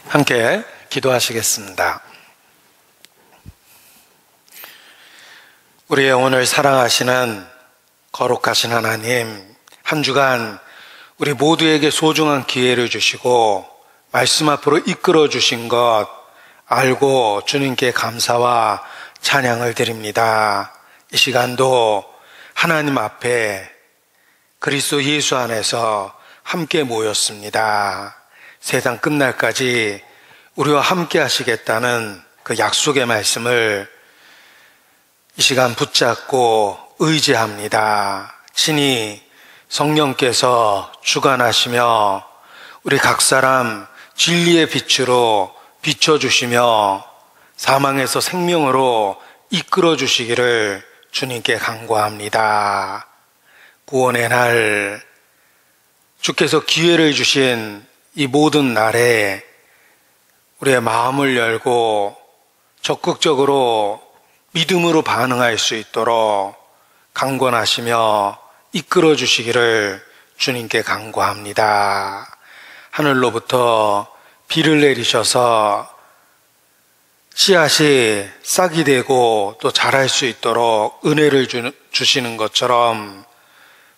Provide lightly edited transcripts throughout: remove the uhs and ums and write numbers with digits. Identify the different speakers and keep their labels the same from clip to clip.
Speaker 1: 함께 기도하시겠습니다. 우리의 영혼을 사랑하시는 거룩하신 하나님, 한 주간 우리 모두에게 소중한 기회를 주시고 말씀 앞으로 이끌어 주신 것 알고 주님께 감사와 찬양을 드립니다. 이 시간도 하나님 앞에 그리스도 예수 안에서 함께 모였습니다. 세상 끝날까지 우리와 함께 하시겠다는 그 약속의 말씀을 이 시간 붙잡고 의지합니다. 친히 성령께서 주관하시며 우리 각 사람 진리의 빛으로 비춰주시며 사망에서 생명으로 이끌어 주시기를 주님께 간구합니다. 구원의 날, 주께서 기회를 주신 이 모든 날에 우리의 마음을 열고 적극적으로 믿음으로 반응할 수 있도록 강권하시며 이끌어 주시기를 주님께 간구합니다. 하늘로부터 비를 내리셔서 씨앗이 싹이 되고 또 자랄 수 있도록 은혜를 주시는 것처럼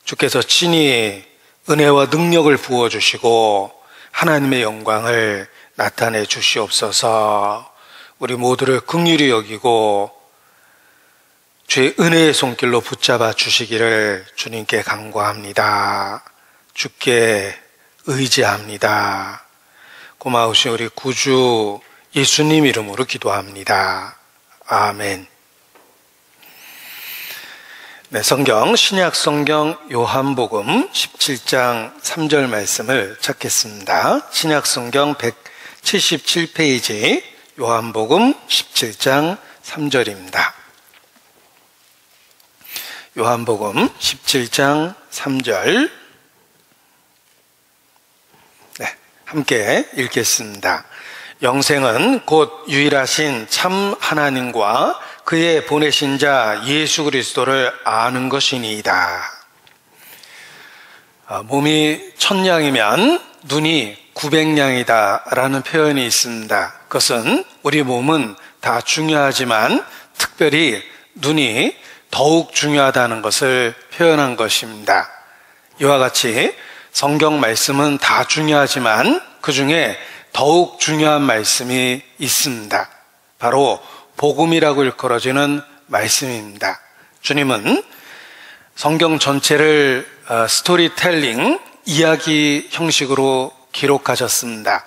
Speaker 1: 주께서 친히 은혜와 능력을 부어주시고 하나님의 영광을 나타내 주시옵소서. 우리 모두를 긍휼히 여기고 주의 은혜의 손길로 붙잡아 주시기를 주님께 간구합니다. 주께 의지합니다. 고마우신 우리 구주 예수님 이름으로 기도합니다. 아멘. 네, 성경 신약 성경 요한복음 17장 3절 말씀을 찾겠습니다. 신약 성경 177페이지 요한복음 17장 3절입니다. 요한복음 17장 3절 네, 함께 읽겠습니다. 영생은 곧 유일하신 참 하나님과 그의 보내신 자 예수 그리스도를 아는 것이니이다. 몸이 1000양이면 눈이 900양이다 라는 표현이 있습니다. 그것은 우리 몸은 다 중요하지만 특별히 눈이 더욱 중요하다는 것을 표현한 것입니다. 이와 같이 성경 말씀은 다 중요하지만 그 중에 더욱 중요한 말씀이 있습니다. 바로 복음이라고 일컬어지는 말씀입니다. 주님은 성경 전체를 스토리텔링, 이야기 형식으로 기록하셨습니다.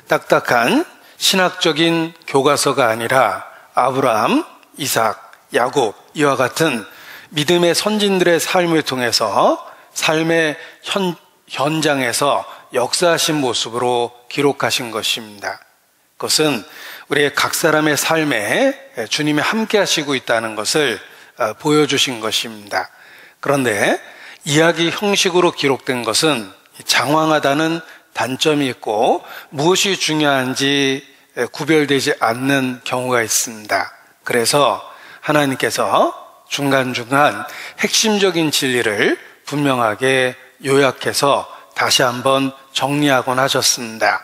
Speaker 1: 딱딱한 신학적인 교과서가 아니라 아브라함, 이삭, 야곱 이와 같은 믿음의 선진들의 삶을 통해서 삶의 현장에서 역사하신 모습으로 기록하신 것입니다. 그것은 우리의 각 사람의 삶에 주님이 함께 하시고 있다는 것을 보여주신 것입니다. 그런데 이야기 형식으로 기록된 것은 장황하다는 단점이 있고 무엇이 중요한지 구별되지 않는 경우가 있습니다. 그래서 하나님께서 중간중간 핵심적인 진리를 분명하게 요약해서 다시 한번 정리하곤 하셨습니다.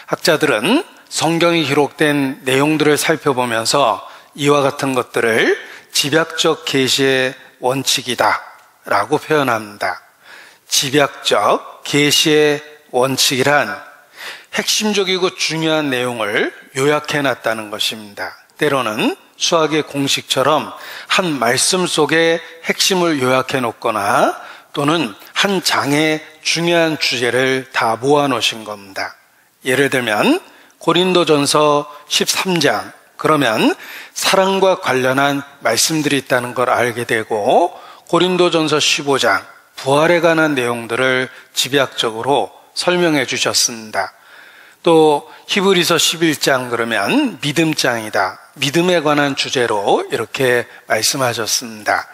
Speaker 1: 학자들은 성경이 기록된 내용들을 살펴보면서 이와 같은 것들을 집약적 계시의 원칙이다 라고 표현합니다. 집약적 계시의 원칙이란 핵심적이고 중요한 내용을 요약해놨다는 것입니다. 때로는 수학의 공식처럼 한 말씀 속에 핵심을 요약해놓거나 또는 한 장의 중요한 주제를 다 모아놓으신 겁니다. 예를 들면 고린도전서 13장, 그러면 사랑과 관련한 말씀들이 있다는 걸 알게 되고 고린도전서 15장, 부활에 관한 내용들을 집약적으로 설명해 주셨습니다. 또 히브리서 11장 그러면 믿음장이다. 믿음에 관한 주제로 이렇게 말씀하셨습니다.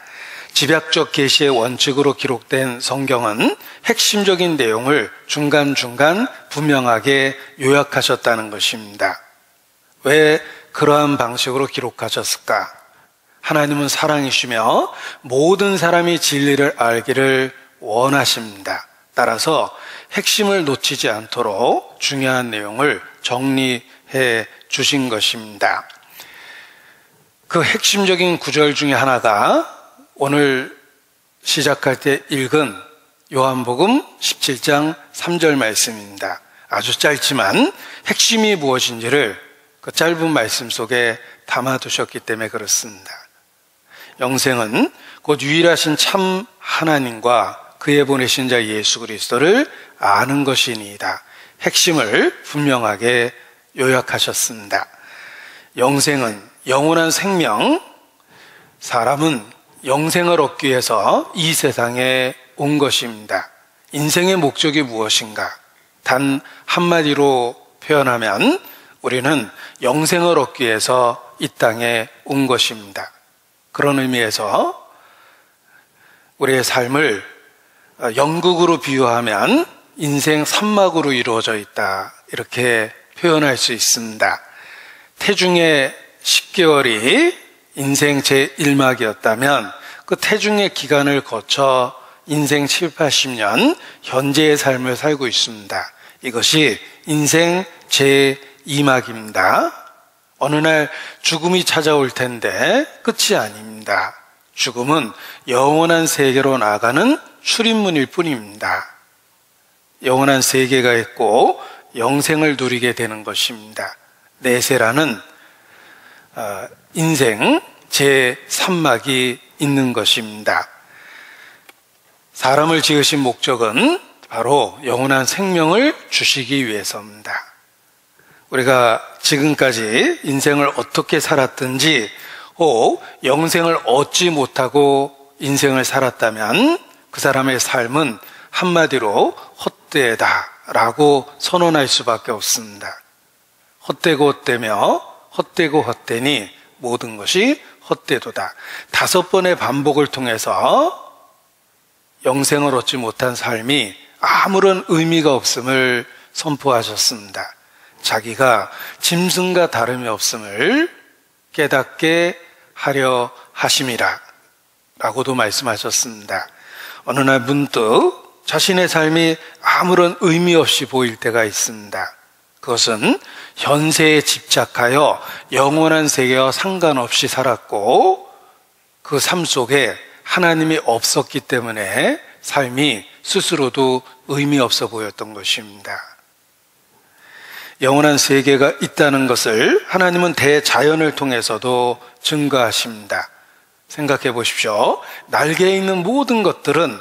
Speaker 1: 집약적 계시의 원칙으로 기록된 성경은 핵심적인 내용을 중간중간 분명하게 요약하셨다는 것입니다. 왜 그러한 방식으로 기록하셨을까? 하나님은 사랑이시며 모든 사람이 진리를 알기를 원하십니다. 따라서 핵심을 놓치지 않도록 중요한 내용을 정리해 주신 것입니다. 그 핵심적인 구절 중에 하나가 오늘 시작할 때 읽은 요한복음 17장 3절 말씀입니다. 아주 짧지만 핵심이 무엇인지를 그 짧은 말씀 속에 담아두셨기 때문에 그렇습니다. 영생은 곧 유일하신 참 하나님과 그의 보내신 자 예수 그리스도를 아는 것이니이다. 핵심을 분명하게 요약하셨습니다. 영생은 영원한 생명, 사람은 영생을 얻기 위해서 이 세상에 온 것입니다. 인생의 목적이 무엇인가? 단 한마디로 표현하면 우리는 영생을 얻기 위해서 이 땅에 온 것입니다. 그런 의미에서 우리의 삶을 연극으로 비유하면 인생 3막으로 이루어져 있다, 이렇게 표현할 수 있습니다. 태중의 10개월이 인생 제1막이었다면 그 태중의 기간을 거쳐 인생 7, 80년 현재의 삶을 살고 있습니다. 이것이 인생 제2막입니다. 어느 날 죽음이 찾아올 텐데 끝이 아닙니다. 죽음은 영원한 세계로 나아가는 출입문일 뿐입니다. 영원한 세계가 있고 영생을 누리게 되는 것입니다. 내세라는 인생 제3막이 있는 것입니다. 사람을 지으신 목적은 바로 영원한 생명을 주시기 위해서입니다. 우리가 지금까지 인생을 어떻게 살았든지 혹 영생을 얻지 못하고 인생을 살았다면 그 사람의 삶은 한마디로 헛되다라고 선언할 수밖에 없습니다. 헛되고 헛되며 헛되고 헛되니 모든 것이 헛되도다. 5번의 반복을 통해서 영생을 얻지 못한 삶이 아무런 의미가 없음을 선포하셨습니다. 자기가 짐승과 다름이 없음을 깨닫게 하려 하심이라 라고도 말씀하셨습니다. 어느 날 문득 자신의 삶이 아무런 의미 없이 보일 때가 있습니다. 그것은 현세에 집착하여 영원한 세계와 상관없이 살았고 그 삶 속에 하나님이 없었기 때문에 삶이 스스로도 의미 없어 보였던 것입니다. 영원한 세계가 있다는 것을 하나님은 대자연을 통해서도 증거하십니다. 생각해 보십시오. 날개에 있는 모든 것들은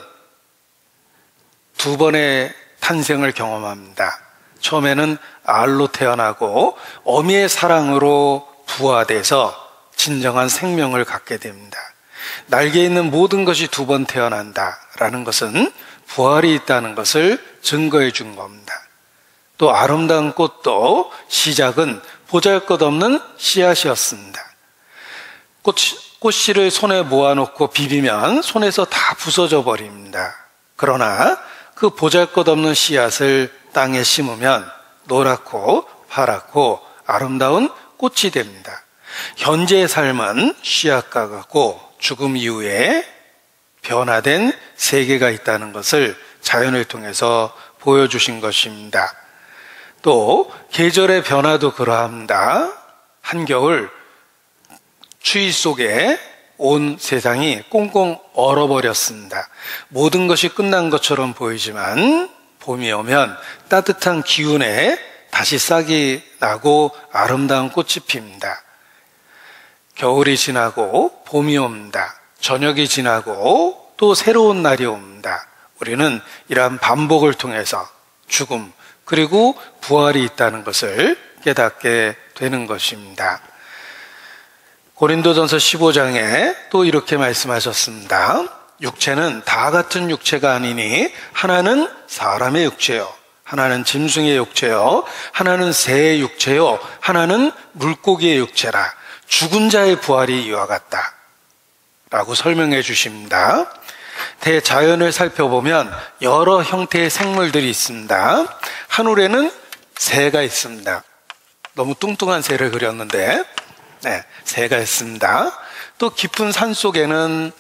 Speaker 1: 2번의 탄생을 경험합니다. 처음에는 알로 태어나고 어미의 사랑으로 부화돼서 진정한 생명을 갖게 됩니다. 날개에 있는 모든 것이 2번 태어난다라는 것은 부활이 있다는 것을 증거해 준 겁니다. 또 아름다운 꽃도 시작은 보잘것없는 씨앗이었습니다. 꽃씨를 손에 모아놓고 비비면 손에서 다 부서져 버립니다. 그러나 그 보잘것없는 씨앗을 땅에 심으면 노랗고 파랗고 아름다운 꽃이 됩니다. 현재의 삶은 씨앗과 같고 죽음 이후에 변화된 세계가 있다는 것을 자연을 통해서 보여주신 것입니다. 또 계절의 변화도 그러합니다. 한겨울 추위 속에 온 세상이 꽁꽁 얼어버렸습니다. 모든 것이 끝난 것처럼 보이지만 봄이 오면 따뜻한 기운에 다시 싹이 나고 아름다운 꽃이 핍니다. 겨울이 지나고 봄이 옵니다. 저녁이 지나고 또 새로운 날이 옵니다. 우리는 이러한 반복을 통해서 죽음 그리고 부활이 있다는 것을 깨닫게 되는 것입니다. 고린도전서 15장에 또 이렇게 말씀하셨습니다. 육체는 다 같은 육체가 아니니 하나는 사람의 육체요, 하나는 짐승의 육체요, 하나는 새의 육체요, 하나는 물고기의 육체라. 죽은 자의 부활이 이와 같다 라고 설명해 주십니다. 대자연을 살펴보면 여러 형태의 생물들이 있습니다. 하늘에는 새가 있습니다. 너무 뚱뚱한 새를 그렸는데 새가 있습니다. 또 깊은 산 속에는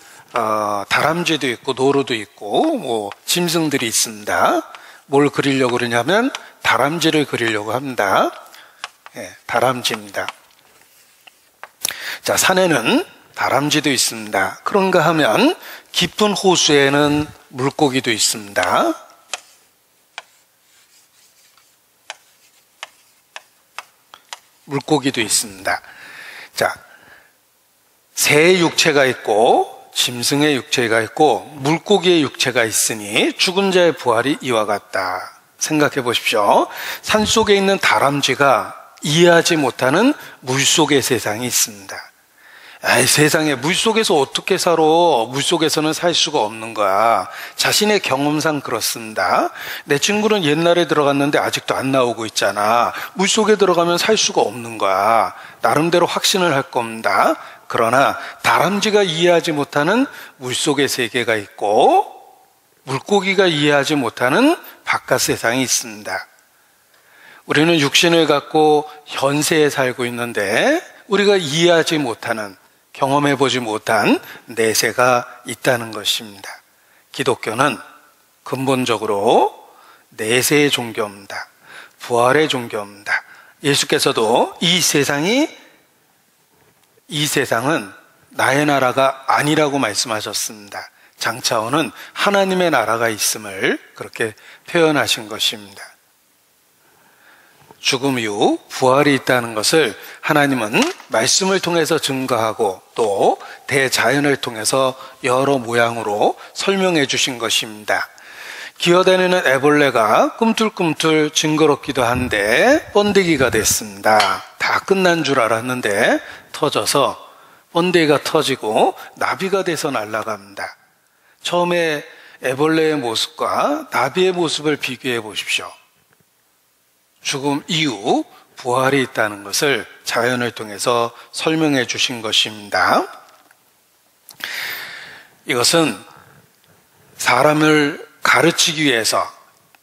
Speaker 1: 다람쥐도 있고 노루도 있고 짐승들이 있습니다. 뭘 그리려고 그러냐면 다람쥐를 그리려고 합니다. 다람쥐입니다. 자, 산에는 다람쥐도 있습니다. 그런가 하면 깊은 호수에는 물고기도 있습니다. 물고기도 있습니다. 자, 새의 육체가 있고 짐승의 육체가 있고 물고기의 육체가 있으니 죽은 자의 부활이 이와 같다. 생각해 보십시오. 산속에 있는 다람쥐가 이해하지 못하는 물속의 세상이 있습니다. 세상에 물속에서 어떻게 살아? 물속에서는 살 수가 없는 거야. 자신의 경험상 그렇습니다. 내 친구는 옛날에 들어갔는데 아직도 안 나오고 있잖아. 물속에 들어가면 살 수가 없는 거야. 나름대로 확신을 할 겁니다. 그러나 다람쥐가 이해하지 못하는 물속의 세계가 있고 물고기가 이해하지 못하는 바깥 세상이 있습니다. 우리는 육신을 갖고 현세에 살고 있는데 우리가 이해하지 못하는, 경험해보지 못한 내세가 있다는 것입니다. 기독교는 근본적으로 내세의 종교입니다. 부활의 종교입니다. 예수께서도 이 세상은 나의 나라가 아니라고 말씀하셨습니다. 장차오는 하나님의 나라가 있음을 그렇게 표현하신 것입니다. 죽음 이후 부활이 있다는 것을 하나님은 말씀을 통해서 증거하고 또 대자연을 통해서 여러 모양으로 설명해 주신 것입니다. 기어다니는 애벌레가 꿈틀꿈틀 징그럽기도 한데 번데기가 됐습니다. 다 끝난 줄 알았는데 터져서 번데기가 터지고 나비가 돼서 날아갑니다. 처음에 애벌레의 모습과 나비의 모습을 비교해 보십시오. 죽음 이후 부활이 있다는 것을 자연을 통해서 설명해 주신 것입니다. 이것은 사람을 가르치기 위해서,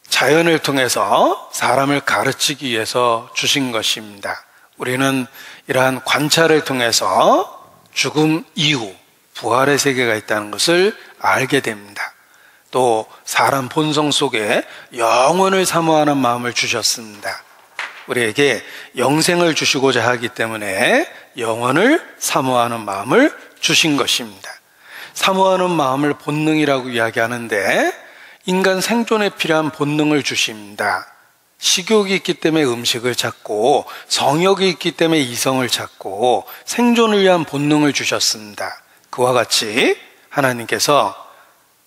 Speaker 1: 자연을 통해서 사람을 가르치기 위해서 주신 것입니다. 우리는 이러한 관찰을 통해서 죽음 이후 부활의 세계가 있다는 것을 알게 됩니다. 또 사람 본성 속에 영원을 사모하는 마음을 주셨습니다. 우리에게 영생을 주시고자 하기 때문에 영원을 사모하는 마음을 주신 것입니다. 사모하는 마음을 본능이라고 이야기하는데 인간 생존에 필요한 본능을 주십니다. 식욕이 있기 때문에 음식을 찾고 성욕이 있기 때문에 이성을 찾고 생존을 위한 본능을 주셨습니다. 그와 같이 하나님께서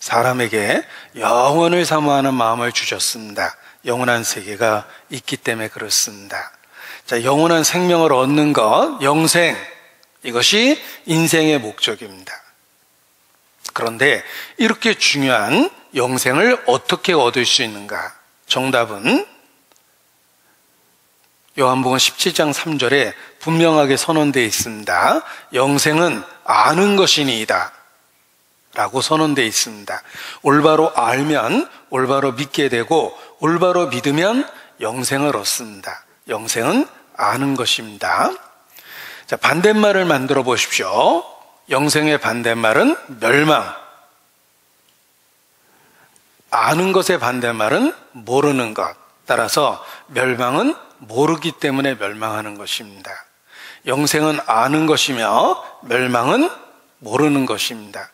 Speaker 1: 사람에게 영원을 사모하는 마음을 주셨습니다. 영원한 세계가 있기 때문에 그렇습니다. 자, 영원한 생명을 얻는 것, 영생, 이것이 인생의 목적입니다. 그런데 이렇게 중요한 영생을 어떻게 얻을 수 있는가? 정답은 요한복음 17장 3절에 분명하게 선언되어 있습니다. 영생은 아는 것이니이다 라고 선언되어 있습니다. 올바로 알면 올바로 믿게 되고 올바로 믿으면 영생을 얻습니다. 영생은 아는 것입니다. 자, 반대말을 만들어 보십시오. 영생의 반대말은 멸망. 아는 것의 반대말은 모르는 것. 따라서 멸망은 모르기 때문에 멸망하는 것입니다. 영생은 아는 것이며 멸망은 모르는 것입니다.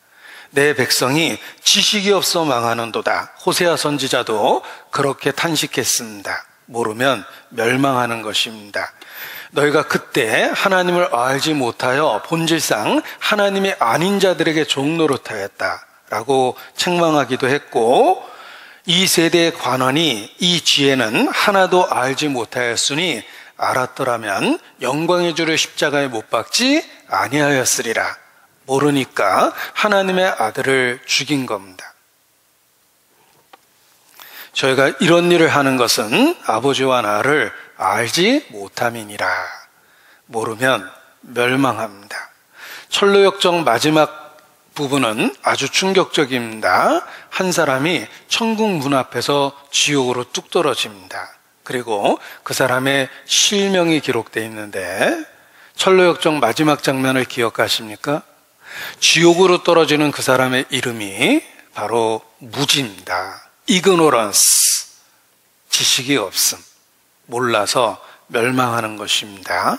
Speaker 1: 내 백성이 지식이 없어 망하는도다. 호세아 선지자도 그렇게 탄식했습니다. 모르면 멸망하는 것입니다. 너희가 그때 하나님을 알지 못하여 본질상 하나님이 아닌 자들에게 종노릇하였다 라고 책망하기도 했고, 이 세대의 관원이 이 지혜는 하나도 알지 못하였으니 알았더라면 영광의 주를 십자가에 못 박지 아니하였으리라. 모르니까 하나님의 아들을 죽인 겁니다. 저희가 이런 일을 하는 것은 아버지와 나를 알지 못함이니라. 모르면 멸망합니다. 철로역정 마지막 부분은 아주 충격적입니다. 한 사람이 천국 문 앞에서 지옥으로 뚝 떨어집니다. 그리고 그 사람의 실명이 기록되어 있는데, 철로역정 마지막 장면을 기억하십니까? 지옥으로 떨어지는 그 사람의 이름이 바로 무지입니다. ignorance, 지식이 없음, 몰라서 멸망하는 것입니다.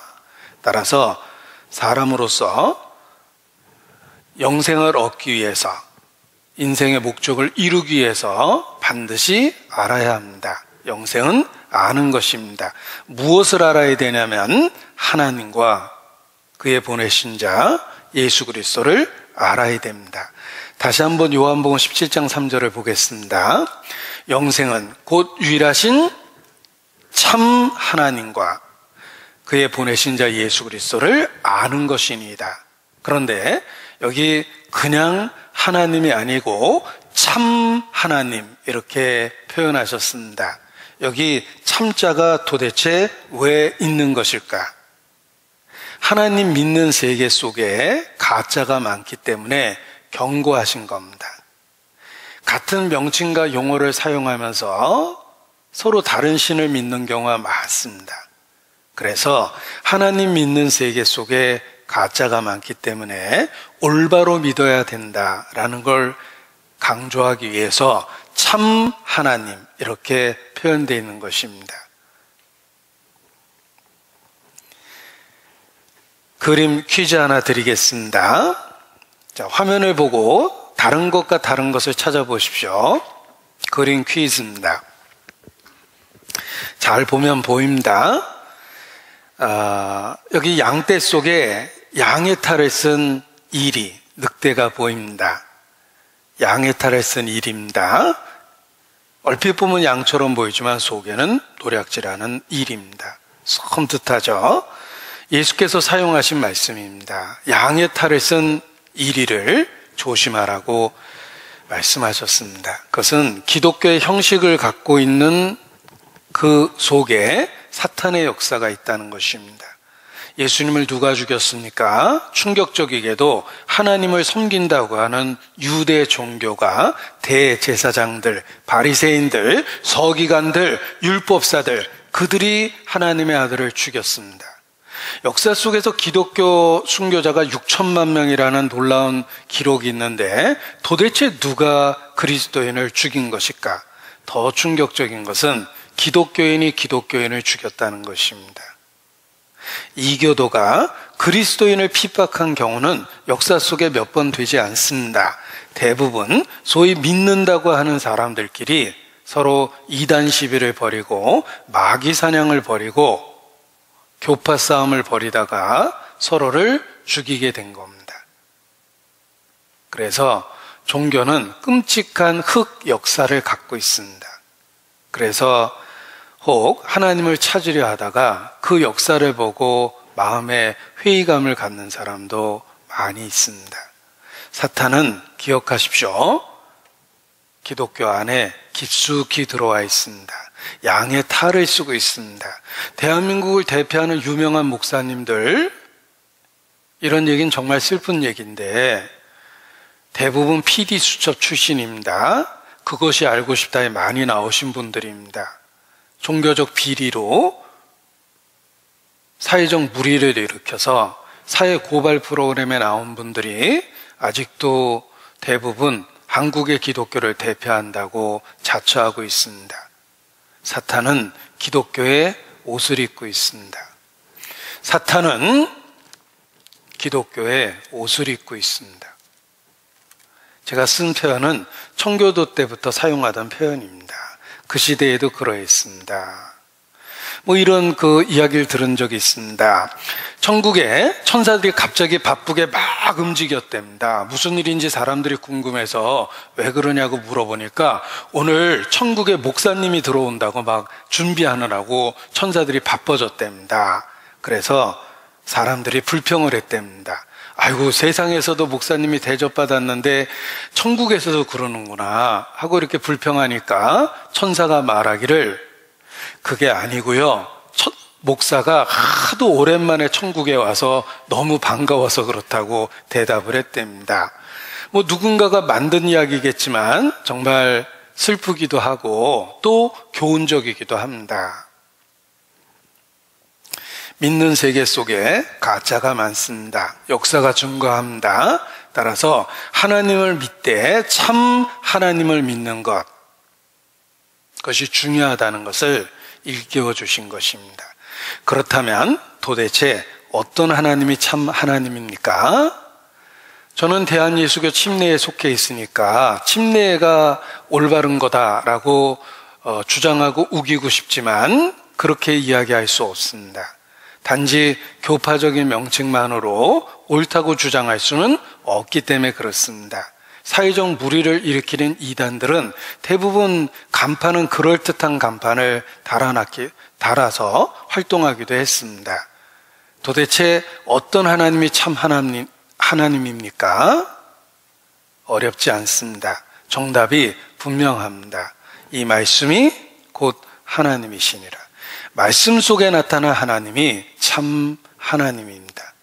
Speaker 1: 따라서 사람으로서 영생을 얻기 위해서, 인생의 목적을 이루기 위해서 반드시 알아야 합니다. 영생은 아는 것입니다. 무엇을 알아야 되냐면 하나님과 그의 보내신 자 예수 그리스도를 알아야 됩니다. 다시 한번 요한복음 17장 3절을 보겠습니다. 영생은 곧 유일하신 참 하나님과 그의 보내신 자 예수 그리스도를 아는 것이니이다. 그런데 여기 그냥 하나님이 아니고 참 하나님 이렇게 표현하셨습니다. 여기 참자가 도대체 왜 있는 것일까? 하나님 믿는 세계 속에 가짜가 많기 때문에 경고하신 겁니다. 같은 명칭과 용어를 사용하면서 서로 다른 신을 믿는 경우가 많습니다. 그래서 하나님 믿는 세계 속에 가짜가 많기 때문에 올바로 믿어야 된다라는 걸 강조하기 위해서 참 하나님 이렇게 표현되어 있는 것입니다. 그림 퀴즈 하나 드리겠습니다. 자, 화면을 보고 다른 것과 다른 것을 찾아보십시오. 그림 퀴즈입니다. 잘 보면 보입니다. 여기 양떼 속에 양의 탈을 쓴 이리, 늑대가 보입니다. 양의 탈을 쓴 이리입니다. 얼핏 보면 양처럼 보이지만 속에는 노략질하는 이리입니다. 섬뜩하죠? 예수께서 사용하신 말씀입니다. 양의 탈을 쓴 이리를 조심하라고 말씀하셨습니다. 그것은 기독교의 형식을 갖고 있는 그 속에 사탄의 역사가 있다는 것입니다. 예수님을 누가 죽였습니까? 충격적이게도 하나님을 섬긴다고 하는 유대 종교가 대제사장들, 바리새인들, 서기관들, 율법사들, 그들이 하나님의 아들을 죽였습니다. 역사 속에서 기독교 순교자가 6천만 명이라는 놀라운 기록이 있는데 도대체 누가 그리스도인을 죽인 것일까? 더 충격적인 것은 기독교인이 기독교인을 죽였다는 것입니다. 이교도가 그리스도인을 핍박한 경우는 역사 속에 몇 번 되지 않습니다. 대부분 소위 믿는다고 하는 사람들끼리 서로 이단 시비를 벌이고 마귀 사냥을 벌이고 교파 싸움을 벌이다가 서로를 죽이게 된 겁니다. 그래서 종교는 끔찍한 흑 역사를 갖고 있습니다. 그래서 혹 하나님을 찾으려 하다가 그 역사를 보고 마음에 회의감을 갖는 사람도 많이 있습니다. 사탄은 기억하십시오. 기독교 안에 깊숙이 들어와 있습니다. 양의 탈을 쓰고 있습니다. 대한민국을 대표하는 유명한 목사님들, 이런 얘기는 정말 슬픈 얘기인데 대부분 PD 수첩 출신입니다. 그것이 알고 싶다에 많이 나오신 분들입니다. 종교적 비리로 사회적 물의를 일으켜서 사회 고발 프로그램에 나온 분들이 아직도 대부분 한국의 기독교를 대표한다고 자처하고 있습니다. 사탄은 기독교의 옷을 입고 있습니다. 사탄은 기독교의 옷을 입고 있습니다. 제가 쓴 표현은 청교도 때부터 사용하던 표현입니다. 그 시대에도 그러했습니다. 이런 그 이야기를 들은 적이 있습니다. 천국에 천사들이 갑자기 바쁘게 막 움직였답니다. 무슨 일인지 사람들이 궁금해서 왜 그러냐고 물어보니까 오늘 천국에 목사님이 들어온다고 막 준비하느라고 천사들이 바빠졌답니다. 그래서 사람들이 불평을 했답니다. 아이고, 세상에서도 목사님이 대접받았는데 천국에서도 그러는구나 하고 이렇게 불평하니까 천사가 말하기를 그게 아니고요, 목사가 하도 오랜만에 천국에 와서 너무 반가워서 그렇다고 대답을 했답니다. 누군가가 만든 이야기겠지만 정말 슬프기도 하고 또 교훈적이기도 합니다. 믿는 세계 속에 가짜가 많습니다. 역사가 증거합니다. 따라서 하나님을 믿되 참 하나님을 믿는 것, 그것이 중요하다는 것을 일깨워 주신 것입니다. 그렇다면 도대체 어떤 하나님이 참 하나님입니까? 저는 대한예수교 침례에 속해 있으니까 침례가 올바른 거다라고 주장하고 우기고 싶지만 그렇게 이야기할 수 없습니다. 단지 교파적인 명칭만으로 옳다고 주장할 수는 없기 때문에 그렇습니다. 사회적 물의를 일으키는 이단들은 대부분 간판은 그럴듯한 간판을 달아서 활동하기도 했습니다. 도대체 어떤 하나님이 참 하나님입니까? 어렵지 않습니다. 정답이 분명합니다. 이 말씀이 곧 하나님이시니라. 말씀 속에 나타난 하나님이 참 하나님입니다.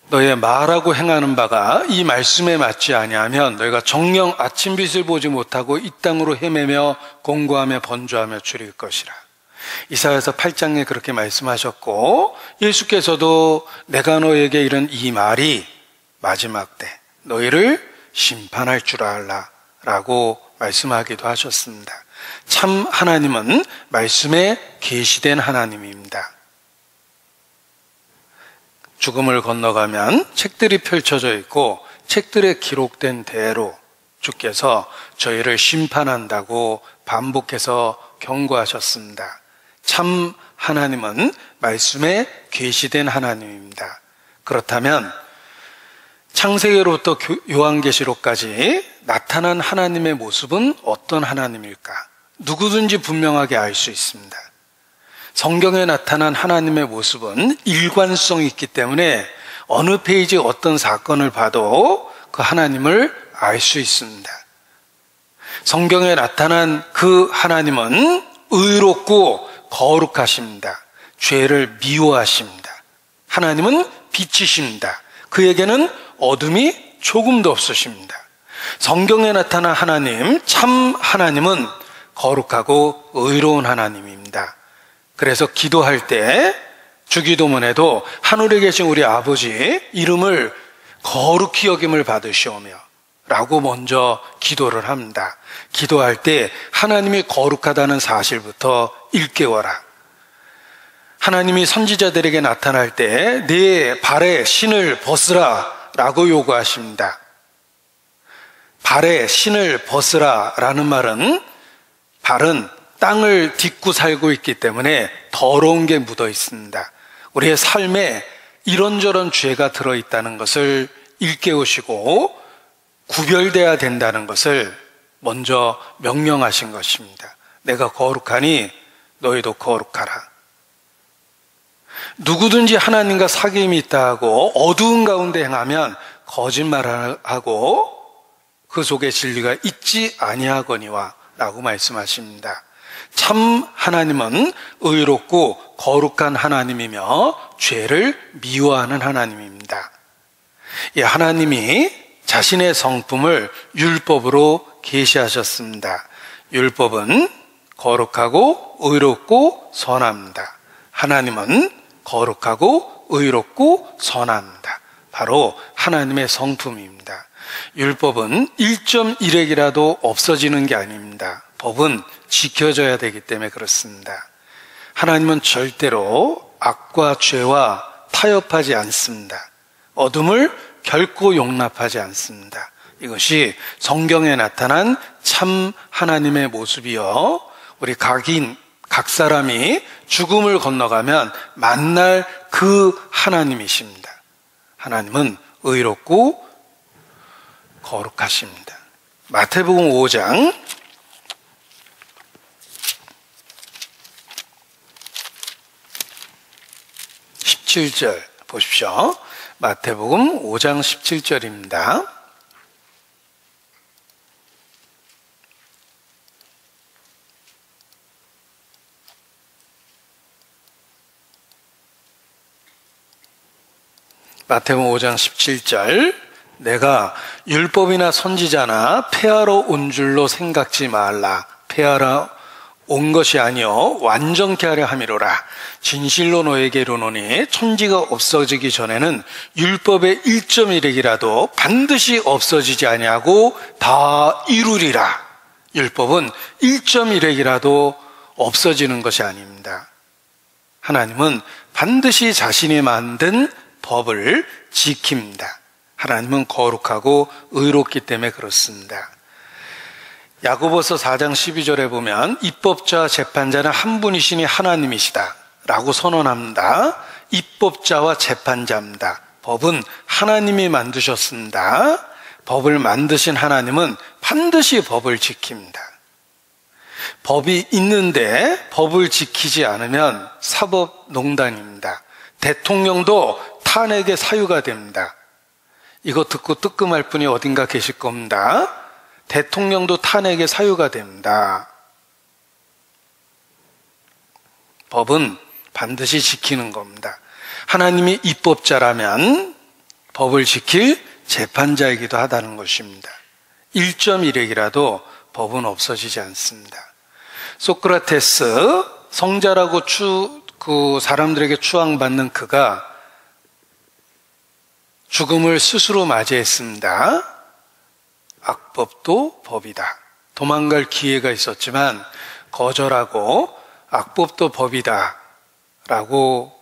Speaker 1: 너의 말하고 행하는 바가 이 말씀에 맞지 아니하면 너희가 정녕 아침빛을 보지 못하고 이 땅으로 헤매며 공고하며 번주하며 줄일 것이라. 이사야서 8장에 그렇게 말씀하셨고 예수께서도 내가 너에게 이른 이 말이 마지막 때 너희를 심판할 줄 알라 라고 말씀하기도 하셨습니다. 참 하나님은 말씀에 계시된 하나님입니다. 죽음을 건너가면 책들이 펼쳐져 있고 책들에 기록된 대로 주께서 저희를 심판한다고 반복해서 경고하셨습니다. 참 하나님은 말씀에 계시된 하나님입니다. 그렇다면 창세기로부터 요한계시록까지 나타난 하나님의 모습은 어떤 하나님일까? 누구든지 분명하게 알 수 있습니다. 성경에 나타난 하나님의 모습은 일관성이 있기 때문에 어느 페이지 어떤 사건을 봐도 그 하나님을 알 수 있습니다. 성경에 나타난 그 하나님은 의롭고 거룩하십니다. 죄를 미워하십니다. 하나님은 빛이십니다. 그에게는 어둠이 조금도 없으십니다. 성경에 나타난 하나님, 참 하나님은 거룩하고 의로운 하나님입니다. 그래서 기도할 때 주기도문에도 하늘에 계신 우리 아버지 이름을 거룩히 여김을 받으시오며 라고 먼저 기도를 합니다. 기도할 때 하나님이 거룩하다는 사실부터 일깨워라. 하나님이 선지자들에게 나타날 때 내 발에 신을 벗으라 라고 요구하십니다. 발에 신을 벗으라 라는 말은 발은 땅을 딛고 살고 있기 때문에 더러운 게 묻어 있습니다. 우리의 삶에 이런저런 죄가 들어있다는 것을 일깨우시고 구별돼야 된다는 것을 먼저 명령하신 것입니다. 내가 거룩하니 너희도 거룩하라. 누구든지 하나님과 사귐이 있다 하고 어두운 가운데 행하면 거짓말하고 그 속에 진리가 있지 아니하거니와 라고 말씀하십니다. 참 하나님은 의롭고 거룩한 하나님이며 죄를 미워하는 하나님입니다. 이 하나님이 자신의 성품을 율법으로 계시하셨습니다. 율법은 거룩하고 의롭고 선합니다. 하나님은 거룩하고 의롭고 선합니다. 바로 하나님의 성품입니다. 율법은 1.1핵이라도 없어지는 게 아닙니다. 법은 지켜져야 되기 때문에 그렇습니다. 하나님은 절대로 악과 죄와 타협하지 않습니다. 어둠을 결코 용납하지 않습니다. 이것이 성경에 나타난 참 하나님의 모습이요, 우리 각 사람이 죽음을 건너가면 만날 그 하나님이십니다. 하나님은 의롭고 거룩하십니다. 마태복음 5장 17절 보십시오. 마태복음 5장 17절입니다. 마태복음 5장 17절, 내가 율법이나 선지자나 폐하러 온 줄로 생각지 말라. 폐하러 온 것이 아니요 완전케 하려 함이로라. 진실로 너에게 이르노니 천지가 없어지기 전에는 율법의 1.1핵이라도 반드시 없어지지 아니하고 다 이루리라. 율법은 1.1핵이라도 없어지는 것이 아닙니다. 하나님은 반드시 자신이 만든 법을 지킵니다. 하나님은 거룩하고 의롭기 때문에 그렇습니다. 야고보서 4장 12절에 보면 입법자와 재판자는 한 분이시니 하나님이시다 라고 선언합니다. 입법자와 재판자입니다. 법은 하나님이 만드셨습니다. 법을 만드신 하나님은 반드시 법을 지킵니다. 법이 있는데 법을 지키지 않으면 사법농단입니다. 대통령도 탄핵의 사유가 됩니다. 이거 듣고 뜨끔할 분이 어딘가 계실 겁니다. 대통령도 탄핵의 사유가 됩니다. 법은 반드시 지키는 겁니다. 하나님이 입법자라면 법을 지킬 재판자이기도 하다는 것입니다. 1.1핵이라도 법은 없어지지 않습니다. 소크라테스, 성자라고 사람들에게 추앙받는 그가 죽음을 스스로 맞이했습니다. 악법도 법이다. 도망갈 기회가 있었지만 거절하고 악법도 법이다 라고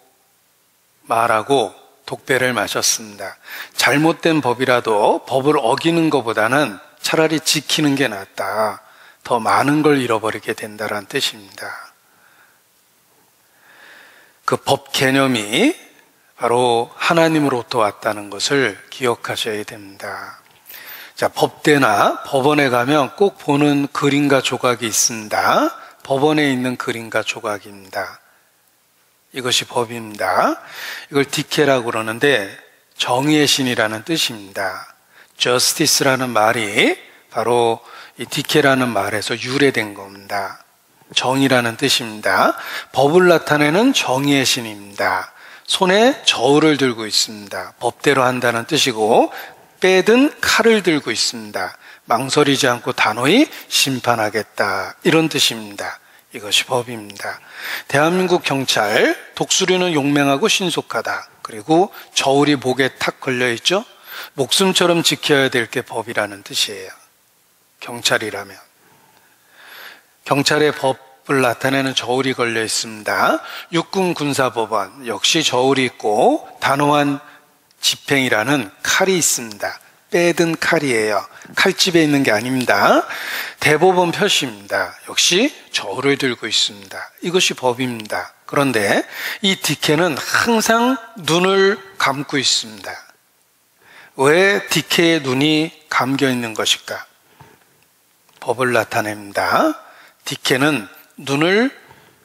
Speaker 1: 말하고 독배를 마셨습니다. 잘못된 법이라도 법을 어기는 것보다는 차라리 지키는 게 낫다. 더 많은 걸 잃어버리게 된다는 뜻입니다. 그 법 개념이 바로 하나님으로부터 왔다는 것을 기억하셔야 됩니다. 자, 법대나 법원에 가면 꼭 보는 그림과 조각이 있습니다. 법원에 있는 그림과 조각입니다. 이것이 법입니다. 이걸 디케라고 그러는데 정의의 신이라는 뜻입니다. justice라는 말이 바로 이 디케라는 말에서 유래된 겁니다. 정의라는 뜻입니다. 법을 나타내는 정의의 신입니다. 손에 저울을 들고 있습니다. 법대로 한다는 뜻이고 빼든 칼을 들고 있습니다. 망설이지 않고 단호히 심판하겠다 이런 뜻입니다. 이것이 법입니다. 대한민국 경찰 독수리는 용맹하고 신속하다. 그리고 저울이 목에 탁 걸려있죠. 목숨처럼 지켜야 될 게 법이라는 뜻이에요. 경찰이라면. 경찰의 법을 나타내는 저울이 걸려 있습니다. 육군 군사법원 역시 저울이 있고 단호한 집행이라는 칼이 있습니다. 빼든 칼이에요. 칼집에 있는 게 아닙니다. 대법원 표시입니다. 역시 저울을 들고 있습니다. 이것이 법입니다. 그런데 이 디케는 항상 눈을 감고 있습니다. 왜 디케의 눈이 감겨 있는 것일까? 법을 나타냅니다. 디케는 눈을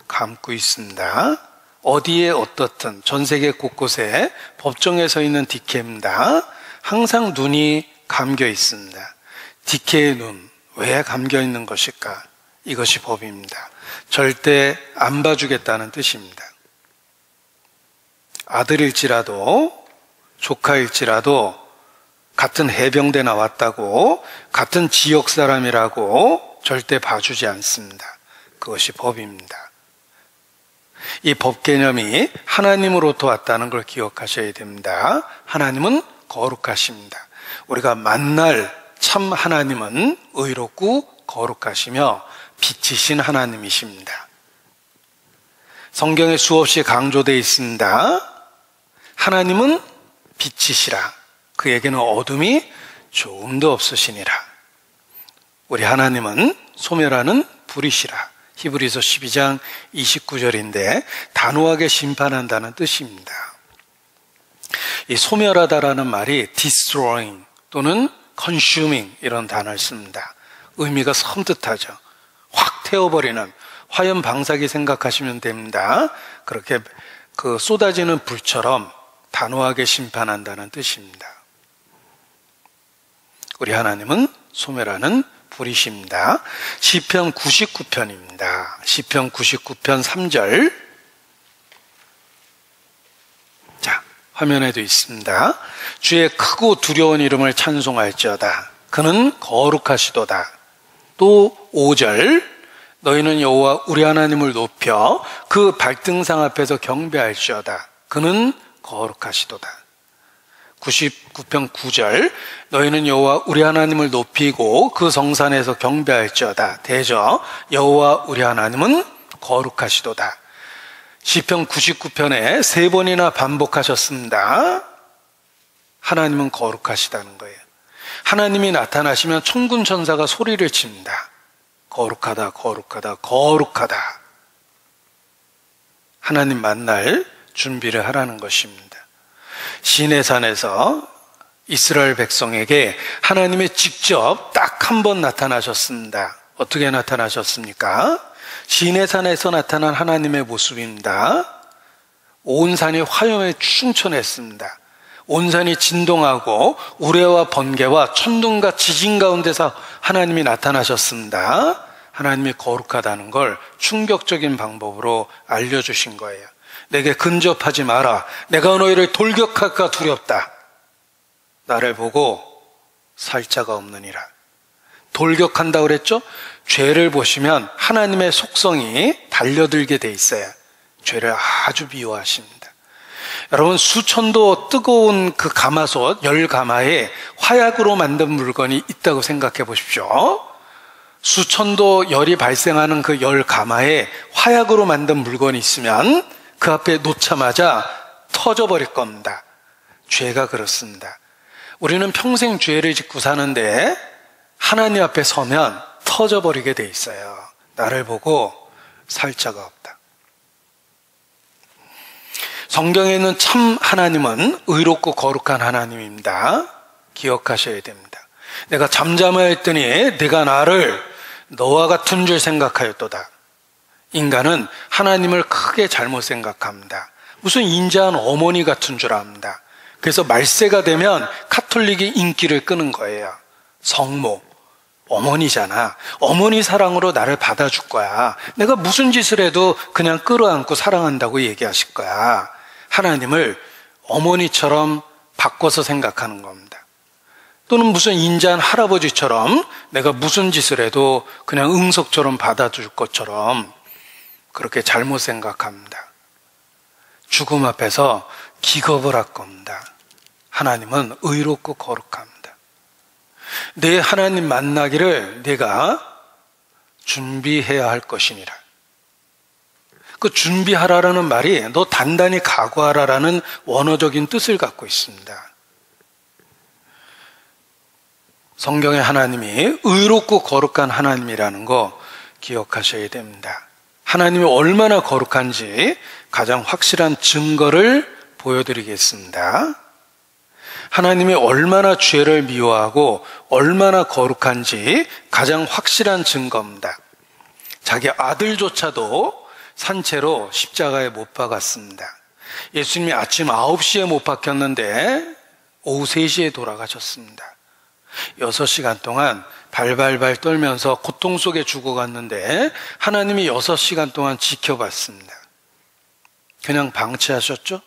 Speaker 1: 감고 있습니다. 어디에 어떻든 전 세계 곳곳에 법정에 서 있는 디케입니다. 항상 눈이 감겨 있습니다. 디케의 눈, 왜 감겨 있는 것일까? 이것이 법입니다. 절대 안 봐주겠다는 뜻입니다. 아들일지라도 조카일지라도 같은 해병대 나왔다고 같은 지역 사람이라고 절대 봐주지 않습니다. 그것이 법입니다. 이 법 개념이 하나님으로부터 왔다는 걸 기억하셔야 됩니다. 하나님은 거룩하십니다. 우리가 만날 참 하나님은 의롭고 거룩하시며 빛이신 하나님이십니다. 성경에 수없이 강조되어 있습니다. 하나님은 빛이시라. 그에게는 어둠이 조금도 없으시니라. 우리 하나님은 소멸하는 불이시라. 히브리서 12장 29절인데 단호하게 심판한다는 뜻입니다. 이 소멸하다라는 말이 destroying 또는 consuming 이런 단어를 씁니다. 의미가 섬뜩하죠. 확 태워버리는 화염 방사기 생각하시면 됩니다. 그렇게 쏟아지는 불처럼 단호하게 심판한다는 뜻입니다. 우리 하나님은 소멸하는 불이십니다. 시편 99편입니다. 시편 99편 3절. 자, 화면에도 있습니다. 주의 크고 두려운 이름을 찬송할지어다. 그는 거룩하시도다. 또 5절. 너희는 여호와 우리 하나님을 높여 그 발등상 앞에서 경배할지어다. 그는 거룩하시도다. 99편 9절. 너희는 여호와 우리 하나님을 높이고 그 성산에서 경배할지어다. 대저 여호와 우리 하나님은 거룩하시도다. 시편 99편에 3번이나 반복하셨습니다. 하나님은 거룩하시다는 거예요. 하나님이 나타나시면 천군 천사가 소리를 칩니다. 거룩하다, 거룩하다, 거룩하다. 하나님 만날 준비를 하라는 것입니다. 시내산에서 이스라엘 백성에게 하나님이 직접 딱 한 번 나타나셨습니다. 어떻게 나타나셨습니까? 시내산에서 나타난 하나님의 모습입니다. 온 산이 화염에 충천했습니다. 온 산이 진동하고 우레와 번개와 천둥과 지진 가운데서 하나님이 나타나셨습니다. 하나님이 거룩하다는 걸 충격적인 방법으로 알려주신 거예요. 내게 근접하지 마라. 내가 너희를 돌격할까 두렵다. 나를 보고 살 자가 없느니라. 돌격한다고 그랬죠? 죄를 보시면 하나님의 속성이 달려들게 돼 있어요. 죄를 아주 미워하십니다. 여러분, 수천도 뜨거운 그 가마솥, 열가마에 화약으로 만든 물건이 있다고 생각해 보십시오. 수천도 열이 발생하는 그 열가마에 화약으로 만든 물건이 있으면 그 앞에 놓자마자 터져버릴 겁니다. 죄가 그렇습니다. 우리는 평생 죄를 짓고 사는데 하나님 앞에 서면 터져버리게 돼 있어요. 나를 보고 살 자가 없다. 성경에 있는 참 하나님은 의롭고 거룩한 하나님입니다. 기억하셔야 됩니다. 내가 잠잠하였더니 네가 나를 너와 같은 줄 생각하였도다. 인간은 하나님을 크게 잘못 생각합니다. 무슨 인자한 어머니 같은 줄 압니다. 그래서 말세가 되면 카톨릭이 인기를 끄는 거예요. 성모, 어머니잖아. 어머니 사랑으로 나를 받아줄 거야. 내가 무슨 짓을 해도 그냥 끌어안고 사랑한다고 얘기하실 거야. 하나님을 어머니처럼 바꿔서 생각하는 겁니다. 또는 무슨 인자한 할아버지처럼 내가 무슨 짓을 해도 그냥 응석처럼 받아줄 것처럼 그렇게 잘못 생각합니다. 죽음 앞에서 기겁을 할 겁니다. 하나님은 의롭고 거룩합니다. 내 하나님 만나기를 내가 준비해야 할 것이니라. 그 준비하라라는 말이 너 단단히 각오하라라는 원어적인 뜻을 갖고 있습니다. 성경의 하나님이 의롭고 거룩한 하나님이라는 거 기억하셔야 됩니다. 하나님이 얼마나 거룩한지 가장 확실한 증거를 보여드리겠습니다. 하나님이 얼마나 죄를 미워하고 얼마나 거룩한지 가장 확실한 증거입니다. 자기 아들조차도 산채로 십자가에 못 박았습니다. 예수님이 아침 9시에 못 박혔는데 오후 3시에 돌아가셨습니다. 6시간 동안 발발발 떨면서 고통 속에 죽어갔는데 하나님이 6시간 동안 지켜봤습니다. 그냥 방치하셨죠?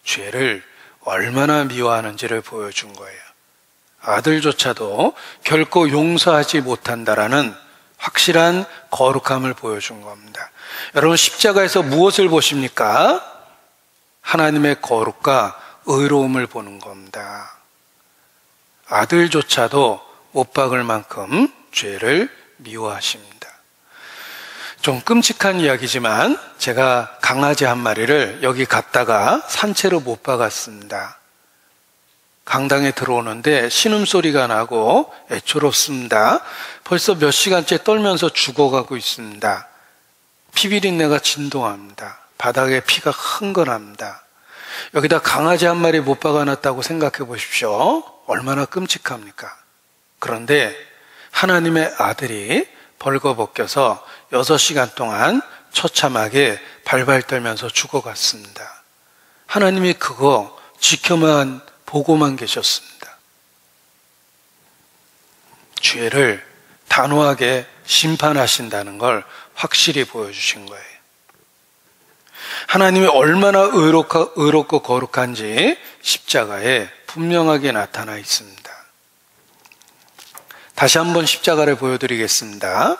Speaker 1: 죄를 얼마나 미워하는지를 보여준 거예요. 아들조차도 결코 용서하지 못한다라는 확실한 거룩함을 보여준 겁니다. 여러분, 십자가에서 무엇을 보십니까? 하나님의 거룩과 의로움을 보는 겁니다. 아들조차도 못 박을 만큼 죄를 미워하십니다. 좀 끔찍한 이야기지만 제가 강아지 한 마리를 여기 갔다가 산채로 못 박았습니다. 강당에 들어오는데 신음소리가 나고 애처롭습니다. 벌써 몇 시간째 떨면서 죽어가고 있습니다. 피비린내가 진동합니다. 바닥에 피가 흥건합니다. 여기다 강아지 한 마리 못 박아놨다고 생각해 보십시오. 얼마나 끔찍합니까? 그런데 하나님의 아들이 벌거벗겨서 6시간 동안 처참하게 발발 떨면서 죽어갔습니다. 하나님이 그거 지켜만 보고만 계셨습니다. 죄를 단호하게 심판하신다는 걸 확실히 보여주신 거예요. 하나님이 얼마나 의롭고 거룩한지 십자가에 분명하게 나타나 있습니다. 다시 한번 십자가를 보여드리겠습니다.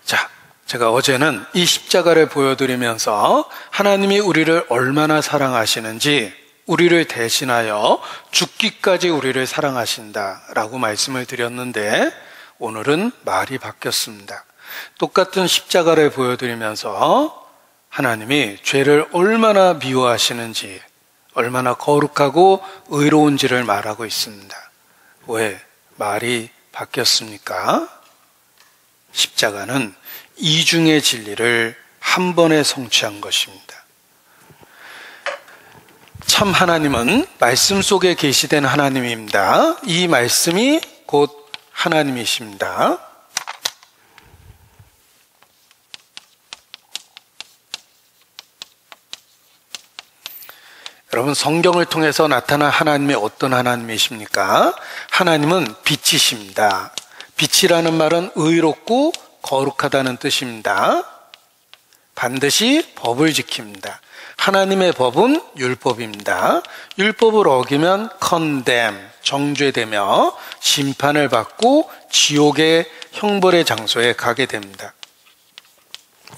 Speaker 1: 자, 제가 어제는 이 십자가를 보여드리면서 하나님이 우리를 얼마나 사랑하시는지, 우리를 대신하여 죽기까지 우리를 사랑하신다라고 말씀을 드렸는데 오늘은 말이 바뀌었습니다. 똑같은 십자가를 보여드리면서 하나님이 죄를 얼마나 미워하시는지, 얼마나 거룩하고 의로운지를 말하고 있습니다. 왜 말이 바뀌었습니까? 십자가는 이중의 진리를 한 번에 성취한 것입니다. 참 하나님은 말씀 속에 계시된 하나님입니다. 이 말씀이 곧 하나님이십니다. 여러분, 성경을 통해서 나타난 하나님이 어떤 하나님이십니까? 하나님은 빛이십니다. 빛이라는 말은 의롭고 거룩하다는 뜻입니다. 반드시 법을 지킵니다. 하나님의 법은 율법입니다. 율법을 어기면 condemn, 정죄되며 심판을 받고 지옥의 형벌의 장소에 가게 됩니다.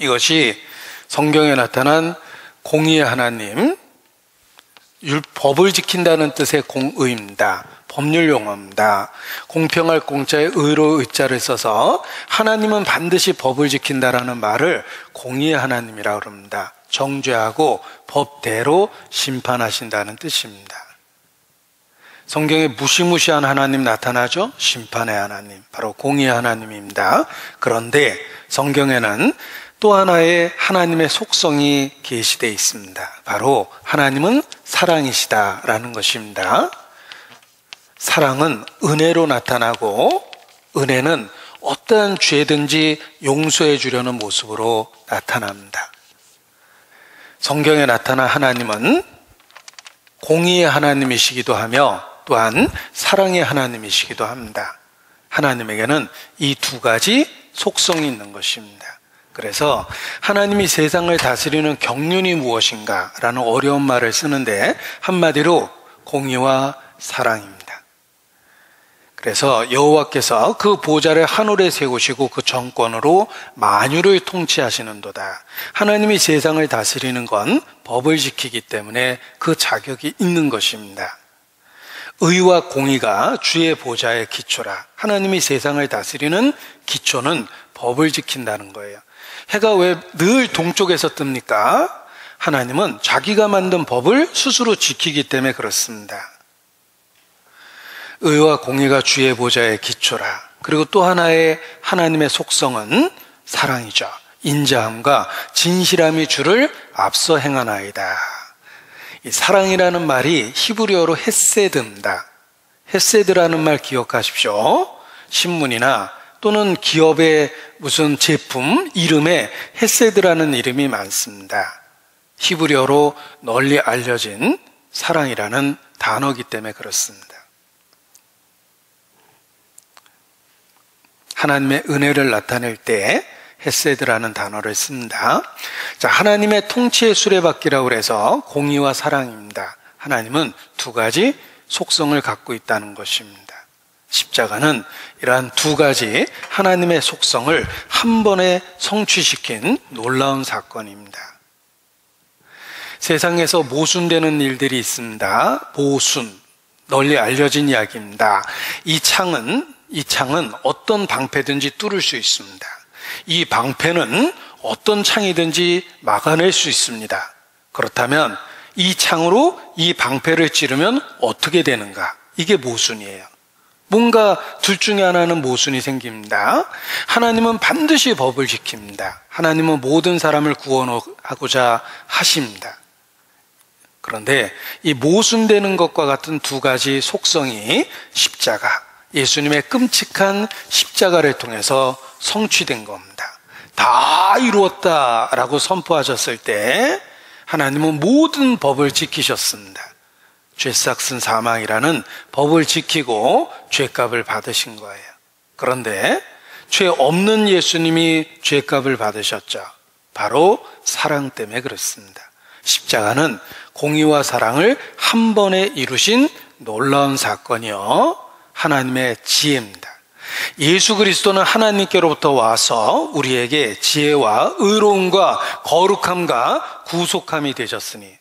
Speaker 1: 이것이 성경에 나타난 공의의 하나님, 법을 지킨다는 뜻의 공의입니다. 법률 용어입니다. 공평할 공자에 의로 의자를 써서 하나님은 반드시 법을 지킨다라는 말을 공의의 하나님이라고 합니다. 정죄하고 법대로 심판하신다는 뜻입니다. 성경에 무시무시한 하나님 나타나죠? 심판의 하나님, 바로 공의의 하나님입니다. 그런데 성경에는 또 하나의 하나님의 속성이 계시되어 있습니다. 바로 하나님은 사랑이시다라는 것입니다. 사랑은 은혜로 나타나고, 은혜는 어떠한 죄든지 용서해 주려는 모습으로 나타납니다. 성경에 나타난 하나님은 공의의 하나님이시기도 하며 또한 사랑의 하나님이시기도 합니다. 하나님에게는 이 두 가지 속성이 있는 것입니다. 그래서 하나님이 세상을 다스리는 경륜이 무엇인가 라는 어려운 말을 쓰는데 한마디로 공의와 사랑입니다. 그래서 여호와께서 그 보좌를 하늘에 세우시고 그 정권으로 만유를 통치하시는도다. 하나님이 세상을 다스리는 건 법을 지키기 때문에 그 자격이 있는 것입니다. 의와 공의가 주의 보좌의 기초라. 하나님이 세상을 다스리는 기초는 법을 지킨다는 거예요. 해가 왜 늘 동쪽에서 뜹니까? 하나님은 자기가 만든 법을 스스로 지키기 때문에 그렇습니다. 의와 공의가 주의 보좌의 기초라. 그리고 또 하나의 하나님의 속성은 사랑이죠. 인자함과 진실함이 주를 앞서 행하나이다. 이 사랑이라는 말이 히브리어로 헤세드입니다. 헤세드라는 말 기억하십시오. 신문이나 또는 기업의 무슨 제품 이름에 헤세드라는 이름이 많습니다. 히브리어로 널리 알려진 사랑이라는 단어이기 때문에 그렇습니다. 하나님의 은혜를 나타낼 때 헤세드라는 단어를 씁니다. 자, 하나님의 통치의 수레바퀴라고 해서 공의와 사랑입니다. 하나님은 두 가지 속성을 갖고 있다는 것입니다. 십자가는 이러한 두 가지 하나님의 속성을 한 번에 성취시킨 놀라운 사건입니다. 세상에서 모순되는 일들이 있습니다. 모순, 널리 알려진 이야기입니다. 이 창은 어떤 방패든지 뚫을 수 있습니다. 이 방패는 어떤 창이든지 막아낼 수 있습니다. 그렇다면 이 창으로 이 방패를 찌르면 어떻게 되는가? 이게 모순이에요. 뭔가 둘 중에 하나는 모순이 생깁니다. 하나님은 반드시 법을 지킵니다. 하나님은 모든 사람을 구원하고자 하십니다. 그런데 이 모순되는 것과 같은 두 가지 속성이 십자가, 예수님의 끔찍한 십자가를 통해서 성취된 겁니다. 다 이루었다라고 선포하셨을 때 하나님은 모든 법을 지키셨습니다. 죄삭은 사망이라는 법을 지키고 죄값을 받으신 거예요. 그런데 죄 없는 예수님이 죄값을 받으셨죠. 바로 사랑 때문에 그렇습니다. 십자가는 공의와 사랑을 한 번에 이루신 놀라운 사건이요, 하나님의 지혜입니다. 예수 그리스도는 하나님께로부터 와서 우리에게 지혜와 의로움과 거룩함과 구속함이 되셨으니,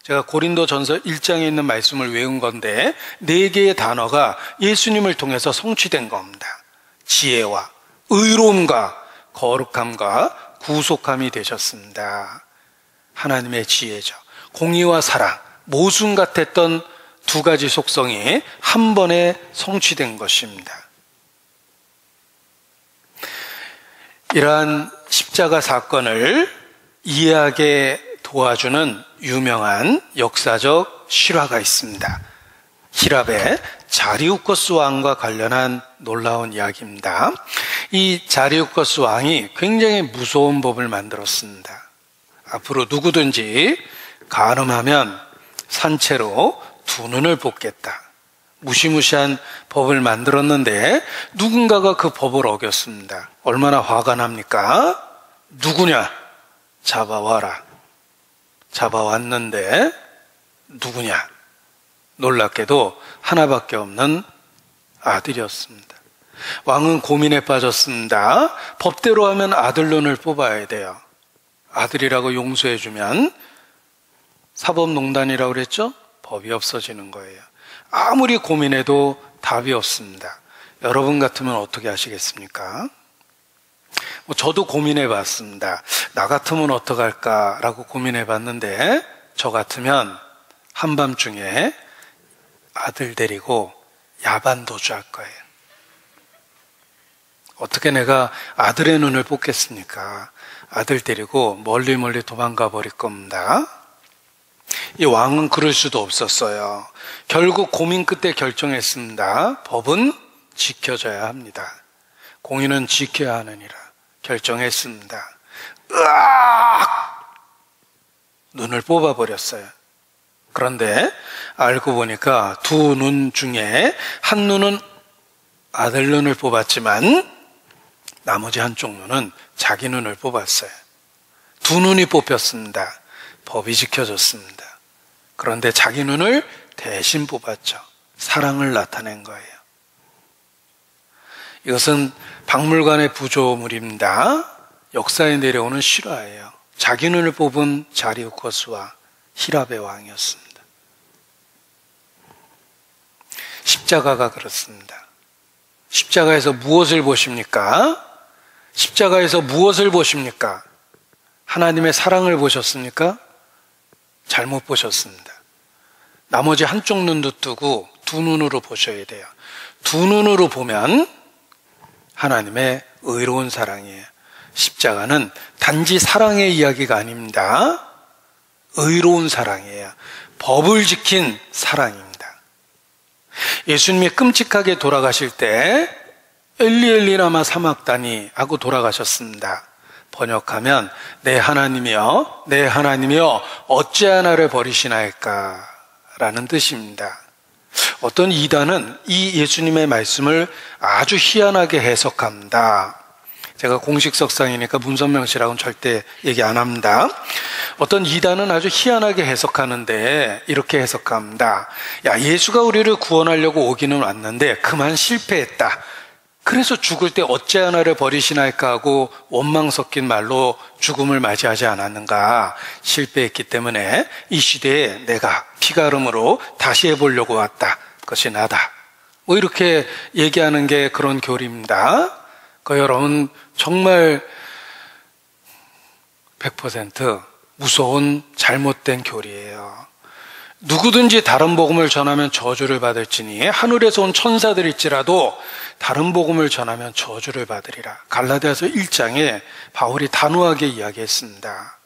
Speaker 1: 제가 고린도전서 1장에 있는 말씀을 외운 건데 4개의 단어가 예수님을 통해서 성취된 겁니다. 지혜와 의로움과 거룩함과 구속함이 되셨습니다. 하나님의 지혜죠. 공의와 사랑, 모순 같았던 두 가지 속성이 한 번에 성취된 것입니다. 이러한 십자가 사건을 이해하게 도와주는 유명한 역사적 실화가 있습니다. 히랍의 자리우커스 왕과 관련한 놀라운 이야기입니다. 이 자리우커스 왕이 굉장히 무서운 법을 만들었습니다. 앞으로 누구든지 간음하면 산채로 두 눈을 뽑겠다. 무시무시한 법을 만들었는데 누군가가 그 법을 어겼습니다. 얼마나 화가 납니까? 누구냐? 잡아와라. 잡아왔는데 누구냐? 놀랍게도 하나밖에 없는 아들이었습니다. 왕은 고민에 빠졌습니다. 법대로 하면 아들 눈을 뽑아야 돼요. 아들이라고 용서해주면 사법농단이라고 그랬죠? 법이 없어지는 거예요. 아무리 고민해도 답이 없습니다. 여러분 같으면 어떻게 하시겠습니까? 저도 고민해 봤습니다. 나 같으면 어떡할까라고 고민해 봤는데 저 같으면 한밤중에 아들 데리고 야반 도주할 거예요. 어떻게 내가 아들의 눈을 뽑겠습니까? 아들 데리고 멀리 도망가 버릴 겁니다. 이 왕은 그럴 수도 없었어요. 결국 고민 끝에 결정했습니다. 법은 지켜져야 합니다. 공의는 지켜야 하느니라 결정했습니다. 으악! 눈을 뽑아버렸어요. 그런데 알고 보니까 두 눈 중에 한 눈은 아들 눈을 뽑았지만 나머지 한쪽 눈은 자기 눈을 뽑았어요. 두 눈이 뽑혔습니다. 법이 지켜졌습니다. 그런데 자기 눈을 대신 뽑았죠. 사랑을 나타낸 거예요. 이것은 박물관의 부조물입니다. 역사에 내려오는 실화예요. 자기 눈을 뽑은 자리우커스와 히랍의 왕이었습니다. 십자가가 그렇습니다. 십자가에서 무엇을 보십니까? 십자가에서 무엇을 보십니까? 하나님의 사랑을 보셨습니까? 잘못 보셨습니다. 나머지 한쪽 눈도 뜨고 두 눈으로 보셔야 돼요. 두 눈으로 보면 하나님의 의로운 사랑이에요. 십자가는 단지 사랑의 이야기가 아닙니다. 의로운 사랑이에요. 법을 지킨 사랑입니다. 예수님이 끔찍하게 돌아가실 때 엘리 엘리 라마 사막다니 하고 돌아가셨습니다. 번역하면 내 하나님이여 내 하나님이여 어찌하여 나를 버리시나이까 라는 뜻입니다. 어떤 이단은 이 예수님의 말씀을 아주 희한하게 해석합니다. 제가 공식 석상이니까 문선명씨라고는 절대 얘기 안 합니다. 어떤 이단은 아주 희한하게 해석하는데 이렇게 해석합니다. 야, 예수가 우리를 구원하려고 오기는 왔는데 그만 실패했다. 그래서 죽을 때 어찌하여 나를 버리시나이까 하고 원망 섞인 말로 죽음을 맞이하지 않았는가. 실패했기 때문에 이 시대에 내가 피가름으로 다시 해보려고 왔다. 그것이 나다. 뭐 이렇게 얘기하는 게 그런 교리입니다. 여러분 정말 100% 무서운 잘못된 교리예요. 누구든지 다른 복음을 전하면 저주를 받을지니 하늘에서 온 천사들일지라도 다른 복음을 전하면 저주를 받으리라. 갈라디아서 1장에 바울이 단호하게 이야기했습니다.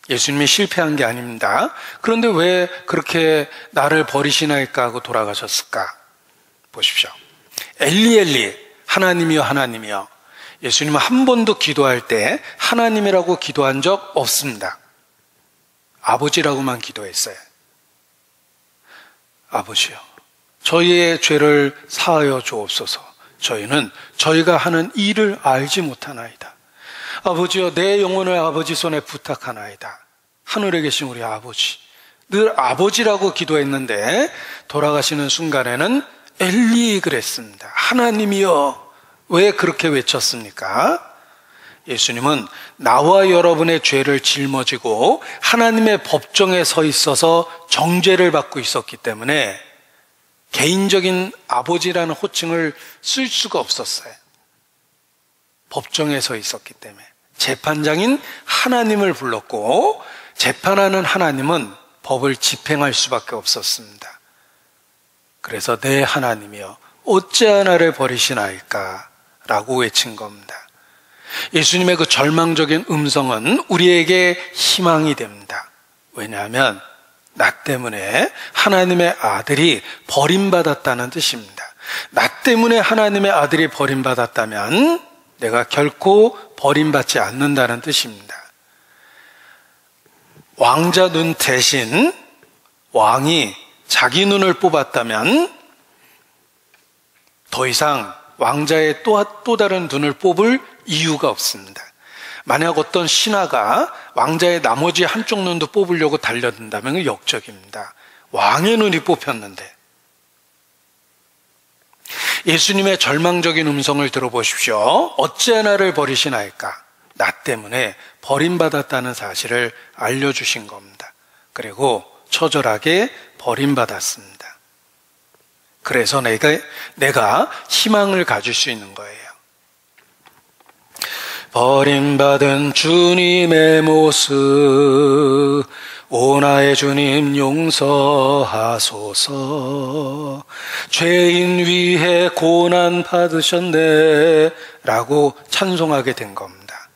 Speaker 1: 예수님이 실패한 게 아닙니다. 그런데 왜 그렇게 나를 버리시나이까 하고 돌아가셨을까? 보십시오. 엘리 엘리 하나님이여 하나님이여. 예수님은 한 번도 기도할 때 하나님이라고 기도한 적 없습니다. 아버지라고만 기도했어요. 아버지여 저희의 죄를 사하여 주옵소서. 저희는 저희가 하는 일을 알지 못하나이다. 아버지여 내 영혼을 아버지 손에 부탁하나이다. 하늘에 계신 우리 아버지. 늘 아버지라고 기도했는데 돌아가시는 순간에는 엘리 그랬습니다. 하나님이여. 왜 그렇게 외쳤습니까? 예수님은 나와 여러분의 죄를 짊어지고 하나님의 법정에 서 있어서 정죄를 받고 있었기 때문에 개인적인 아버지라는 호칭을 쓸 수가 없었어요. 법정에 서 있었기 때문에. 재판장인 하나님을 불렀고 재판하는 하나님은 법을 집행할 수밖에 없었습니다. 그래서 내 하나님이여 어찌하여 나를 버리시나이까 라고 외친 겁니다. 예수님의 그 절망적인 음성은 우리에게 희망이 됩니다. 왜냐하면 나 때문에 하나님의 아들이 버림받았다는 뜻입니다. 나 때문에 하나님의 아들이 버림받았다면 내가 결코 버림받지 않는다는 뜻입니다. 왕자 눈 대신 왕이 자기 눈을 뽑았다면 더 이상 왕자의 또 다른 눈을 뽑을 이유가 없습니다. 만약 어떤 신하가 왕자의 나머지 한쪽 눈도 뽑으려고 달려든다면 역적입니다. 왕의 눈이 뽑혔는데. 예수님의 절망적인 음성을 들어보십시오. 어찌하여 나를 버리시나이까? 나 때문에 버림받았다는 사실을 알려주신 겁니다. 그리고 처절하게 버림받았습니다. 그래서 내가 희망을 가질 수 있는 거예요. 버림받은 주님의 모습, 오 나의 주님 용서하소서. 죄인 위해 고난 받으셨네 라고 찬송하게 된 겁니다.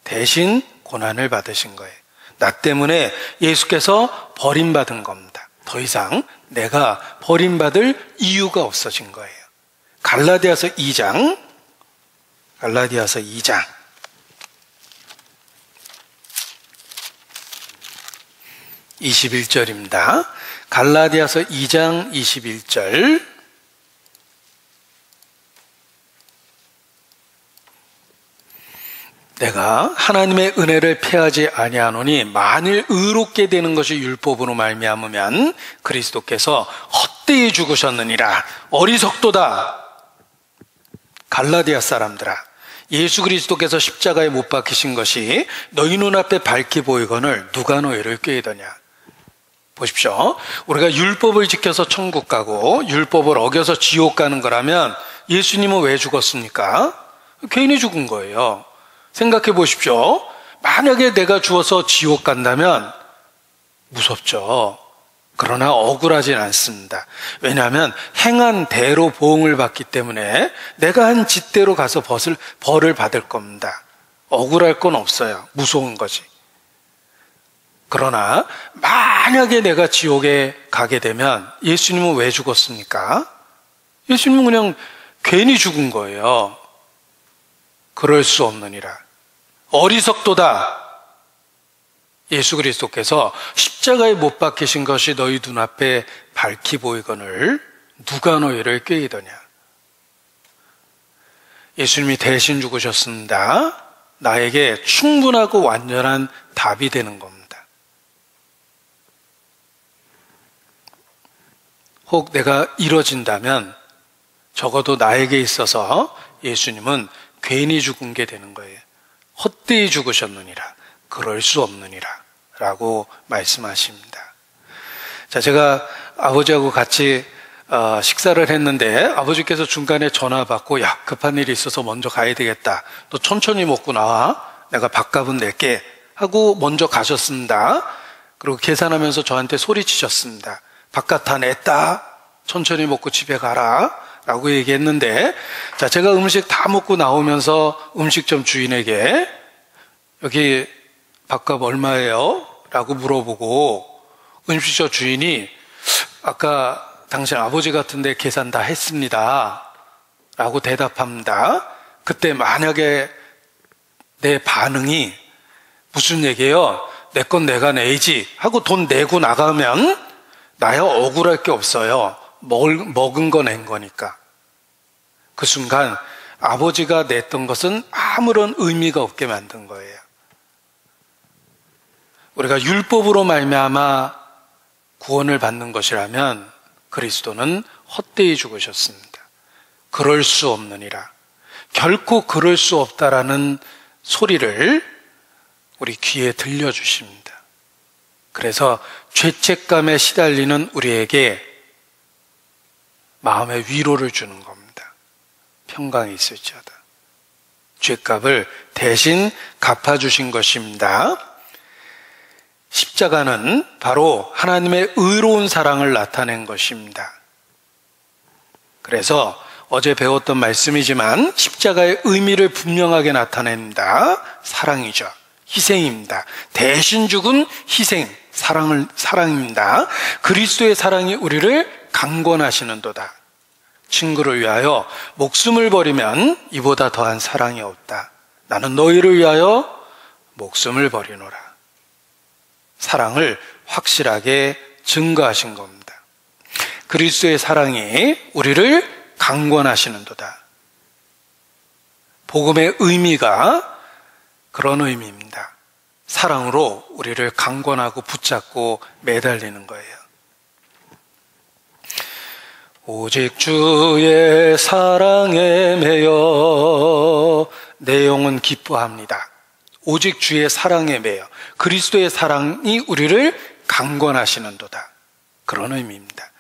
Speaker 1: 대신 고난을 받으신 거예요. 나 때문에 예수께서 버림받은 겁니다. 더 이상 내가 버림받을 이유가 없어진 거예요. 갈라디아서 2장 21절입니다. 갈라디아서 2장 21절. 내가 하나님의 은혜를 패하지 아니하노니 만일 의롭게 되는 것이 율법으로 말미암으면 그리스도께서 헛되이 죽으셨느니라. 어리석도다. 갈라디아 사람들아, 예수 그리스도께서 십자가에 못 박히신 것이 너희 눈앞에 밝히 보이거늘 누가 너희를 꾀이더냐. 보십시오. 우리가 율법을 지켜서 천국 가고 율법을 어겨서 지옥 가는 거라면 예수님은 왜 죽었습니까? 괜히 죽은 거예요. 생각해 보십시오. 만약에 내가 죽어서 지옥 간다면 무섭죠. 그러나 억울하진 않습니다. 왜냐하면 행한 대로 보응을 받기 때문에 내가 한 짓대로 가서 벌을 받을 겁니다. 억울할 건 없어요. 무서운 거지. 그러나 만약에 내가 지옥에 가게 되면 예수님은 왜 죽었습니까? 예수님은 그냥 괜히 죽은 거예요. 그럴 수 없느니라. 어리석도다. 예수 그리스도께서 십자가에 못 박히신 것이 너희 눈앞에 밝히 보이거늘 누가 너희를 꾀이더냐. 예수님이 대신 죽으셨습니다. 나에게 충분하고 완전한 답이 되는 겁니다. 혹 내가 이뤄진다면 적어도 나에게 있어서 예수님은 괜히 죽은 게 되는 거예요. 헛되이 죽으셨느니라. 그럴 수 없느니라 라고 말씀하십니다. 자, 제가 아버지하고 같이 식사를 했는데 아버지께서 중간에 전화 받고 야, 급한 일이 있어서 먼저 가야 되겠다. 너 천천히 먹고 나와. 내가 밥값은 낼게 하고 먼저 가셨습니다. 그리고 계산하면서 저한테 소리치셨습니다. 밥값 다 냈다. 천천히 먹고 집에 가라 라고 얘기했는데, 자, 제가 음식 다 먹고 나오면서 음식점 주인에게 여기 밥값 얼마예요? 라고 물어보고 음식점 주인이 아까 당신 아버지 같은데 계산 다 했습니다 라고 대답합니다. 그때 만약에 내 반응이 무슨 얘기예요? 내 건 내가 내지 하고 돈 내고 나가면 나야 억울할 게 없어요. 먹은 거 낸 거니까. 그 순간 아버지가 냈던 것은 아무런 의미가 없게 만든 거예요. 우리가 율법으로 말미암아 구원을 받는 것이라면 그리스도는 헛되이 죽으셨습니다. 그럴 수 없느니라. 결코 그럴 수 없다라는 소리를 우리 귀에 들려주십니다. 그래서 죄책감에 시달리는 우리에게 마음의 위로를 주는 겁니다. 평강이 있을지어다. 죄값을 대신 갚아주신 것입니다. 십자가는 바로 하나님의 의로운 사랑을 나타낸 것입니다. 그래서 어제 배웠던 말씀이지만 십자가의 의미를 분명하게 나타냅니다. 사랑이죠. 희생입니다. 대신 죽은 희생, 사랑입니다. 그리스도의 사랑이 우리를 강권하시는도다. 친구를 위하여 목숨을 버리면 이보다 더한 사랑이 없다. 나는 너희를 위하여 목숨을 버리노라. 사랑을 확실하게 증거하신 겁니다. 그리스도의 사랑이 우리를 강권하시는도다. 복음의 의미가 그런 의미입니다. 사랑으로 우리를 강권하고 붙잡고 매달리는 거예요. 오직 주의 사랑에 매여 내 영혼 기뻐합니다. 오직 주의 사랑에 매여 그리스도의 사랑이 우리를 강권하시는도다. 그런 의미입니다.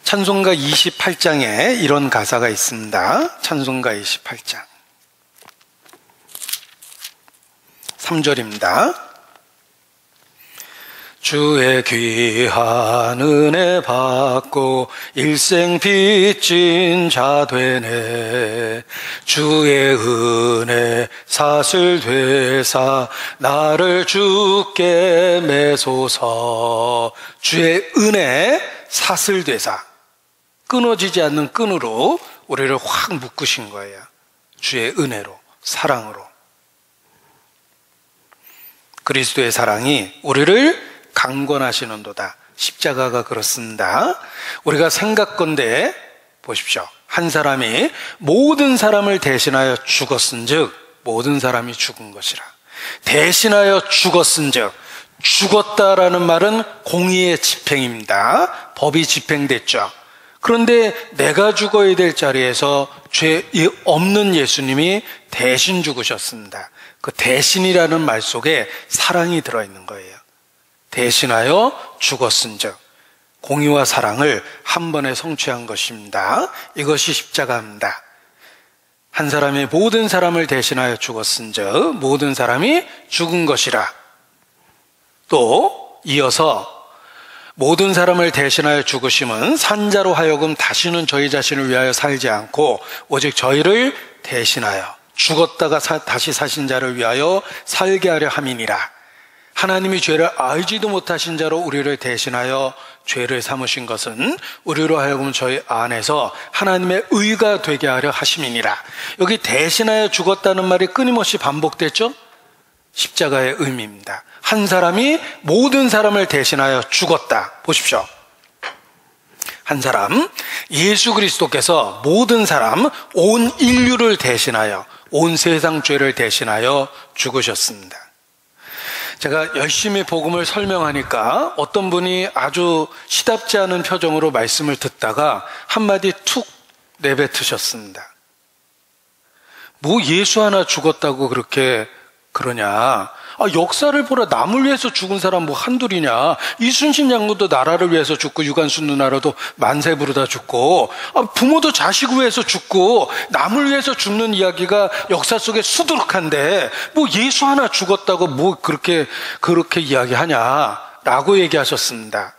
Speaker 1: 찬송가 28장에 이런 가사가 있습니다. 찬송가 28장 3절입니다. 주의 귀한 은혜 받고 일생 빚진 자 되네. 주의 은혜 사슬 되사 나를 주께 매소서. 주의 은혜 사슬 되사, 끊어지지 않는 끈으로 우리를 확 묶으신 거예요. 주의 은혜로, 사랑으로. 그리스도의 사랑이 우리를 강권하시는도다. 십자가가 그렇습니다. 우리가 생각건대 보십시오. 한 사람이 모든 사람을 대신하여 죽었은즉 모든 사람이 죽은 것이라. 대신하여 죽었은즉, 죽었다라는 말은 공의의 집행입니다. 법이 집행됐죠. 그런데 내가 죽어야 될 자리에서 죄 없는 예수님이 대신 죽으셨습니다. 그 대신이라는 말 속에 사랑이 들어있는 거예요. 대신하여 죽었은즉, 공의와 사랑을 한 번에 성취한 것입니다. 이것이 십자가입니다. 한 사람이 모든 사람을 대신하여 죽었은즉 모든 사람이 죽은 것이라. 또 이어서 모든 사람을 대신하여 죽으심은 산자로 하여금 다시는 저희 자신을 위하여 살지 않고 오직 저희를 대신하여 죽었다가 다시 사신 자를 위하여 살게 하려 함이니라. 하나님이 죄를 알지도 못하신 자로 우리를 대신하여 죄를 삼으신 것은 우리로 하여금 저희 안에서 하나님의 의가 되게 하려 하심이니라. 여기 대신하여 죽었다는 말이 끊임없이 반복됐죠? 십자가의 의미입니다. 한 사람이 모든 사람을 대신하여 죽었다. 보십시오. 한 사람, 예수 그리스도께서 모든 사람, 온 인류를 대신하여, 온 세상 죄를 대신하여 죽으셨습니다. 제가 열심히 복음을 설명하니까 어떤 분이 아주 시답지 않은 표정으로 말씀을 듣다가 한마디 툭 내뱉으셨습니다. 뭐 예수 하나 죽었다고 그렇게 그러냐. 역사를 보라. 남을 위해서 죽은 사람 뭐 한둘이냐. 이순신 장군도 나라를 위해서 죽고 유관순 누나라도 만세 부르다 죽고 부모도 자식을 위해서 죽고 남을 위해서 죽는 이야기가 역사 속에 수두룩한데 뭐 예수 하나 죽었다고 뭐 그렇게 이야기하냐라고 얘기하셨습니다.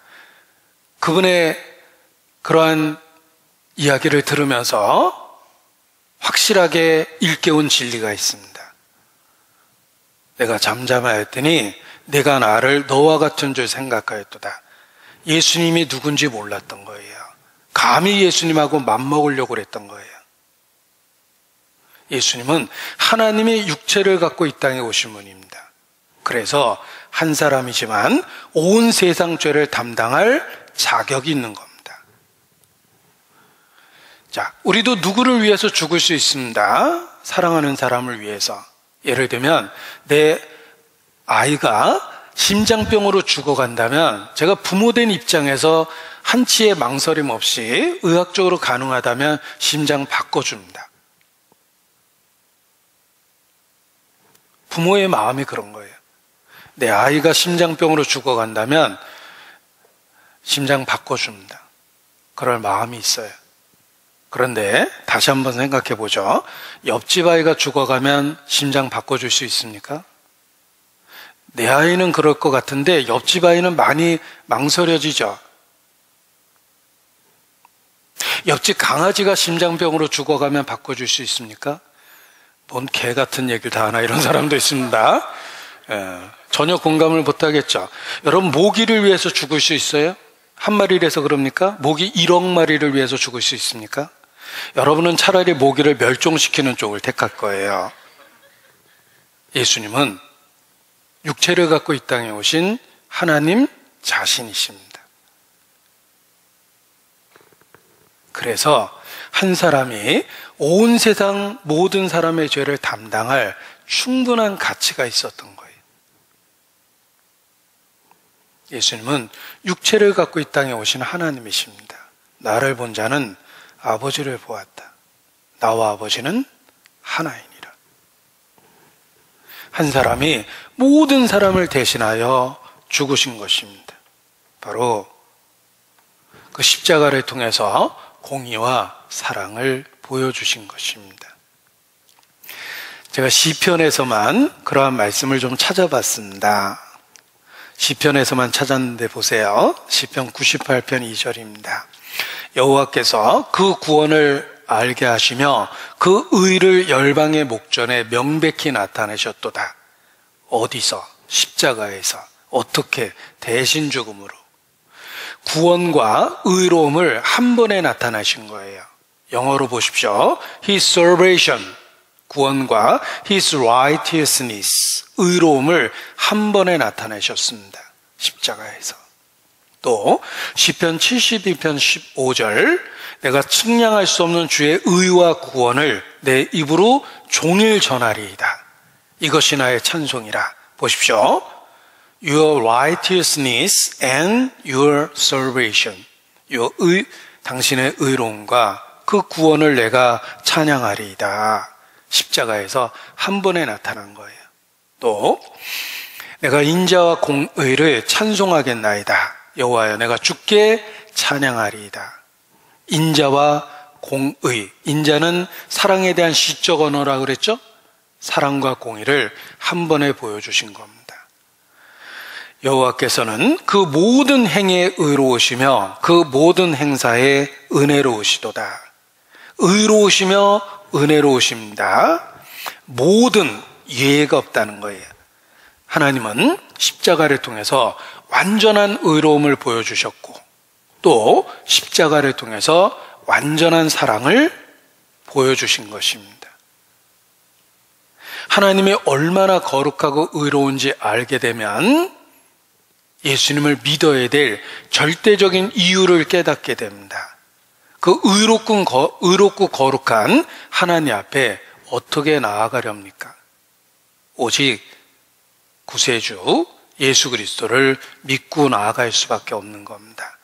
Speaker 1: 그분의 그러한 이야기를 들으면서 확실하게 일깨운 진리가 있습니다. 내가 잠잠하였더니 내가 나를 너와 같은 줄 생각하였도다. 예수님이 누군지 몰랐던 거예요. 감히 예수님하고 맞먹으려고 그랬던 거예요. 예수님은 하나님의 육체를 갖고 이 땅에 오신 분입니다. 그래서 한 사람이지만 온 세상 죄를 담당할 자격이 있는 겁니다. 자, 우리도 누구를 위해서 죽을 수 있습니다. 사랑하는 사람을 위해서. 예를 들면 내 아이가 심장병으로 죽어간다면 제가 부모된 입장에서 한치의 망설임 없이 의학적으로 가능하다면 심장 바꿔줍니다. 부모의 마음이 그런 거예요. 내 아이가 심장병으로 죽어간다면 심장 바꿔줍니다. 그럴 마음이 있어요. 그런데 다시 한번 생각해 보죠. 옆집 아이가 죽어가면 심장 바꿔줄 수 있습니까? 내 아이는 그럴 것 같은데 옆집 아이는 많이 망설여지죠. 옆집 강아지가 심장병으로 죽어가면 바꿔줄 수 있습니까? 뭔 개 같은 얘기를 다 하나, 이런 사람도 있습니다. 전혀 공감을 못하겠죠. 여러분, 모기를 위해서 죽을 수 있어요? 한 마리라서 그럽니까? 모기 1억 마리를 위해서 죽을 수 있습니까? 여러분은 차라리 모기를 멸종시키는 쪽을 택할 거예요. 예수님은 육체를 갖고 이 땅에 오신 하나님 자신이십니다. 그래서 한 사람이 온 세상 모든 사람의 죄를 담당할 충분한 가치가 있었던 거예요. 예수님은 육체를 갖고 이 땅에 오신 하나님이십니다. 나를 본 자는 아버지를 보았다. 나와 아버지는 하나이니라. 한 사람이 모든 사람을 대신하여 죽으신 것입니다. 바로 그 십자가를 통해서 공의와 사랑을 보여주신 것입니다. 제가 시편에서만 그러한 말씀을 좀 찾아봤습니다. 시편에서만 찾았는데 보세요. 시편 98편 2절입니다. 여호와께서 그 구원을 알게 하시며 그 의를 열방의 목전에 명백히 나타내셨도다. 어디서? 십자가에서. 어떻게? 대신 죽음으로. 구원과 의로움을 한 번에 나타나신 거예요. 영어로 보십시오. His salvation, 구원과 His righteousness, 의로움을 한 번에 나타내셨습니다. 십자가에서. 또 시편 72편 15절, 내가 측량할 수 없는 주의 의와 구원을 내 입으로 종일 전하리이다. 이것이 나의 찬송이라. 보십시오. Your righteousness and your salvation. 당신의 의로움과 그 구원을 내가 찬양하리이다. 십자가에서 한 번에 나타난 거예요. 또 내가 인자와 공의를 찬송하겠나이다. 여호와여, 내가 주께 찬양하리이다. 인자와 공의. 인자는 사랑에 대한 시적 언어라고 그랬죠? 사랑과 공의를 한 번에 보여주신 겁니다. 여호와께서는 그 모든 행위에 의로우시며 그 모든 행사에 은혜로우시도다. 의로우시며 은혜로우십니다. 모든 예외가 없다는 거예요. 하나님은 십자가를 통해서 완전한 의로움을 보여주셨고, 또 십자가를 통해서 완전한 사랑을 보여주신 것입니다. 하나님이 얼마나 거룩하고 의로운지 알게 되면 예수님을 믿어야 될 절대적인 이유를 깨닫게 됩니다. 그 의롭고 거룩한 하나님 앞에 어떻게 나아가렵니까? 오직 구세주 예수 그리스도를 믿고 나아갈 수밖에 없는 겁니다.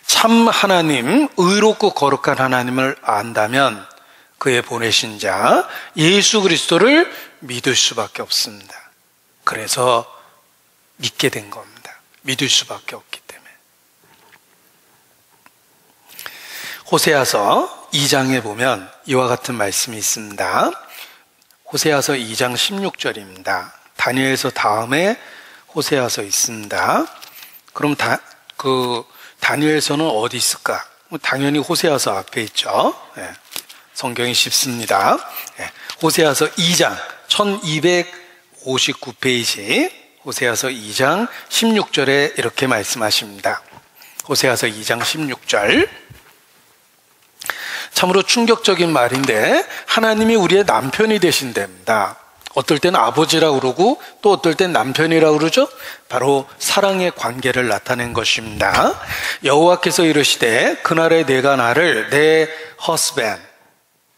Speaker 1: 참 하나님, 의롭고 거룩한 하나님을 안다면 그의 보내신 자 예수 그리스도를 믿을 수밖에 없습니다. 그래서 믿게 된 겁니다. 믿을 수밖에 없기 때문에. 호세아서 2장에 보면 이와 같은 말씀이 있습니다. 호세아서 2장 16절입니다. 다니엘서 다음에 호세아서 있습니다. 그럼 다니엘서는 어디 있을까? 당연히 호세아서 앞에 있죠. 네, 성경이 쉽습니다. 네, 호세아서 2장 1259페이지 호세아서 2장 16절에 이렇게 말씀하십니다. 호세아서 2장 16절. 참으로 충격적인 말인데 하나님이 우리의 남편이 되신답니다. 어떨 땐 아버지라고 그러고 또 어떨 땐 남편이라고 그러죠. 바로 사랑의 관계를 나타낸 것입니다. 여호와께서 이르시되 그날에 내가 나를 내 husband,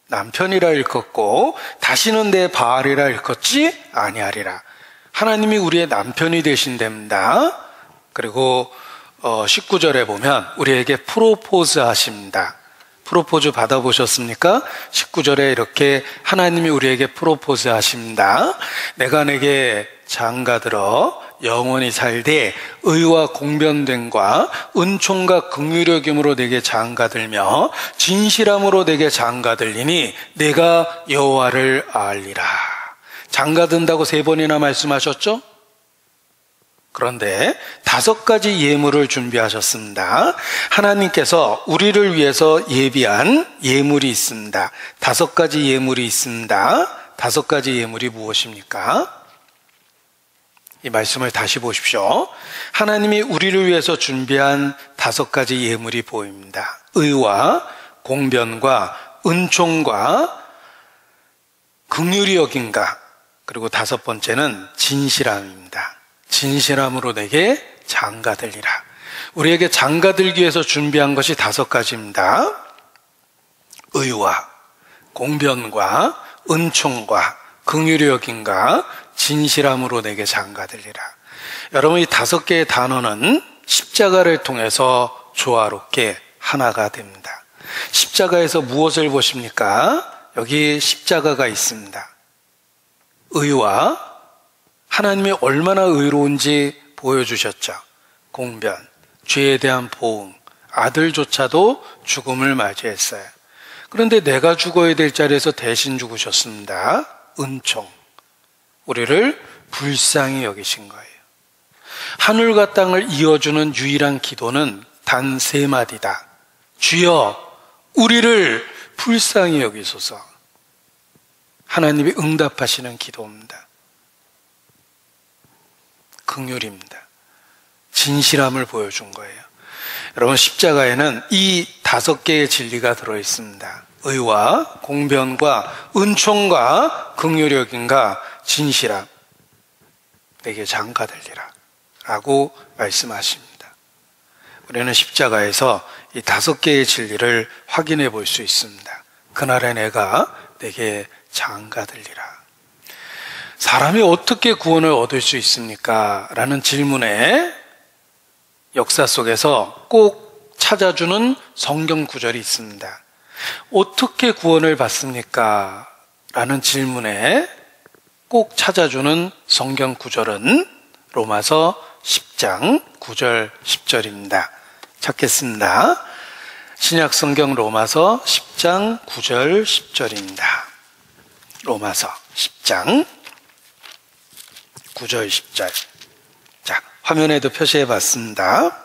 Speaker 1: 남편이라 일컫고 다시는 내 바알이라 일컫지 아니하리라. 하나님이 우리의 남편이 되신답니다. 그리고 19절에 보면 우리에게 프로포즈 하십니다. 프로포즈 받아보셨습니까? 19절에 이렇게 하나님이 우리에게 프로포즈 하십니다. 내가 내게 장가들어 영원히 살되 의와 공변됨과 은총과 긍휼력임으로 내게 장가들며 진실함으로 내게 장가들리니 내가 여호와를 알리라. 장가든다고 3번이나 말씀하셨죠? 그런데 5가지 예물을 준비하셨습니다. 하나님께서 우리를 위해서 예비한 예물이 있습니다. 5가지 예물이 있습니다. 5가지 예물이 무엇입니까? 이 말씀을 다시 보십시오. 하나님이 우리를 위해서 준비한 5가지 예물이 보입니다. 의와 공변과 은총과 긍휼이 여김과, 그리고 5번째는 진실함입니다. 진실함으로 내게 장가들리라. 우리에게 장가들기 위해서 준비한 것이 5가지입니다. 의와 공변과 은총과 긍휼이 여김과 진실함으로 내게 장가들리라. 여러분, 이 5개의 단어는 십자가를 통해서 조화롭게 하나가 됩니다. 십자가에서 무엇을 보십니까? 여기 십자가가 있습니다. 의와 하나님이 얼마나 의로운지 보여주셨죠. 공변, 죄에 대한 보응, 아들조차도 죽음을 맞이했어요. 그런데 내가 죽어야 될 자리에서 대신 죽으셨습니다. 은총, 우리를 불쌍히 여기신 거예요. 하늘과 땅을 이어주는 유일한 기도는 단 3마디다. 주여, 우리를 불쌍히 여기소서. 하나님이 응답하시는 기도입니다. 긍휼입니다. 진실함을 보여준 거예요. 여러분, 십자가에는 이 5개의 진리가 들어있습니다. 의와 공변과 은총과 긍휼이 여김과 진실함, 내게 장가들리라 라고 말씀하십니다. 우리는 십자가에서 이 5개의 진리를 확인해 볼 수 있습니다. 그날에 내게 장가들리라. 사람이 어떻게 구원을 얻을 수 있습니까? 라는 질문에 역사 속에서 꼭 찾아주는 성경 구절이 있습니다. 어떻게 구원을 받습니까? 라는 질문에 꼭 찾아주는 성경 구절은 로마서 10장 9절 10절입니다. 찾겠습니다. 신약 성경 로마서 10장 9절 10절입니다. 로마서 10장 9절 10절. 자, 화면에도 표시해 봤습니다.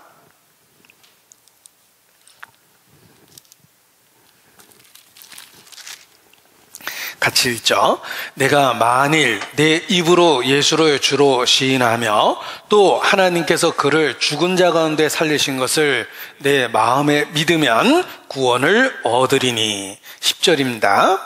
Speaker 1: 같이 읽죠. 내가 만일 내 입으로 예수를 주로 시인하며 또 하나님께서 그를 죽은 자 가운데 살리신 것을 내 마음에 믿으면 구원을 얻으리니. 10절입니다.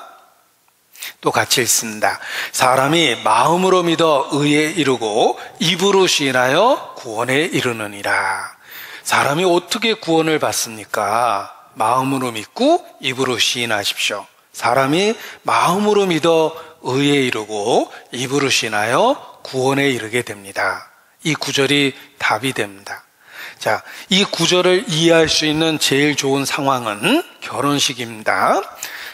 Speaker 1: 또 같이 읽습니다. 사람이 마음으로 믿어 의에 이르고 입으로 시인하여 구원에 이르느니라. 사람이 어떻게 구원을 받습니까? 마음으로 믿고 입으로 시인하십시오. 사람이 마음으로 믿어 의에 이르고 입으로 시인하여 구원에 이르게 됩니다. 이 구절이 답이 됩니다. 자, 이 구절을 이해할 수 있는 제일 좋은 상황은 결혼식입니다.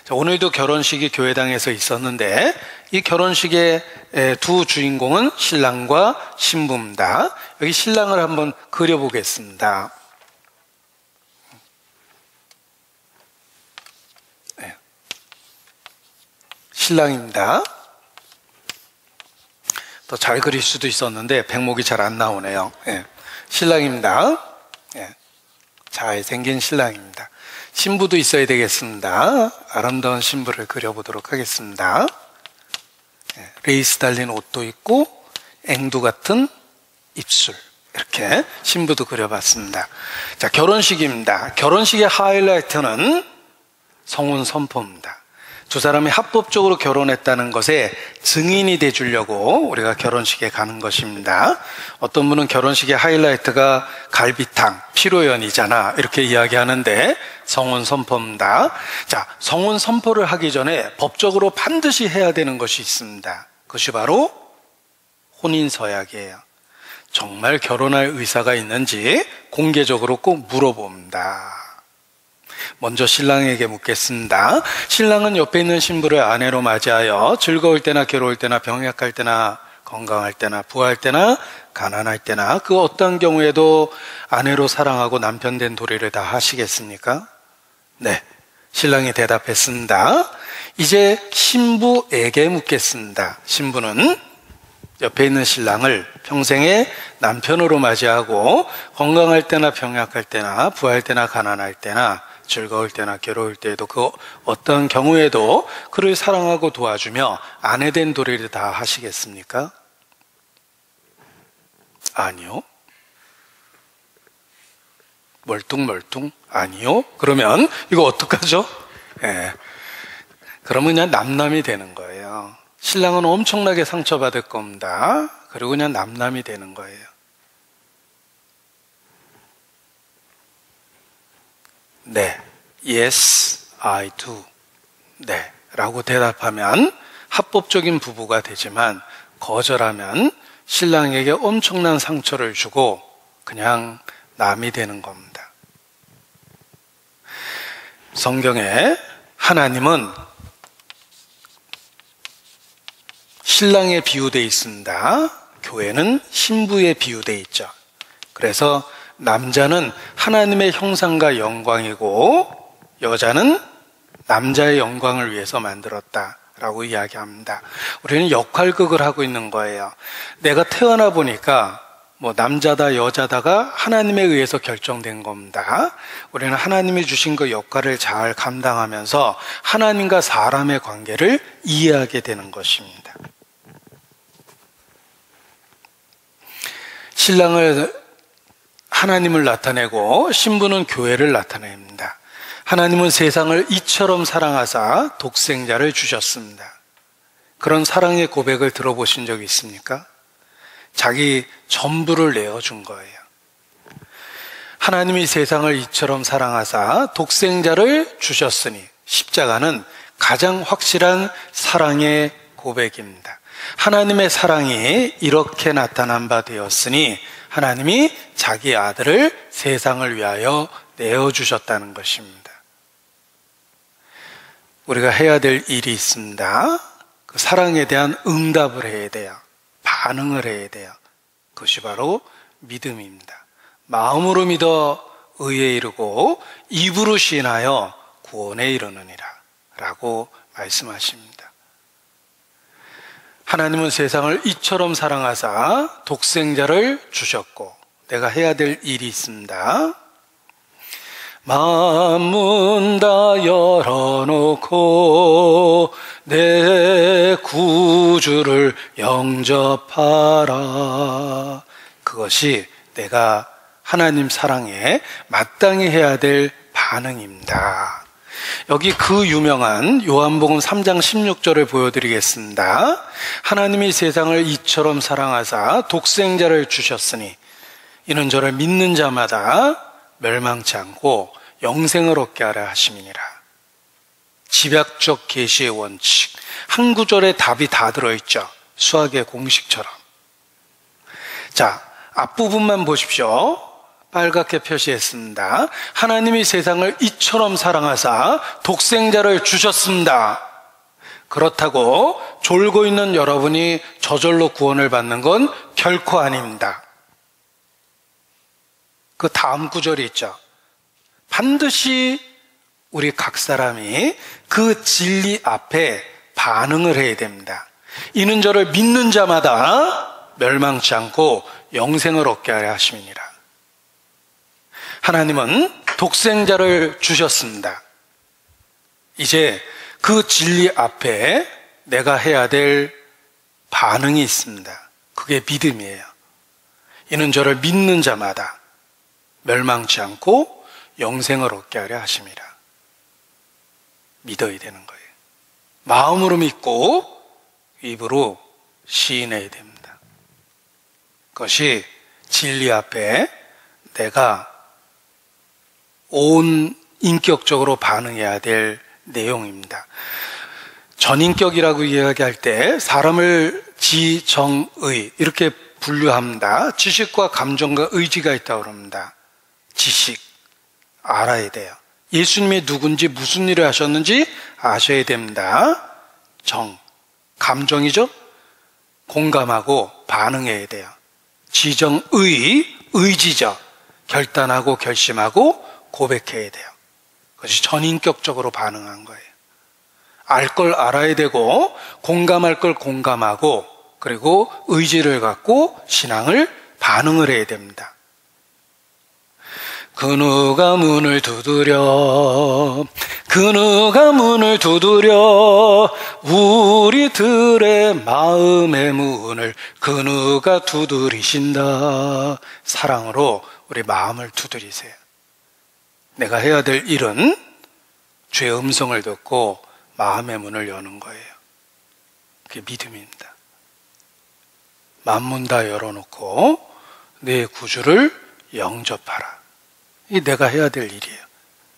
Speaker 1: 자, 오늘도 결혼식이 교회당에서 있었는데 이 결혼식의 2 주인공은 신랑과 신부입니다. 여기 신랑을 한번 그려보겠습니다. 신랑입니다. 더 잘 그릴 수도 있었는데 백목이 잘 안 나오네요. 신랑입니다. 잘 생긴 신랑입니다. 신부도 있어야 되겠습니다. 아름다운 신부를 그려보도록 하겠습니다. 레이스 달린 옷도 있고 앵두 같은 입술, 이렇게 신부도 그려봤습니다. 자, 결혼식입니다. 결혼식의 하이라이트는 성혼 선포입니다. 두 사람이 합법적으로 결혼했다는 것에 증인이 돼주려고 우리가 결혼식에 가는 것입니다. 어떤 분은 결혼식의 하이라이트가 갈비탕, 피로연이잖아, 이렇게 이야기하는데 성혼 선포입니다. 자, 성혼 선포를 하기 전에 법적으로 반드시 해야 되는 것이 있습니다. 그것이 바로 혼인서약이에요. 정말 결혼할 의사가 있는지 공개적으로 꼭 물어봅니다. 먼저 신랑에게 묻겠습니다. 신랑은 옆에 있는 신부를 아내로 맞이하여 즐거울 때나 괴로울 때나 병약할 때나 건강할 때나 부할 때나 가난할 때나 그 어떤 경우에도 아내로 사랑하고 남편 된 도리를 다 하시겠습니까? 네, 신랑이 대답했습니다. 이제 신부에게 묻겠습니다. 신부는 옆에 있는 신랑을 평생의 남편으로 맞이하고 건강할 때나 병약할 때나 부할 때나 가난할 때나 즐거울 때나 괴로울 때에도 그 어떤 경우에도 그를 사랑하고 도와주며 아내 된 도리를 다 하시겠습니까? 아니요. 멀뚱멀뚱? 아니요. 그러면 이거 어떡하죠? 그러면 그냥 남남이 되는 거예요. 신랑은 엄청나게 상처받을 겁니다. 그리고 그냥 남남이 되는 거예요. 네, yes, I do. 네, 라고 대답하면 합법적인 부부가 되지만 거절하면 신랑에게 엄청난 상처를 주고 그냥 남이 되는 겁니다. 성경에 하나님은 신랑에 비유되어 있습니다. 교회는 신부에 비유되어 있죠. 그래서 남자는 하나님의 형상과 영광이고 여자는 남자의 영광을 위해서 만들었다라고 이야기합니다. 우리는 역할극을 하고 있는 거예요. 내가 태어나 보니까 뭐 남자다 여자다가 하나님에 의해서 결정된 겁니다. 우리는 하나님이 주신 그 역할을 잘 감당하면서 하나님과 사람의 관계를 이해하게 되는 것입니다. 신랑을 하나님을 나타내고 신부는 교회를 나타냅니다. 하나님은 세상을 이처럼 사랑하사 독생자를 주셨습니다. 그런 사랑의 고백을 들어보신 적이 있습니까? 자기 전부를 내어준 거예요. 하나님이 세상을 이처럼 사랑하사 독생자를 주셨으니 십자가는 가장 확실한 사랑의 고백입니다. 하나님의 사랑이 이렇게 나타난 바 되었으니 하나님이 자기 아들을 세상을 위하여 내어주셨다는 것입니다. 우리가 해야 될 일이 있습니다. 그 사랑에 대한 응답을 해야 돼요. 반응을 해야 돼요. 그것이 바로 믿음입니다. 마음으로 믿어 의에 이르고 입으로 시인하여 구원에 이르느니라 라고 말씀하십니다. 하나님은 세상을 이처럼 사랑하사 독생자를 주셨고 내가 해야 될 일이 있습니다. 만문 다 열어놓고 내 구주를 영접하라. 그것이 내가 하나님 사랑에 마땅히 해야 될 반응입니다. 여기 그 유명한 요한복음 3장 16절을 보여드리겠습니다. 하나님이 세상을 이처럼 사랑하사 독생자를 주셨으니 이는 저를 믿는 자마다 멸망치 않고 영생을 얻게 하려 하심이니라. 집약적 계시의 원칙, 한 구절에 답이 다 들어있죠. 수학의 공식처럼. 자, 앞부분만 보십시오. 빨갛게 표시했습니다. 하나님이 세상을 이처럼 사랑하사 독생자를 주셨습니다. 그렇다고 졸고 있는 여러분이 저절로 구원을 받는 건 결코 아닙니다. 그 다음 구절이 있죠. 반드시 우리 각 사람이 그 진리 앞에 반응을 해야 됩니다. 이는 저를 믿는 자마다 멸망치 않고 영생을 얻게 하려 하심이니라. 하나님은 독생자를 주셨습니다. 이제 그 진리 앞에 내가 해야 될 반응이 있습니다. 그게 믿음이에요. 이는 저를 믿는 자마다 멸망치 않고 영생을 얻게 하려 하심이라. 믿어야 되는 거예요. 마음으로 믿고 입으로 시인해야 됩니다. 그것이 진리 앞에 내가 온 인격적으로 반응해야 될 내용입니다. 전인격이라고 이야기할 때 사람을 지정의 이렇게 분류합니다. 지식과 감정과 의지가 있다고 합니다. 지식 알아야 돼요. 예수님이 누군지 무슨 일을 하셨는지 아셔야 됩니다. 정 감정이죠. 공감하고 반응해야 돼요. 의지적, 결단하고 결심하고 고백해야 돼요. 그것이 전인격적으로 반응한 거예요. 알 걸 알아야 되고 공감할 걸 공감하고 그리고 의지를 갖고 신앙을 반응을 해야 됩니다. 그 누가 문을 두드려 우리들의 마음의 문을 그 누가 두드리신다. 사랑으로 우리 마음을 두드리세요. 내가 해야 될 일은 주의 음성을 듣고 마음의 문을 여는 거예요. 그게 믿음입니다. 만문 다 열어놓고 내 구주를 영접하라. 이게 내가 해야 될 일이에요.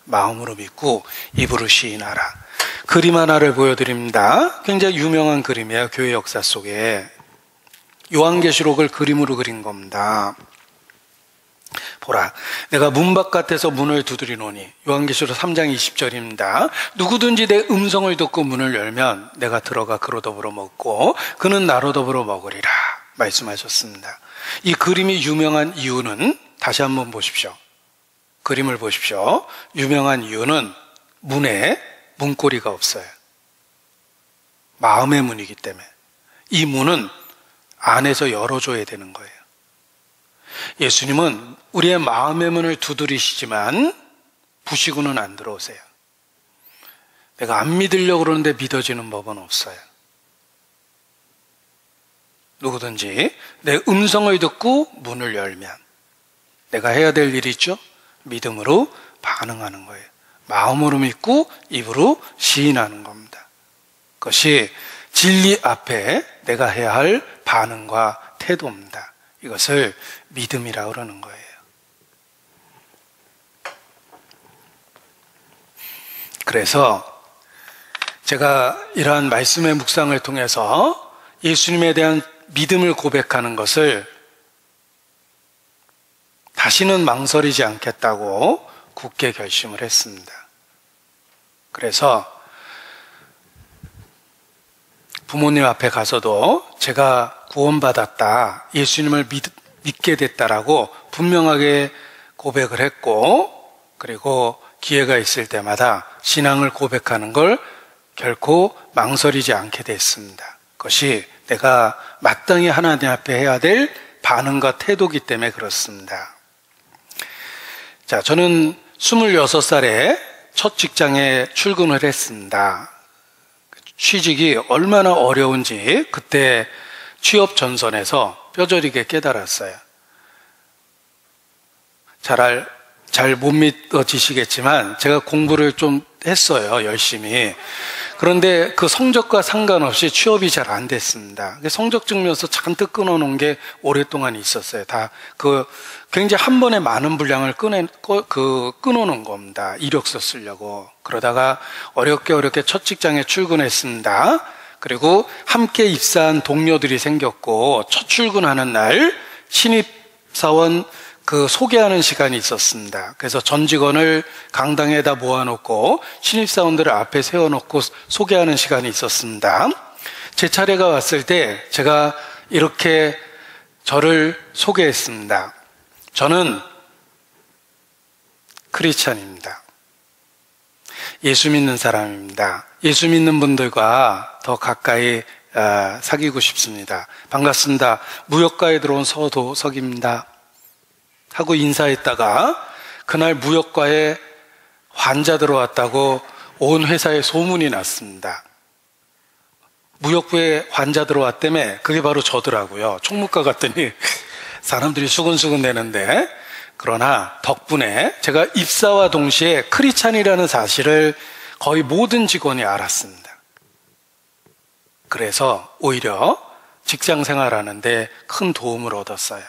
Speaker 1: 마음으로 믿고 입으로 시인하라. 그림 하나를 보여드립니다. 굉장히 유명한 그림이에요. 교회 역사 속에. 요한계시록을 그림으로 그린 겁니다. 보라, 내가 문 바깥에서 문을 두드리노니. 요한계시록 3장 20절입니다. 누구든지 내 음성을 듣고 문을 열면 내가 들어가 그로 더불어 먹고 그는 나로 더불어 먹으리라 말씀하셨습니다. 이 그림이 유명한 이유는 다시 한번 보십시오. 그림을 보십시오. 유명한 이유는 문에 문고리가 없어요. 마음의 문이기 때문에. 이 문은 안에서 열어줘야 되는 거예요. 예수님은 우리의 마음의 문을 두드리시지만 부시고는 안 들어오세요. 내가 안 믿으려고 그러는데 믿어지는 법은 없어요. 누구든지 내 음성을 듣고 문을 열면 내가 해야 될 일이 있죠? 믿음으로 반응하는 거예요. 마음으로 믿고 입으로 시인하는 겁니다. 그것이 진리 앞에 내가 해야 할 반응과 태도입니다. 이것을 믿음이라고 그러는 거예요. 그래서 제가 이러한 말씀의 묵상을 통해서 예수님에 대한 믿음을 고백하는 것을 다시는 망설이지 않겠다고 굳게 결심을 했습니다. 그래서 부모님 앞에 가서도 제가 구원받았다, 예수님을 믿게 됐다라고 분명하게 고백을 했고, 그리고 기회가 있을 때마다 신앙을 고백하는 걸 결코 망설이지 않게 됐습니다. 그것이 내가 마땅히 하나님 앞에 해야 될 반응과 태도이기 때문에 그렇습니다. 자, 저는 26살에 첫 직장에 출근을 했습니다. 취직이 얼마나 어려운지 그때 취업 전선에서 뼈저리게 깨달았어요. 잘 못 믿어지시겠지만 제가 공부를 좀 했어요, 열심히. 그런데 그 성적과 상관없이 취업이 잘 안 됐습니다. 성적 증명서 잔뜩 끊어놓은 게 오랫동안 있었어요. 굉장히 한 번에 많은 분량을 끊어놓은 겁니다. 이력서 쓰려고. 그러다가 어렵게 첫 직장에 출근했습니다. 그리고 함께 입사한 동료들이 생겼고, 첫 출근하는 날 신입사원 소개하는 시간이 있었습니다. 그래서 전 직원을 강당에다 모아놓고 신입사원들을 앞에 세워놓고 소개하는 시간이 있었습니다. 제 차례가 왔을 때 제가 이렇게 저를 소개했습니다. 저는 크리스찬입니다. 예수 믿는 사람입니다. 예수 믿는 분들과 더 가까이 사귀고 싶습니다. 반갑습니다. 무역과에 들어온 서도석입니다. 하고 인사했다가 그날 무역과에 환자 들어왔다고 온 회사에 소문이 났습니다. 무역부에 환자 들어왔다며. 그게 바로 저더라고요. 총무과 갔더니 사람들이 수근수근 대는데, 그러나 덕분에 제가 입사와 동시에 크리스찬이라는 사실을 거의 모든 직원이 알았습니다. 그래서 오히려 직장 생활하는데 큰 도움을 얻었어요.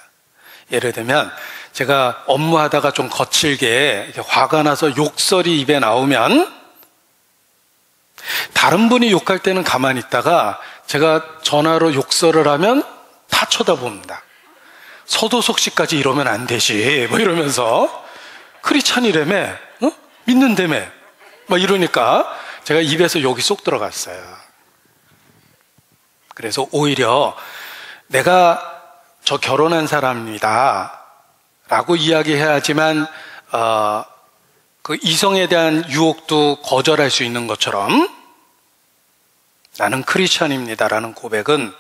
Speaker 1: 예를 들면 제가 업무하다가 좀 거칠게 이렇게 화가 나서 욕설이 입에 나오면 다른 분이 욕할 때는 가만히 있다가 제가 전화로 욕설을 하면 다 쳐다봅니다. 서도석 씨까지 이러면 안 되지, 뭐 이러면서. 크리스찬이라며, 믿는다며, 막 이러니까 제가 입에서 욕이 쏙 들어갔어요. 그래서 오히려 내가 저 결혼한 사람입니다 라고 이야기해야지만 그 이성에 대한 유혹도 거절할 수 있는 것처럼 나는 크리스천입니다 라는 고백은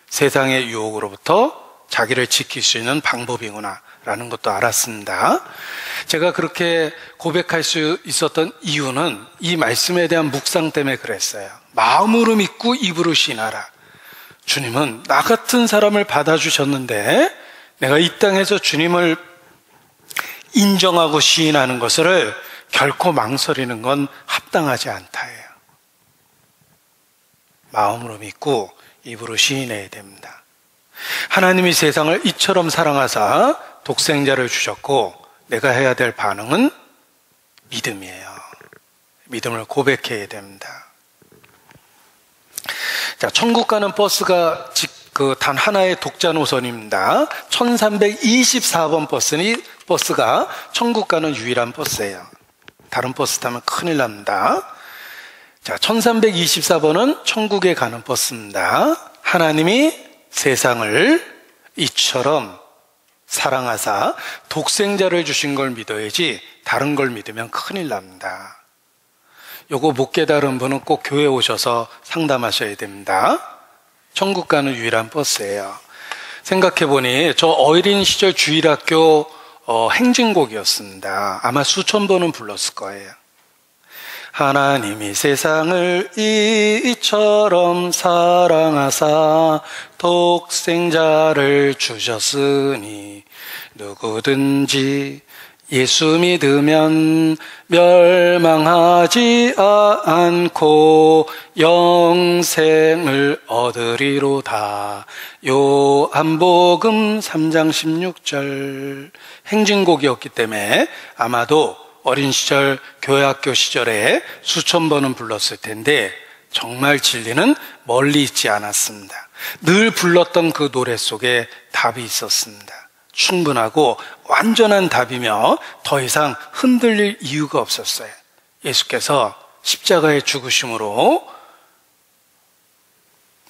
Speaker 1: 세상의 유혹으로부터 자기를 지킬 수 있는 방법이구나 라는 것도 알았습니다. 제가 그렇게 고백할 수 있었던 이유는 이 말씀에 대한 묵상 때문에 그랬어요. 마음으로 믿고 입으로 시인하라. 주님은 나 같은 사람을 받아주셨는데 내가 이 땅에서 주님을 인정하고 시인하는 것을 결코 망설이는 건 합당하지 않다예요. 마음으로 믿고 입으로 시인해야 됩니다. 하나님이 세상을 이처럼 사랑하사 독생자를 주셨고 내가 해야 될 반응은 믿음이에요. 믿음을 고백해야 됩니다. 자, 천국 가는 버스가 단 하나의 독자 노선입니다. 1324번 버스가 천국 가는 유일한 버스예요. 다른 버스 타면 큰일 납니다. 자, 1324번은 천국에 가는 버스입니다. 하나님이 세상을 이처럼 사랑하사 독생자를 주신 걸 믿어야지 다른 걸 믿으면 큰일 납니다. 요거 못 깨달은 분은 꼭 교회 오셔서 상담하셔야 됩니다. 천국 가는 유일한 버스예요. 생각해보니 저 어린 시절 주일학교 행진곡이었습니다. 아마 수천 번은 불렀을 거예요. 하나님이 세상을 이처럼 사랑하사 독생자를 주셨으니 누구든지 예수 믿으면 멸망하지 않고 영생을 얻으리로다. 요한복음 3장 16절 행진곡이었기 때문에 아마도 어린 시절 교회학교 시절에 수천 번은 불렀을 텐데 정말 진리는 멀리 있지 않았습니다. 늘 불렀던 그 노래 속에 답이 있었습니다. 충분하고 완전한 답이며 더 이상 흔들릴 이유가 없었어요. 예수께서 십자가의 죽으심으로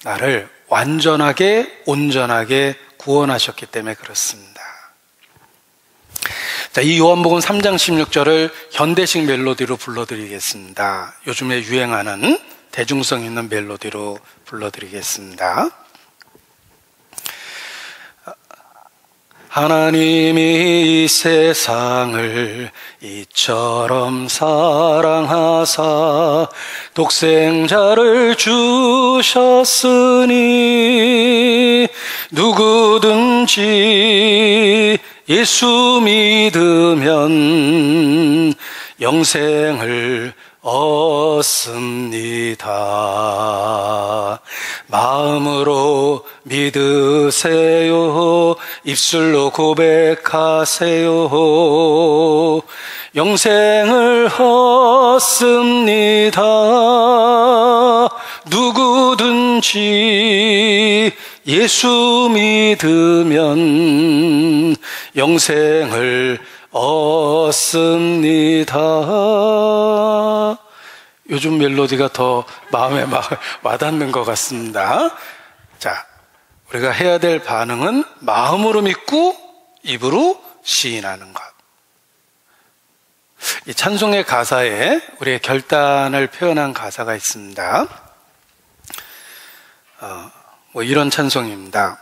Speaker 1: 나를 완전하게 온전하게 구원하셨기 때문에 그렇습니다. 자, 이 요한복음 3장 16절을 현대식 멜로디로 불러드리겠습니다. 요즘에 유행하는 대중성 있는 멜로디로 불러드리겠습니다. 하나님이 세상을 이처럼 사랑하사 독생자를 주셨으니 누구든지 예수 믿으면 영생을 얻습니다. 마음으로 믿으세요. 입술로 고백하세요. 영생을 얻습니다. 누구든지 예수 믿으면 영생을 얻습니다. 요즘 멜로디가 더 마음에 와닿는 것 같습니다. 자, 우리가 해야 될 반응은 마음으로 믿고 입으로 시인하는 것. 이 찬송의 가사에 우리의 결단을 표현한 가사가 있습니다. 이런 찬송입니다.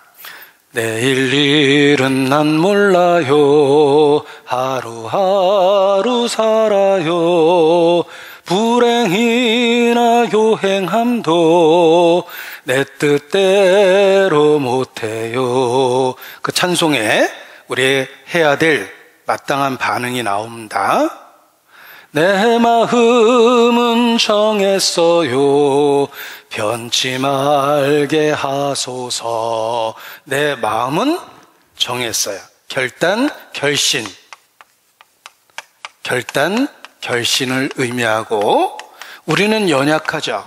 Speaker 1: 내일 일은 난 몰라요. 하루하루 살아요. 불행이나 요행함도 내 뜻대로 못해요. 그 찬송에 우리 해야 될 마땅한 반응이 나옵니다. 내 마음은 정했어요. 변치 말게 하소서. 내 마음은 정했어요. 결단, 결신. 결단, 결신을 의미하고 우리는 연약하죠.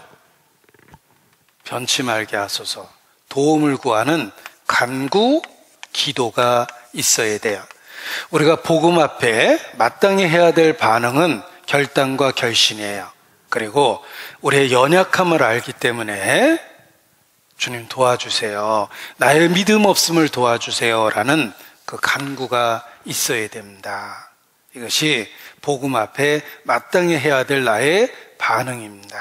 Speaker 1: 변치 말게 하소서. 도움을 구하는 간구, 기도가 있어야 돼요. 우리가 복음 앞에 마땅히 해야 될 반응은 결단과 결신이에요. 그리고 우리의 연약함을 알기 때문에 주님 도와주세요. 나의 믿음 없음을 도와주세요. 라는 그 간구가 있어야 됩니다. 이것이 복음 앞에 마땅히 해야 될 나의 반응입니다.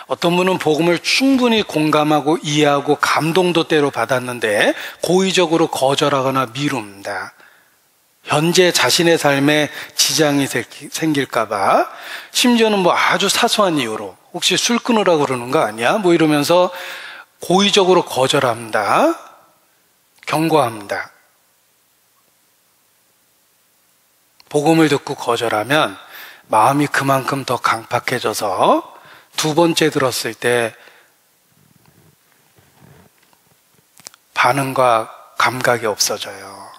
Speaker 1: 어떤 분은 복음을 충분히 공감하고 이해하고 감동도 때로 받았는데 고의적으로 거절하거나 미룹니다. 현재 자신의 삶에 지장이 생길까봐, 심지어는 뭐 아주 사소한 이유로 혹시 술 끊으라고 그러는 거 아니야? 뭐 이러면서 고의적으로 거절합니다. 경고합니다. 복음을 듣고 거절하면 마음이 그만큼 더 강팍해져서 두 번째 들었을 때 반응과 감각이 없어져요.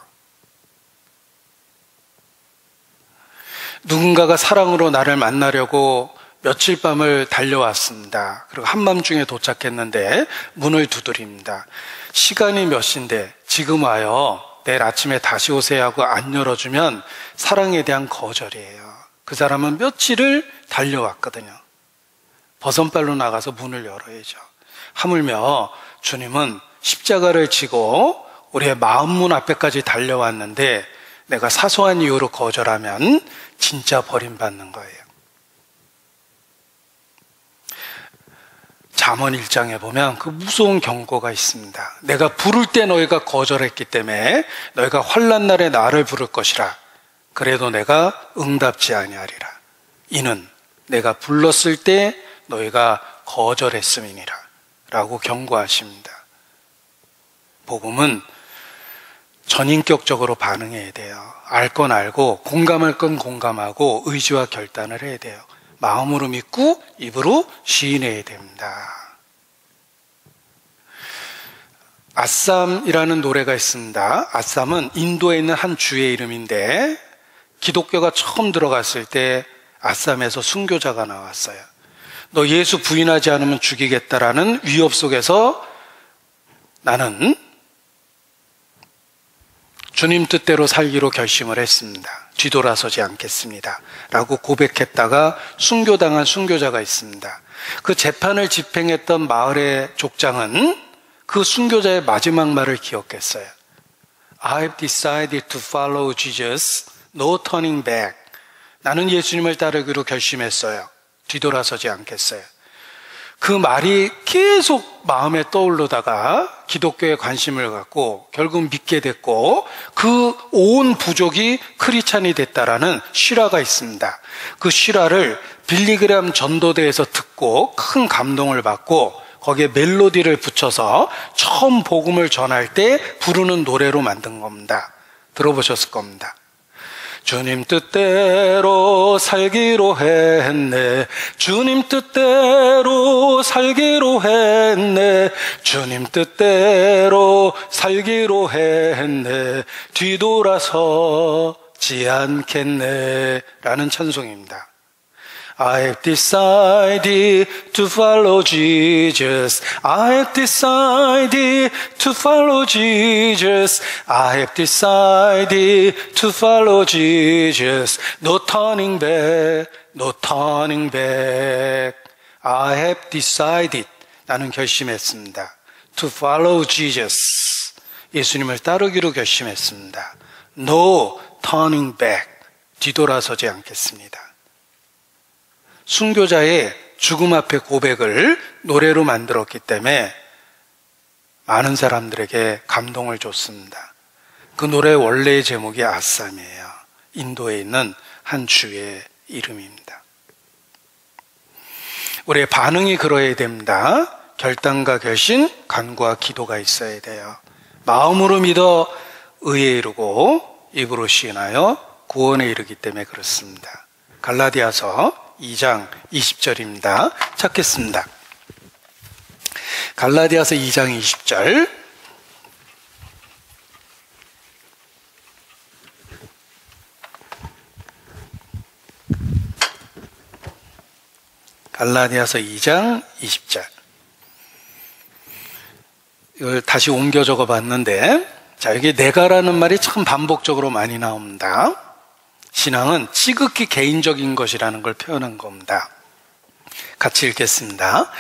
Speaker 1: 누군가가 사랑으로 나를 만나려고 며칠 밤을 달려왔습니다. 그리고 한밤중에 도착했는데 문을 두드립니다. 시간이 몇 시인데 지금 와요. 내일 아침에 다시 오세요 하고 안 열어주면 사랑에 대한 거절이에요. 그 사람은 며칠을 달려왔거든요. 버선발로 나가서 문을 열어야죠. 하물며 주님은 십자가를 지고 우리의 마음문 앞에까지 달려왔는데 내가 사소한 이유로 거절하면 진짜 버림받는 거예요. 잠언 1장에 보면 그 무서운 경고가 있습니다. 내가 부를 때 너희가 거절했기 때문에 너희가 환난 날에 나를 부를 것이라. 그래도 내가 응답지 아니하리라. 이는 내가 불렀을 때 너희가 거절했음이니라. 라고 경고하십니다. 복음은 전인격적으로 반응해야 돼요. 알 건 알고 공감할 건 공감하고 의지와 결단을 해야 돼요. 마음으로 믿고 입으로 시인해야 됩니다. 아쌈이라는 노래가 있습니다. 아쌈은 인도에 있는 한 주의 이름인데 기독교가 처음 들어갔을 때 아쌈에서 순교자가 나왔어요. 너 예수 부인하지 않으면 죽이겠다라는 위협 속에서 나는 주님 뜻대로 살기로 결심을 했습니다. 뒤돌아서지 않겠습니다. 라고 고백했다가 순교당한 순교자가 있습니다. 그 재판을 집행했던 마을의 족장은 그 순교자의 마지막 말을 기억했어요. I've decided to follow Jesus, no turning back. 나는 예수님을 따르기로 결심했어요. 뒤돌아서지 않겠어요. 그 말이 계속 마음에 떠오르다가 기독교에 관심을 갖고 결국 믿게 됐고 그 온 부족이 크리스찬이 됐다라는 실화가 있습니다. 그 실화를 빌리그램 전도대에서 듣고 큰 감동을 받고 거기에 멜로디를 붙여서 처음 복음을 전할 때 부르는 노래로 만든 겁니다. 들어보셨을 겁니다. 주님 뜻대로 살기로 했네. 주님 뜻대로 살기로 했네. 주님 뜻대로 살기로 했네. 뒤돌아서지 않겠네. 라는 찬송입니다. I've decided to follow Jesus. I've decided to follow Jesus. I've decided to follow Jesus. No turning back, no turning back. I have decided. 나는 결심했습니다. To follow Jesus. 예수님을 따르기로 결심했습니다. No turning back. 뒤돌아서지 않겠습니다. 순교자의 죽음 앞의 고백을 노래로 만들었기 때문에 많은 사람들에게 감동을 줬습니다. 그 노래의 원래의 제목이 아쌈이에요. 인도에 있는 한 주의 이름입니다. 우리의 반응이 그러해야 됩니다. 결단과 결심, 간구와 기도가 있어야 돼요. 마음으로 믿어 의에 이르고 입으로 시인하여 구원에 이르기 때문에 그렇습니다. 갈라디아서 2장 20절입니다. 찾겠습니다. 갈라디아서 2장 20절. 갈라디아서 2장 20절. 이걸 다시 옮겨 적어 봤는데, 자, 여기 내가라는 말이 참 반복적으로 많이 나옵니다. 신앙은 지극히 개인적인 것이라는 걸 표현한 겁니다. 같이 읽겠습니다.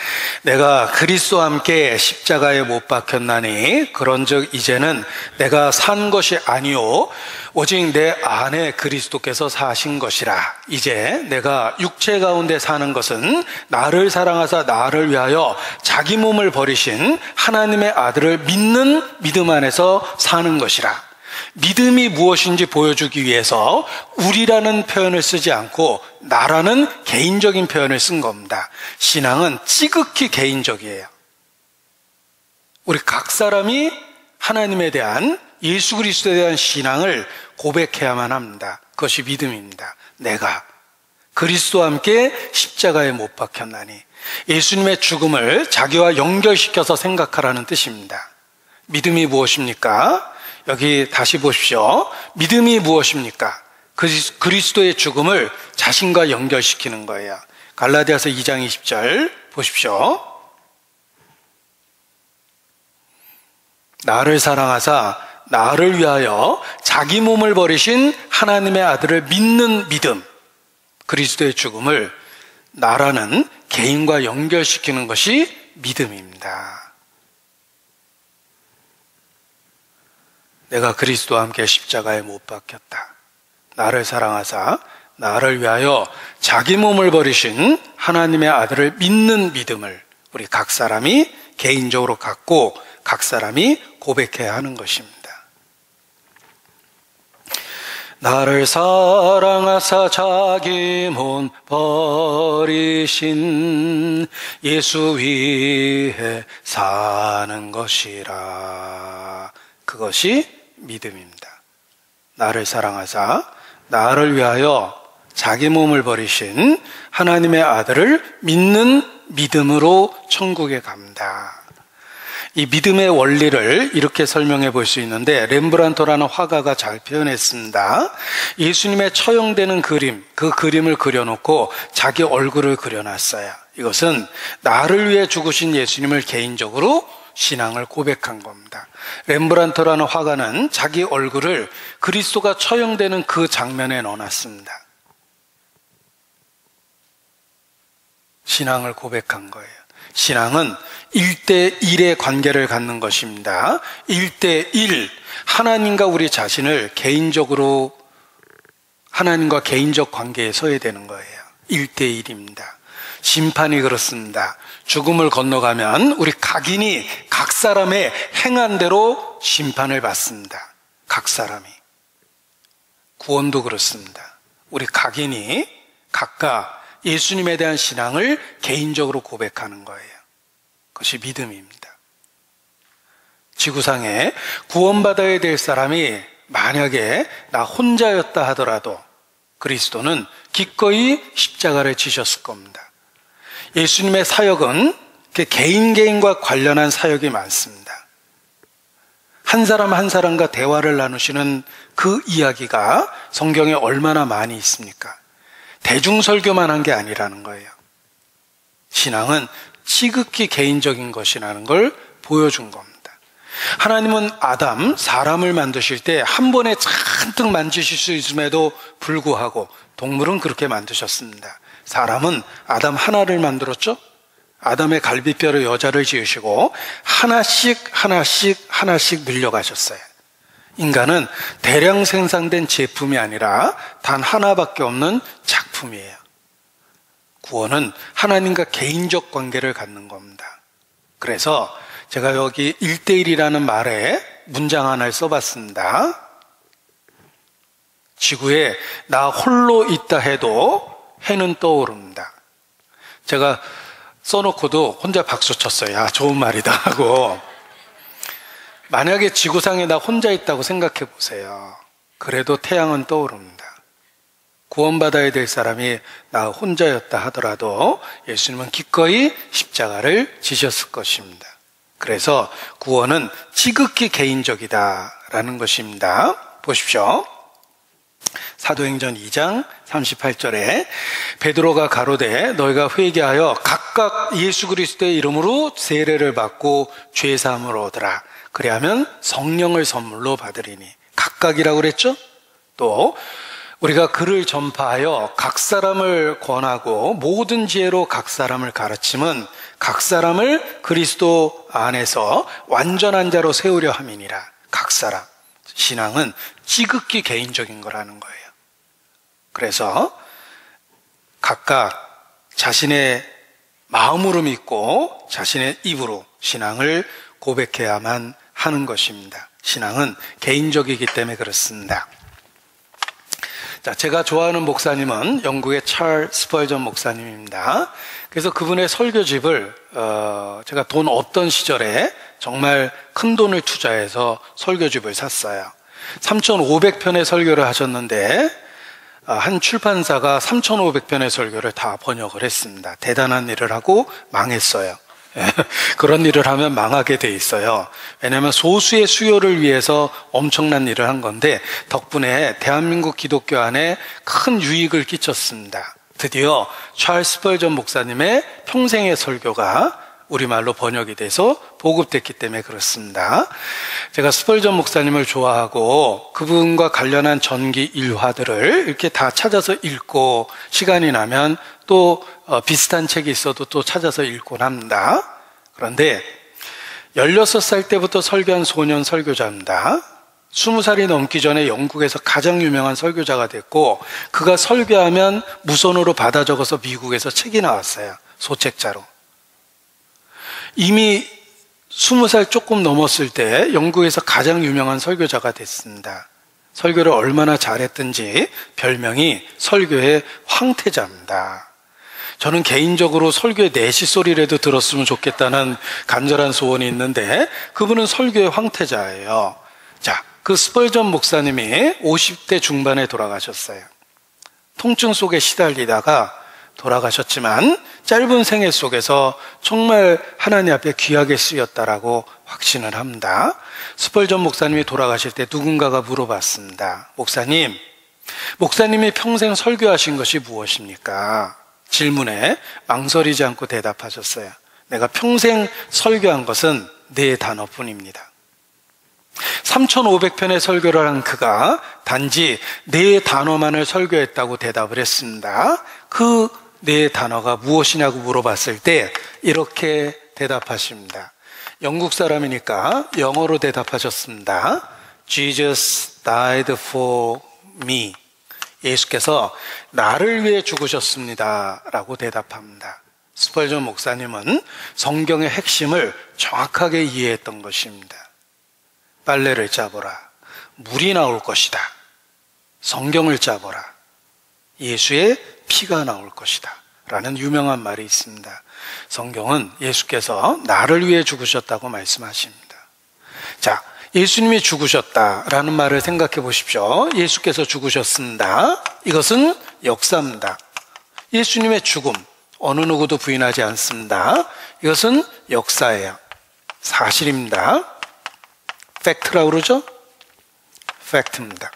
Speaker 1: 내가 그리스도와 함께 십자가에 못 박혔나니 그런즉 이제는 내가 산 것이 아니요 오직 내 안에 그리스도께서 사신 것이라. 이제 내가 육체 가운데 사는 것은 나를 사랑하사 나를 위하여 자기 몸을 버리신 하나님의 아들을 믿는 믿음 안에서 사는 것이라. 믿음이 무엇인지 보여주기 위해서 우리라는 표현을 쓰지 않고 나라는 개인적인 표현을 쓴 겁니다. 신앙은 지극히 개인적이에요. 우리 각 사람이 하나님에 대한, 예수 그리스도에 대한 신앙을 고백해야만 합니다. 그것이 믿음입니다. 내가 그리스도와 함께 십자가에 못 박혔나니, 예수님의 죽음을 자기와 연결시켜서 생각하라는 뜻입니다. 믿음이 무엇입니까? 여기 다시 보십시오. 믿음이 무엇입니까? 그리스도의 죽음을 자신과 연결시키는 거예요. 갈라디아서 2장 20절 보십시오. 나를 사랑하사 나를 위하여 자기 몸을 버리신 하나님의 아들을 믿는 믿음, 그리스도의 죽음을 나라는 개인과 연결시키는 것이 믿음입니다. 내가 그리스도와 함께 십자가에 못 박혔다. 나를 사랑하사 나를 위하여 자기 몸을 버리신 하나님의 아들을 믿는 믿음을 우리 각 사람이 개인적으로 갖고 각 사람이 고백해야 하는 것입니다. 나를 사랑하사 자기 몸 버리신 예수 위에 사는 것이라. 그것이 믿음입니다. 나를 사랑하사 나를 위하여 자기 몸을 버리신 하나님의 아들을 믿는 믿음으로 천국에 갑니다. 이 믿음의 원리를 이렇게 설명해 볼 수 있는데, 렘브란토라는 화가가 잘 표현했습니다. 예수님의 처형되는 그림, 그 그림을 그려놓고 자기 얼굴을 그려놨어요. 이것은 나를 위해 죽으신 예수님을 개인적으로 신앙을 고백한 겁니다. 렘브란토라는 화가는 자기 얼굴을 그리스도가 처형되는 그 장면에 넣어놨습니다. 신앙을 고백한 거예요. 신앙은 1대1의 관계를 갖는 것입니다. 1대1, 하나님과 우리 자신을 개인적으로, 하나님과 개인적 관계에 서야 되는 거예요. 1대1입니다. 심판이 그렇습니다. 죽음을 건너가면 우리 각인이 각 사람의 행한 대로 심판을 받습니다. 각 사람이. 구원도 그렇습니다. 우리 각인이 각각 예수님에 대한 신앙을 개인적으로 고백하는 거예요. 그것이 믿음입니다. 지구상에 구원받아야 될 사람이 만약에 나 혼자였다 하더라도 그리스도는 기꺼이 십자가를 지셨을 겁니다. 예수님의 사역은 개인과 관련한 사역이 많습니다. 한 사람 한 사람과 대화를 나누시는 그 이야기가 성경에 얼마나 많이 있습니까? 대중설교만 한 게 아니라는 거예요. 신앙은 지극히 개인적인 것이라는 걸 보여준 겁니다. 하나님은 아담, 사람을 만드실 때 한 번에 잔뜩 만지실 수 있음에도 불구하고 동물은 그렇게 만드셨습니다. 사람은 아담 하나를 만들었죠? 아담의 갈비뼈로 여자를 지으시고 하나씩 늘려가셨어요. 인간은 대량 생산된 제품이 아니라 단 하나밖에 없는 작품이에요. 구원은 하나님과 개인적 관계를 갖는 겁니다. 그래서 제가 여기 1대1이라는 말에 문장 하나를 써봤습니다. 지구에 나 홀로 있다 해도 해는 떠오릅니다. 제가 써놓고도 혼자 박수 쳤어요. 야, 좋은 말이다 하고. 만약에 지구상에 나 혼자 있다고 생각해 보세요. 그래도 태양은 떠오릅니다. 구원받아야 될 사람이 나 혼자였다 하더라도 예수님은 기꺼이 십자가를 지셨을 것입니다. 그래서 구원은 지극히 개인적이다라는 것입니다. 보십시오. 사도행전 2장 38절에 베드로가 가로되 너희가 회개하여 각각 예수 그리스도의 이름으로 세례를 받고 죄사함을 얻으라. 그리하면 성령을 선물로 받으리니. 각각이라고 그랬죠? 또 우리가 글을 전파하여 각 사람을 권하고 모든 지혜로 각 사람을 가르침은 각 사람을 그리스도 안에서 완전한 자로 세우려 함이니라. 각 사람. 신앙은 지극히 개인적인 거라는 거예요. 그래서 각각 자신의 마음으로 믿고 자신의 입으로 신앙을 고백해야만 하는 것입니다. 신앙은 개인적이기 때문에 그렇습니다. 자, 제가 좋아하는 목사님은 영국의 찰 스펄전 목사님입니다. 그래서 그분의 설교집을 제가 돈 없던 시절에 정말 큰 돈을 투자해서 설교집을 샀어요. 3,500편의 설교를 하셨는데 한 출판사가 3,500편의 설교를 다 번역을 했습니다. 대단한 일을 하고 망했어요. 그런 일을 하면 망하게 돼 있어요. 왜냐하면 소수의 수요를 위해서 엄청난 일을 한 건데 덕분에 대한민국 기독교 안에 큰 유익을 끼쳤습니다. 드디어 찰스 스펄전 목사님의 평생의 설교가 우리말로 번역이 돼서 보급됐기 때문에 그렇습니다. 제가 스펄전 목사님을 좋아하고 그분과 관련한 전기 일화들을 이렇게 다 찾아서 읽고 시간이 나면 또 비슷한 책이 있어도 또 찾아서 읽곤 합니다. 그런데 16살 때부터 설교한 소년 설교자입니다. 20살이 넘기 전에 영국에서 가장 유명한 설교자가 됐고 그가 설교하면 무선으로 받아 적어서 미국에서 책이 나왔어요. 소책자로. 이미 20살 조금 넘었을 때 영국에서 가장 유명한 설교자가 됐습니다. 설교를 얼마나 잘했든지 별명이 설교의 황태자입니다. 저는 개인적으로 설교의 내시 소리라도 들었으면 좋겠다는 간절한 소원이 있는데 그분은 설교의 황태자예요. 자, 그 스펄전 목사님이 50대 중반에 돌아가셨어요. 통증 속에 시달리다가 돌아가셨지만 짧은 생애 속에서 정말 하나님 앞에 귀하게 쓰였다라고 확신을 합니다. 스펄전 목사님이 돌아가실 때 누군가가 물어봤습니다. 목사님이 평생 설교하신 것이 무엇입니까? 질문에 망설이지 않고 대답하셨어요. 내가 평생 설교한 것은 4단어뿐입니다. 3,500편의 설교를 한 그가 단지 4단어만을 설교했다고 대답을 했습니다. 그 4단어가 무엇이냐고 물어봤을 때 이렇게 대답하십니다. 영국 사람이니까 영어로 대답하셨습니다. Jesus died for me. 예수께서 나를 위해 죽으셨습니다 라고 대답합니다. 스펄전 목사님은 성경의 핵심을 정확하게 이해했던 것입니다. 빨래를 짜보라. 물이 나올 것이다. 성경을 짜보라. 예수의 피가 나올 것이다 라는 유명한 말이 있습니다. 성경은 예수께서 나를 위해 죽으셨다고 말씀하십니다. 자, 예수님이 죽으셨다라는 말을 생각해 보십시오. 예수께서 죽으셨습니다. 이것은 역사입니다. 예수님의 죽음, 어느 누구도 부인하지 않습니다. 이것은 역사예요. 사실입니다. 팩트라고 그러죠? 팩트입니다.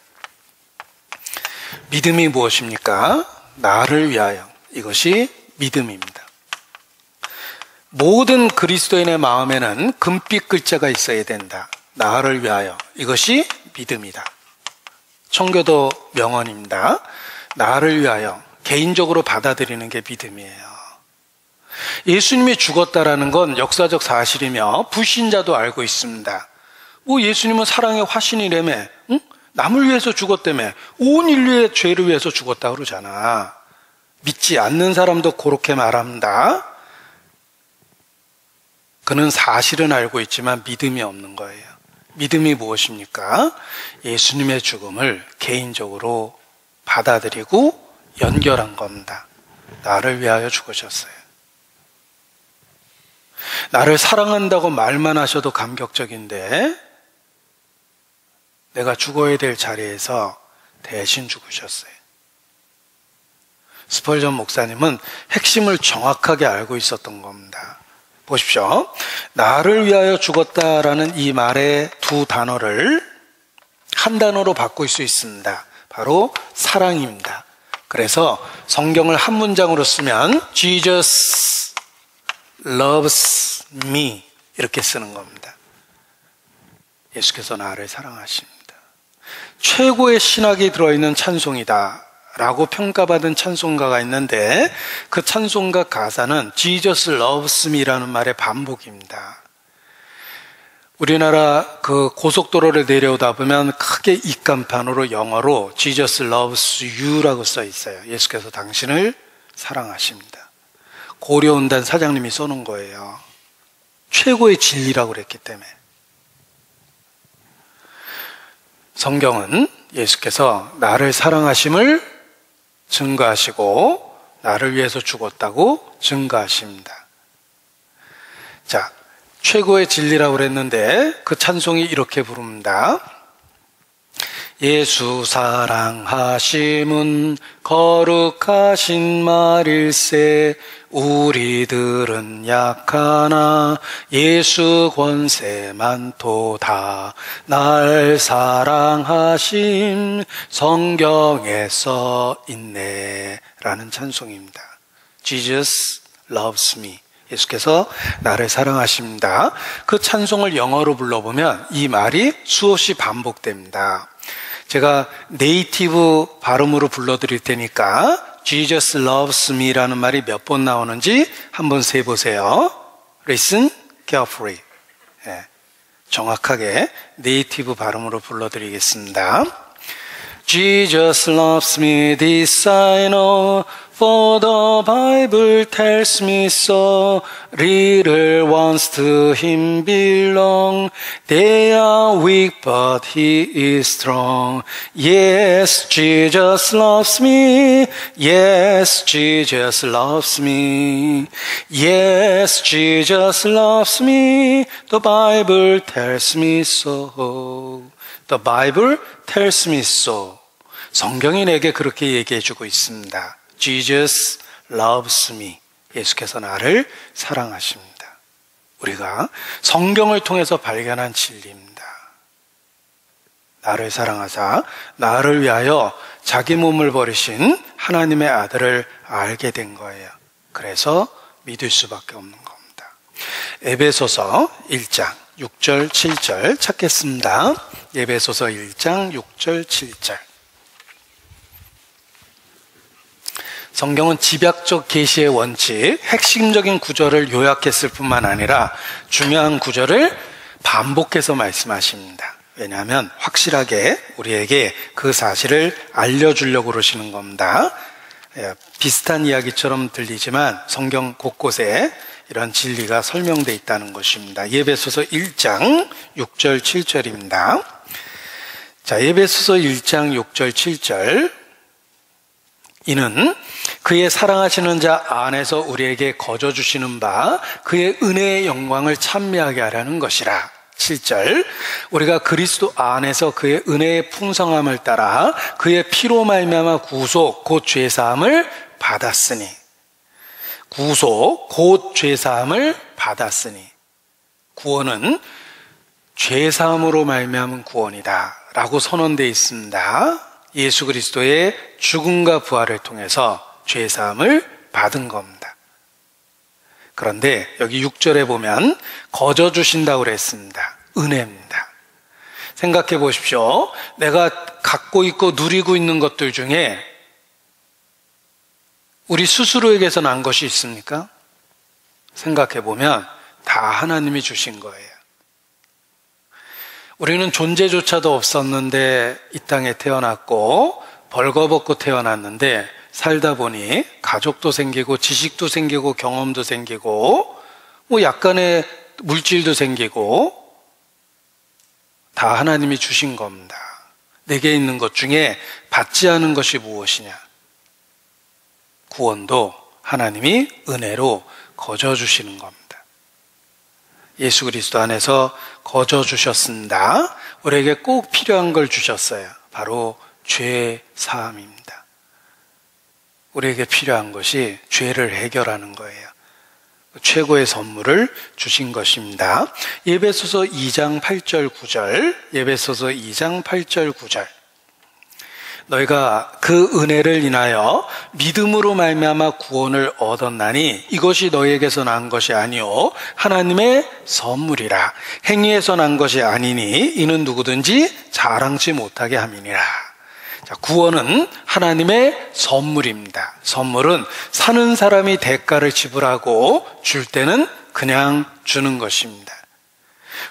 Speaker 1: 믿음이 무엇입니까? 나를 위하여. 이것이 믿음입니다. 모든 그리스도인의 마음에는 금빛 글자가 있어야 된다. 나를 위하여. 이것이 믿음이다. 청교도 명언입니다. 나를 위하여. 개인적으로 받아들이는 게 믿음이에요. 예수님이 죽었다라는 건 역사적 사실이며 불신자도 알고 있습니다. 예수님은 사랑의 화신이라며, 응? 남을 위해서 죽었다며, 온 인류의 죄를 위해서 죽었다 그러잖아. 믿지 않는 사람도 그렇게 말합니다. 그는 사실은 알고 있지만 믿음이 없는 거예요. 믿음이 무엇입니까? 예수님의 죽음을 개인적으로 받아들이고 연결한 겁니다. 나를 위하여 죽으셨어요. 나를 사랑한다고 말만 하셔도 감격적인데 내가 죽어야 될 자리에서 대신 죽으셨어요. 스펄전 목사님은 핵심을 정확하게 알고 있었던 겁니다. 보십시오. 나를 위하여 죽었다라는 이 말의 2단어를 한 단어로 바꿀 수 있습니다. 바로 사랑입니다. 그래서 성경을 한 문장으로 쓰면 Jesus loves me 이렇게 쓰는 겁니다. 예수께서 나를 사랑하십니다. 최고의 신학이 들어있는 찬송이다 라고 평가받은 찬송가가 있는데 그 찬송가 가사는 Jesus loves me라는 말의 반복입니다. 우리나라 그 고속도로를 내려오다 보면 크게 입간판으로 영어로 Jesus loves you라고 써 있어요. 예수께서 당신을 사랑하십니다. 고려온단 사장님이 써놓은 거예요. 최고의 진리라고 그랬기 때문에. 성경은 예수께서 나를 사랑하심을 증거하시고 나를 위해서 죽었다고 증거하십니다. 자, 최고의 진리라고 그랬는데 그 찬송이 이렇게 부릅니다. 예수 사랑하심은 거룩하신 말일세 우리들은 약하나 예수 권세 많도다 날 사랑하심 성경에 써 있네 라는 찬송입니다. Jesus loves me. 예수께서 나를 사랑하십니다. 그 찬송을 영어로 불러보면 이 말이 수없이 반복됩니다. 제가 네이티브 발음으로 불러드릴 테니까 Jesus loves me 라는 말이 몇 번 나오는지 한번 세보세요. Listen carefully. 네, 정확하게 네이티브 발음으로 불러드리겠습니다. Jesus loves me, this I know, for the Bible tells me so. Little ones to him belong, they are weak but he is strong. Yes, Jesus loves me, yes, Jesus loves me. Yes, Jesus loves me, the Bible tells me so. The Bible tells me so. 성경이 내게 그렇게 얘기해주고 있습니다. Jesus loves me. 예수께서 나를 사랑하십니다. 우리가 성경을 통해서 발견한 진리입니다. 나를 사랑하사 나를 위하여 자기 몸을 버리신 하나님의 아들을 알게 된 거예요. 그래서 믿을 수밖에 없는 겁니다. 에베소서 1장 6절 7절 찾겠습니다. 에베소서 1장 6절 7절. 성경은 집약적 계시의 원칙, 핵심적인 구절을 요약했을 뿐만 아니라 중요한 구절을 반복해서 말씀하십니다. 왜냐하면 확실하게 우리에게 그 사실을 알려주려고 그러시는 겁니다. 비슷한 이야기처럼 들리지만 성경 곳곳에 이런 진리가 설명되어 있다는 것입니다. 에베소서 1장 6절 7절입니다. 자, 에베소서 1장 6절 7절. 이는 그의 사랑하시는 자 안에서 우리에게 거저 주시는 바 그의 은혜의 영광을 찬미하게 하라는 것이라. 7절. 우리가 그리스도 안에서 그의 은혜의 풍성함을 따라 그의 피로 말미암아 구속 곧 죄사함을 받았으니. 구속 곧 죄사함을 받았으니. 구원은 죄사함으로 말미암은 구원이다 라고 선언되어 있습니다. 예수 그리스도의 죽음과 부활을 통해서 죄사함을 받은 겁니다. 그런데 여기 6절에 보면 거저 주신다고 그랬습니다. 은혜입니다. 생각해 보십시오. 내가 갖고 있고 누리고 있는 것들 중에 우리 스스로에게서 난 것이 있습니까? 생각해 보면 다 하나님이 주신 거예요. 우리는 존재조차도 없었는데 이 땅에 태어났고 벌거벗고 태어났는데 살다 보니 가족도 생기고 지식도 생기고 경험도 생기고 뭐 약간의 물질도 생기고 다 하나님이 주신 겁니다. 내게 있는 것 중에 받지 않은 것이 무엇이냐? 구원도 하나님이 은혜로 거저 주시는 겁니다. 예수 그리스도 안에서 거저 주셨습니다. 우리에게 꼭 필요한 걸 주셨어요. 바로 죄 사함입니다. 우리에게 필요한 것이 죄를 해결하는 거예요. 최고의 선물을 주신 것입니다. 에베소서 2장 8절 9절. 에베소서 2장 8절 9절. 너희가 그 은혜를 인하여 믿음으로 말미암아 구원을 얻었나니 이것이 너희에게서 난 것이 아니요 하나님의 선물이라. 행위에서 난 것이 아니니 이는 누구든지 자랑치 못하게 함이니라. 자, 구원은 하나님의 선물입니다. 선물은 사는 사람이 대가를 지불하고 줄 때는 그냥 주는 것입니다.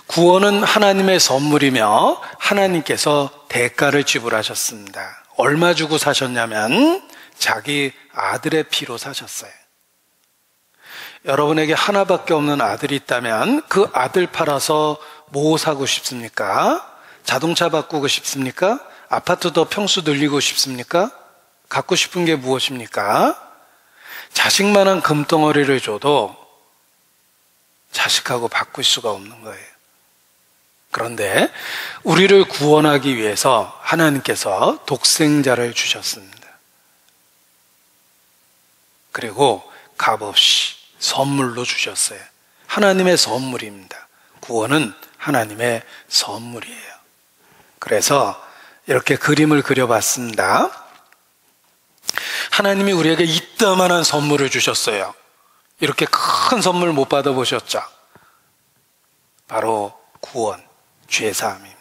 Speaker 1: 구원은 하나님의 선물이며 하나님께서 대가를 지불하셨습니다. 얼마 주고 사셨냐면 자기 아들의 피로 사셨어요. 여러분에게 하나밖에 없는 아들이 있다면 그 아들 팔아서 뭐 사고 싶습니까? 자동차 바꾸고 싶습니까? 아파트 더 평수 늘리고 싶습니까? 갖고 싶은 게 무엇입니까? 자식만한 금덩어리를 줘도 자식하고 바꿀 수가 없는 거예요. 그런데 우리를 구원하기 위해서 하나님께서 독생자를 주셨습니다. 그리고 값없이 선물로 주셨어요. 하나님의 선물입니다. 구원은 하나님의 선물이에요. 그래서 이렇게 그림을 그려봤습니다. 하나님이 우리에게 이따만한 선물을 주셨어요. 이렇게 큰 선물 못 받아보셨죠? 바로 구원, 죄사함입니다.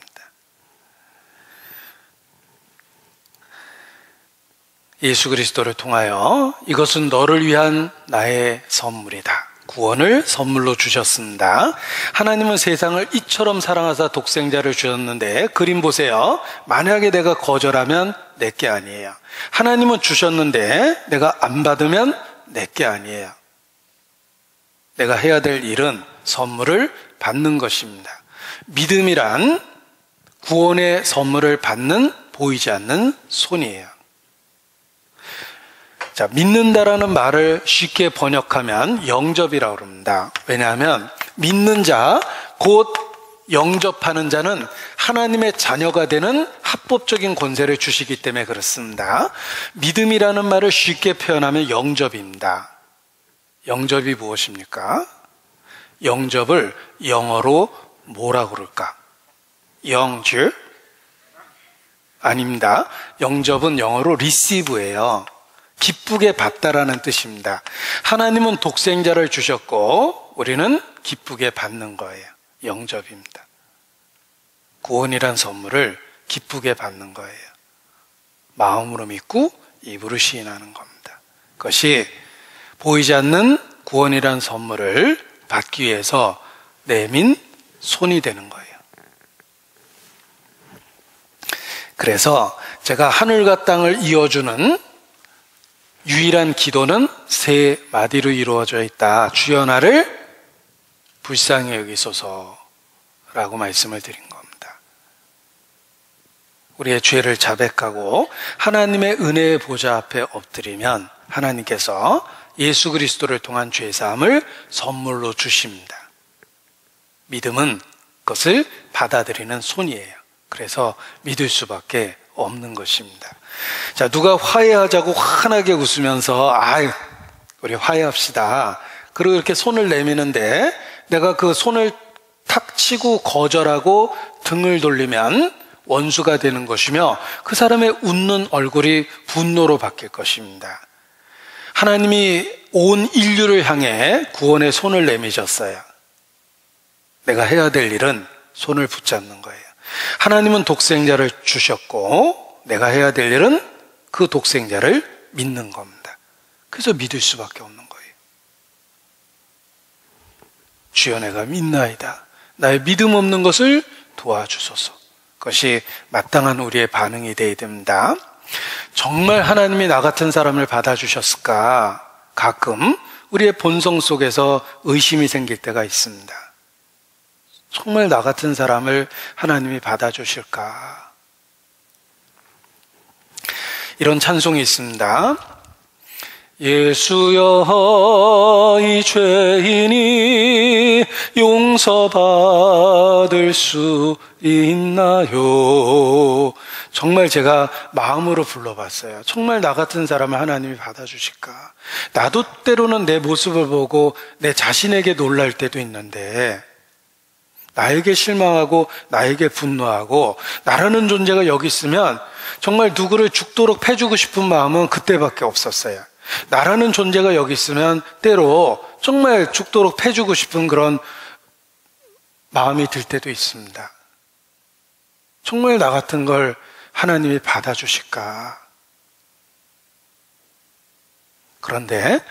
Speaker 1: 예수 그리스도를 통하여 이것은 너를 위한 나의 선물이다. 구원을 선물로 주셨습니다. 하나님은 세상을 이처럼 사랑하사 독생자를 주셨는데 그림 보세요. 만약에 내가 거절하면 내게 아니에요. 하나님은 주셨는데 내가 안 받으면 내게 아니에요. 내가 해야 될 일은 선물을 받는 것입니다. 믿음이란 구원의 선물을 받는 보이지 않는 손이에요. 자, 믿는다라는 말을 쉽게 번역하면 영접이라고 합니다. 왜냐하면 믿는 자, 곧 영접하는 자는 하나님의 자녀가 되는 합법적인 권세를 주시기 때문에 그렇습니다. 믿음이라는 말을 쉽게 표현하면 영접입니다. 영접이 무엇입니까? 영접을 영어로 뭐라고 그럴까? 영접? 아닙니다. 영접은 영어로 receive예요. 기쁘게 받다라는 뜻입니다. 하나님은 독생자를 주셨고 우리는 기쁘게 받는 거예요. 영접입니다. 구원이란 선물을 기쁘게 받는 거예요. 마음으로 믿고 입으로 시인하는 겁니다. 그것이 보이지 않는 구원이란 선물을 받기 위해서 내민 손이 되는 거예요. 그래서 제가 하늘과 땅을 이어주는 유일한 기도는 세 마디로 이루어져 있다. 주여 나를 불쌍히 여기소서라고 말씀을 드린 겁니다. 우리의 죄를 자백하고 하나님의 은혜의 보좌 앞에 엎드리면 하나님께서 예수 그리스도를 통한 죄사함을 선물로 주십니다. 믿음은 그것을 받아들이는 손이에요. 그래서 믿을 수밖에 없는 것입니다. 자, 누가 화해하자고 환하게 웃으면서 우리 화해합시다. 그리고 이렇게 손을 내미는데 내가 그 손을 탁 치고 거절하고 등을 돌리면 원수가 되는 것이며 그 사람의 웃는 얼굴이 분노로 바뀔 것입니다. 하나님이 온 인류를 향해 구원의 손을 내미셨어요. 내가 해야 될 일은 손을 붙잡는 거예요. 하나님은 독생자를 주셨고 내가 해야 될 일은 그 독생자를 믿는 겁니다. 그래서 믿을 수밖에 없는 거예요. 주여 내가 믿나이다. 나의 믿음 없는 것을 도와주소서. 그것이 마땅한 우리의 반응이 되어야 됩니다. 정말 하나님이 나 같은 사람을 받아주셨을까? 가끔 우리의 본성 속에서 의심이 생길 때가 있습니다. 정말 나 같은 사람을 하나님이 받아주실까? 이런 찬송이 있습니다. 예수여 이 죄인이 용서받을 수 있나요? 정말 제가 마음으로 불러봤어요. 정말 나 같은 사람을 하나님이 받아주실까? 나도 때로는 내 모습을 보고 내 자신에게 놀랄 때도 있는데 나에게 실망하고 나에게 분노하고 나라는 존재가 여기 있으면 정말 누구를 죽도록 패주고 싶은 마음은 그때밖에 없었어요. 나라는 존재가 여기 있으면 때로 정말 죽도록 패주고 싶은 그런 마음이 들 때도 있습니다. 정말 나 같은 걸 하나님이 받아주실까? 그런데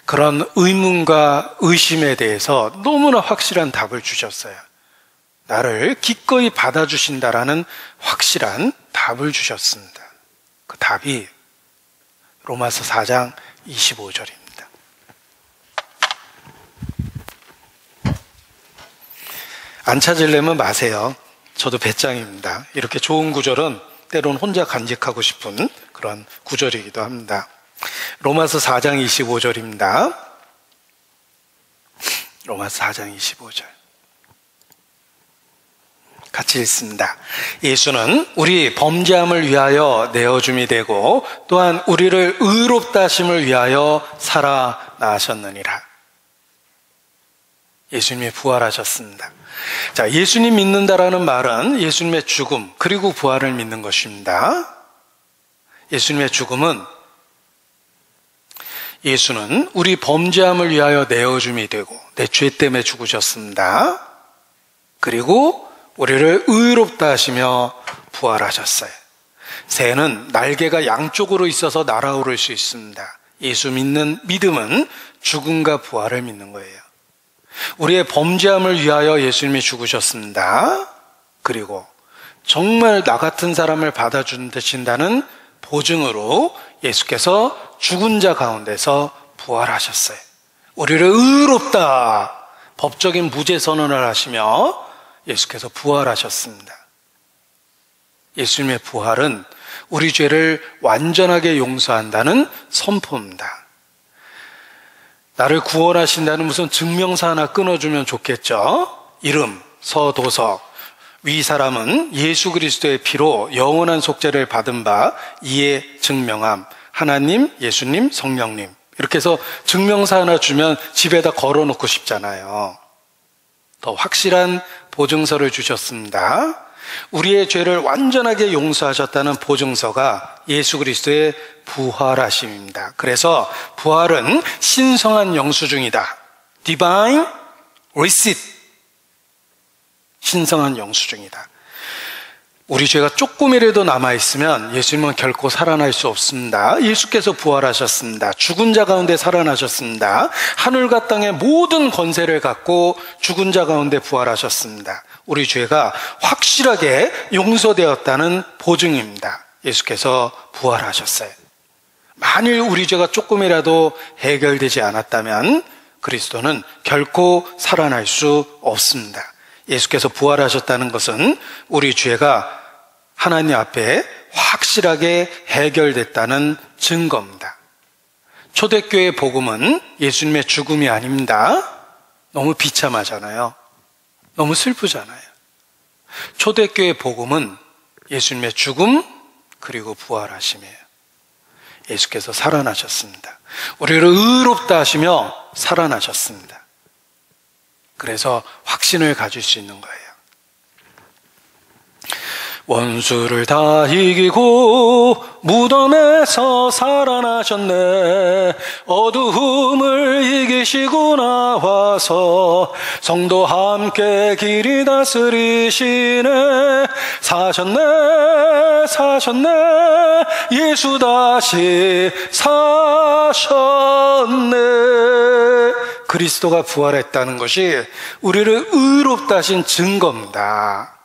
Speaker 1: 그런 의문과 의심에 대해서 너무나 확실한 답을 주셨어요. 나를 기꺼이 받아주신다라는 확실한 답을 주셨습니다. 그 답이 로마서 4장 25절입니다. 안 찾으려면 마세요. 저도 배짱입니다. 이렇게 좋은 구절은 때론 혼자 간직하고 싶은 그런 구절이기도 합니다. 로마서 4장 25절입니다. 로마서 4장 25절. 같이 읽습니다. 예수는 우리 범죄함을 위하여 내어줌이 되고 또한 우리를 의롭다 하심을 위하여 살아나셨느니라. 예수님이 부활하셨습니다. 자, 예수님 믿는다라는 말은 예수님의 죽음 그리고 부활을 믿는 것입니다. 예수님의 죽음은 예수는 우리 범죄함을 위하여 내어줌이 되고 내 죄 때문에 죽으셨습니다. 그리고 우리를 의롭다 하시며 부활하셨어요. 새는 날개가 양쪽으로 있어서 날아오를 수 있습니다. 예수 믿는 믿음은 죽음과 부활을 믿는 거예요. 우리의 범죄함을 위하여 예수님이 죽으셨습니다. 그리고 정말 나 같은 사람을 받아주신다는 보증으로 예수께서 죽은 자 가운데서 부활하셨어요. 우리를 의롭다 법적인 무죄 선언을 하시며 예수께서 부활하셨습니다. 예수님의 부활은 우리 죄를 완전하게 용서한다는 선포입니다. 나를 구원하신다는 무슨 증명서 하나 끊어주면 좋겠죠? 이름, 서도서, 위 사람은 예수 그리스도의 피로 영원한 속죄를 받은 바 이에 증명함. 하나님, 예수님, 성령님. 이렇게 해서 증명서 하나 주면 집에다 걸어놓고 싶잖아요. 더 확실한 보증서를 주셨습니다. 우리의 죄를 완전하게 용서하셨다는 보증서가 예수 그리스도의 부활하심입니다. 그래서 부활은 신성한 영수증이다. Divine Receipt. 신성한 영수증이다. 우리 죄가 조금이라도 남아있으면 예수님은 결코 살아날 수 없습니다. 예수께서 부활하셨습니다. 죽은 자 가운데 살아나셨습니다. 하늘과 땅의 모든 권세를 갖고 죽은 자 가운데 부활하셨습니다. 우리 죄가 확실하게 용서되었다는 보증입니다. 예수께서 부활하셨어요. 만일 우리 죄가 조금이라도 해결되지 않았다면 그리스도는 결코 살아날 수 없습니다. 예수께서 부활하셨다는 것은 우리 죄가 하나님 앞에 확실하게 해결됐다는 증거입니다. 초대교회 복음은 예수님의 죽음이 아닙니다. 너무 비참하잖아요. 너무 슬프잖아요. 초대교회 복음은 예수님의 죽음 그리고 부활하심이에요. 예수께서 살아나셨습니다. 우리를 의롭다 하시며 살아나셨습니다. 그래서 확신을 가질 수 있는 거예요. 원수를 다 이기고 무덤에서 살아나셨네. 어두움을 이기시고 나와서 성도 함께 길이 다스리시네. 사셨네 사셨네 예수 다시 사셨네. 그리스도가 부활했다는 것이 우리를 의롭다 하신 증거입니다.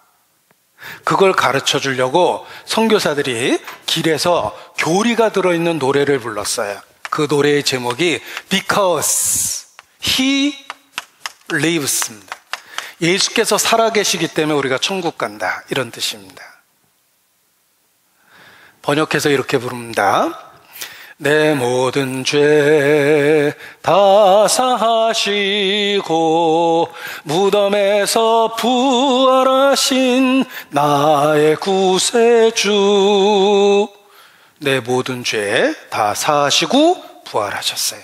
Speaker 1: 그걸 가르쳐 주려고 선교사들이 길에서 교리가 들어있는 노래를 불렀어요. 그 노래의 제목이 Because He Lives입니다. 예수께서 살아계시기 때문에 우리가 천국 간다, 이런 뜻입니다. 번역해서 이렇게 부릅니다. 내 모든 죄 다 사하시고 무덤에서 부활하신 나의 구세주. 내 모든 죄 다 사하시고 부활하셨어요.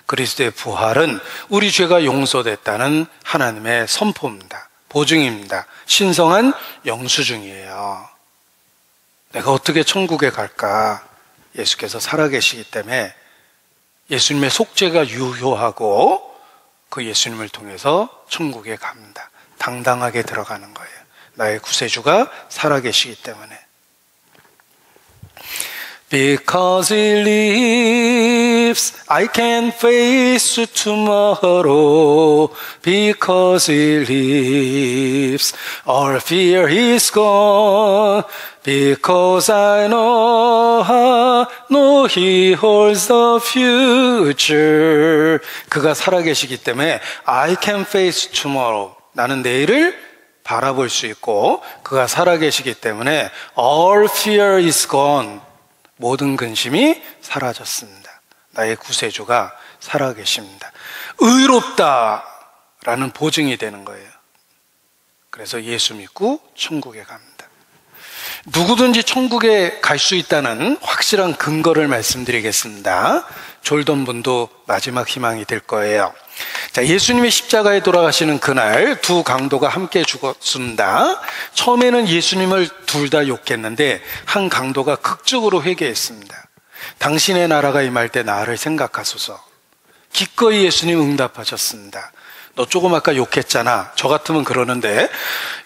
Speaker 1: 그리스도의 부활은 우리 죄가 용서됐다는 하나님의 선포입니다. 보증입니다. 신성한 영수증이에요. 내가 어떻게 천국에 갈까? 예수께서 살아계시기 때문에 예수님의 속죄가 유효하고 그 예수님을 통해서 천국에 갑니다. 당당하게 들어가는 거예요. 나의 구세주가 살아계시기 때문에. Because he lives, I can face tomorrow. Because he lives, all fear is gone. Because I know he holds the future. 그가 살아계시기 때문에 I can face tomorrow. 나는 내일을 바라볼 수 있고 그가 살아계시기 때문에 all fear is gone. 모든 근심이 사라졌습니다. 나의 구세주가 살아계십니다. 의롭다라는 보증이 되는 거예요. 그래서 예수 믿고 천국에 갑니다. 누구든지 천국에 갈 수 있다는 확실한 근거를 말씀드리겠습니다. 졸던 분도 마지막 희망이 될 거예요. 자, 예수님이 십자가에 돌아가시는 그날 두 강도가 함께 죽었습니다. 처음에는 예수님을 둘 다 욕했는데 한 강도가 극적으로 회개했습니다. 당신의 나라가 임할 때 나를 생각하소서. 기꺼이 예수님 응답하셨습니다. 너 조금 아까 욕했잖아. 저 같으면 그러는데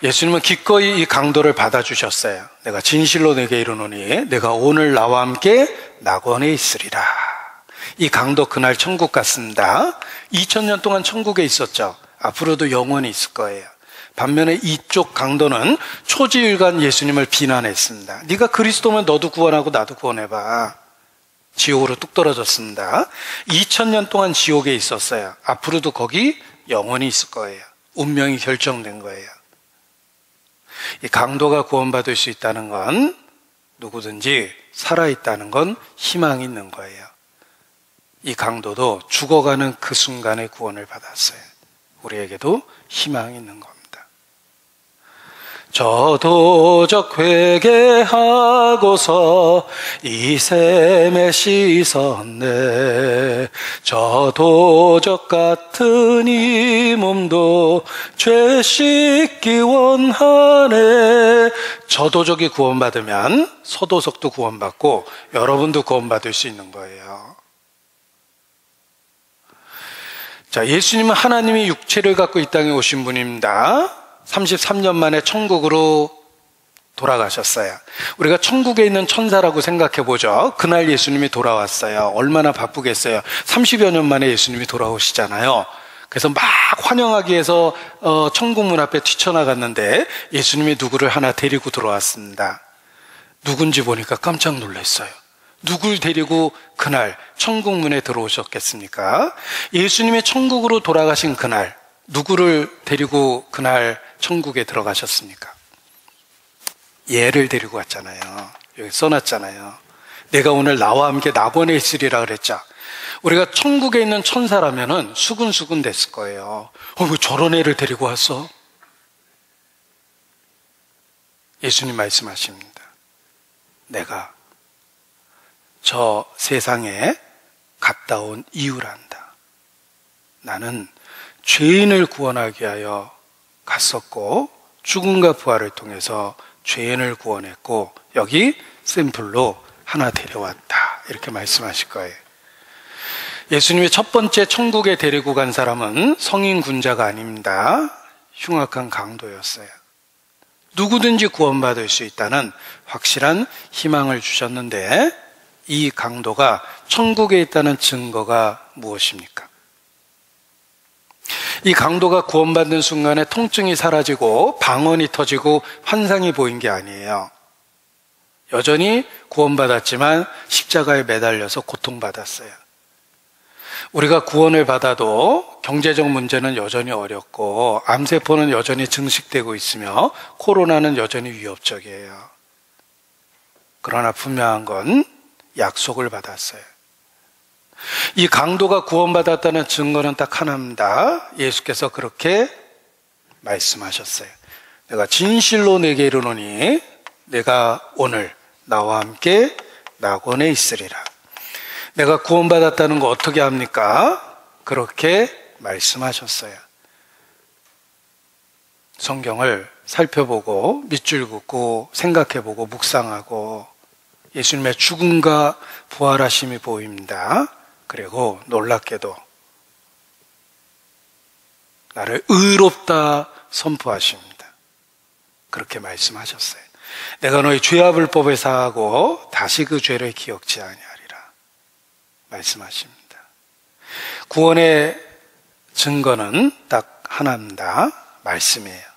Speaker 1: 예수님은 기꺼이 이 강도를 받아주셨어요. 내가 진실로 내게 이르노니 내가 오늘 나와 함께 낙원에 있으리라. 이 강도 그날 천국 갔습니다. 2000년 동안 천국에 있었죠. 앞으로도 영원히 있을 거예요. 반면에 이쪽 강도는 초지일간 예수님을 비난했습니다. 네가 그리스도면 너도 구원하고 나도 구원해봐. 지옥으로 뚝 떨어졌습니다. 2000년 동안 지옥에 있었어요. 앞으로도 거기 영원히 있을 거예요. 운명이 결정된 거예요. 이 강도가 구원받을 수 있다는 건 누구든지 살아있다는 건 희망이 있는 거예요. 이 강도도 죽어가는 그 순간에 구원을 받았어요. 우리에게도 희망이 있는 겁니다. 저도적 회개하고서 이 샘에 씻었네. 저도적 같은 이 몸도 죄 씻기 원하네. 저도적이 구원받으면 서도적도 구원받고 여러분도 구원받을 수 있는 거예요. 자, 예수님은 하나님이 육체를 갖고 이 땅에 오신 분입니다. 33년 만에 천국으로 돌아가셨어요. 우리가 천국에 있는 천사라고 생각해 보죠. 그날 예수님이 돌아왔어요. 얼마나 바쁘겠어요. 30여 년 만에 예수님이 돌아오시잖아요. 그래서 막 환영하기 위해서 천국 문 앞에 뛰쳐나갔는데 예수님이 누구를 하나 데리고 돌아왔습니다. 누군지 보니까 깜짝 놀랐어요. 누굴 데리고 그날 천국 문에 들어오셨겠습니까? 예수님이 천국으로 돌아가신 그날 누구를 데리고 그날 천국에 들어가셨습니까? 얘를 데리고 왔잖아요. 여기 써놨잖아요. 내가 오늘 나와 함께 낙원에 있으리라 그랬죠. 우리가 천국에 있는 천사라면은 수근수근 됐을 거예요. 왜 저런 애를 데리고 왔어? 예수님 말씀하십니다. 내가 저 세상에 갔다 온 이유란다. 나는 죄인을 구원하기 위하여 갔었고 죽음과 부활을 통해서 죄인을 구원했고 여기 샘플로 하나 데려왔다. 이렇게 말씀하실 거예요. 예수님이 첫 번째 천국에 데리고 간 사람은 성인 군자가 아닙니다. 흉악한 강도였어요. 누구든지 구원받을 수 있다는 확실한 희망을 주셨는데 이 강도가 천국에 있다는 증거가 무엇입니까? 이 강도가 구원받는 순간에 통증이 사라지고 방언이 터지고 환상이 보인 게 아니에요. 여전히 구원받았지만 십자가에 매달려서 고통받았어요. 우리가 구원을 받아도 경제적 문제는 여전히 어렵고 암세포는 여전히 증식되고 있으며 코로나는 여전히 위협적이에요. 그러나 분명한 건 약속을 받았어요. 이 강도가 구원받았다는 증거는 딱 하나입니다. 예수께서 그렇게 말씀하셨어요. 내가 진실로 내게 이르노니 내가 오늘 나와 함께 낙원에 있으리라. 내가 구원받았다는 거 어떻게 합니까? 그렇게 말씀하셨어요. 성경을 살펴보고 밑줄 긋고 생각해보고 묵상하고 예수님의 죽음과 부활하심이 보입니다. 그리고 놀랍게도 나를 의롭다 선포하십니다. 그렇게 말씀하셨어요. 내가 너희 죄악불법에 사하고 다시 그 죄를 기억지 아니하리라 말씀하십니다. 구원의 증거는 딱 하나입니다. 말씀이에요.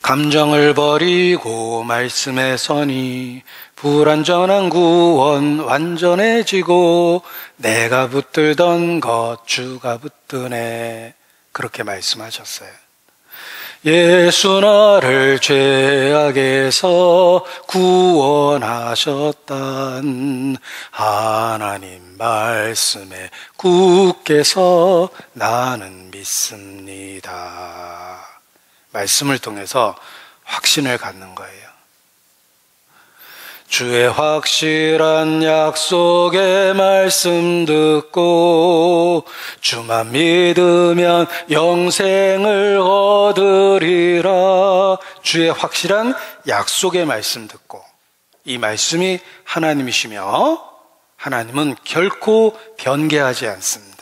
Speaker 1: 감정을 버리고 말씀에 서니 불완전한 구원 완전해지고 내가 붙들던 것 주가 붙드네. 그렇게 말씀하셨어요. 예수 나를 죄악에서 구원하셨단 하나님 말씀에 굳게 서 나는 믿습니다. 말씀을 통해서 확신을 갖는 거예요. 주의 확실한 약속의 말씀 듣고 주만 믿으면 영생을 얻으리라. 주의 확실한 약속의 말씀 듣고, 이 말씀이 하나님이시며 하나님은 결코 변개하지 않습니다.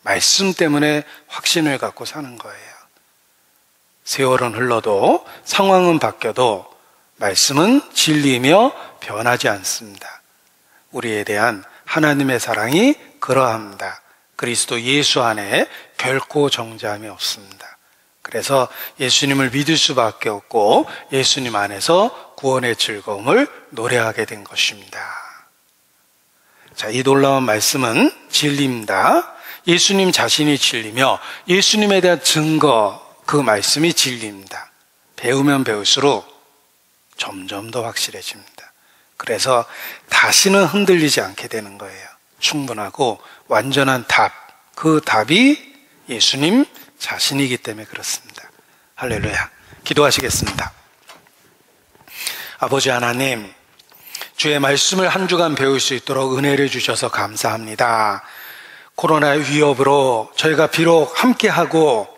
Speaker 1: 말씀 때문에 확신을 갖고 사는 거예요. 세월은 흘러도 상황은 바뀌어도 말씀은 진리이며 변하지 않습니다. 우리에 대한 하나님의 사랑이 그러합니다. 그리스도 예수 안에 결코 정죄함이 없습니다. 그래서 예수님을 믿을 수밖에 없고 예수님 안에서 구원의 즐거움을 노래하게 된 것입니다. 자, 이 놀라운 말씀은 진리입니다. 예수님 자신이 진리며 예수님에 대한 증거, 그 말씀이 진리입니다. 배우면 배울수록 점점 더 확실해집니다. 그래서 다시는 흔들리지 않게 되는 거예요. 충분하고 완전한 답, 그 답이 예수님 자신이기 때문에 그렇습니다. 할렐루야. 기도하시겠습니다. 아버지 하나님, 주의 말씀을 한 주간 배울 수 있도록 은혜를 주셔서 감사합니다. 코로나의 위협으로 저희가 비록 함께하고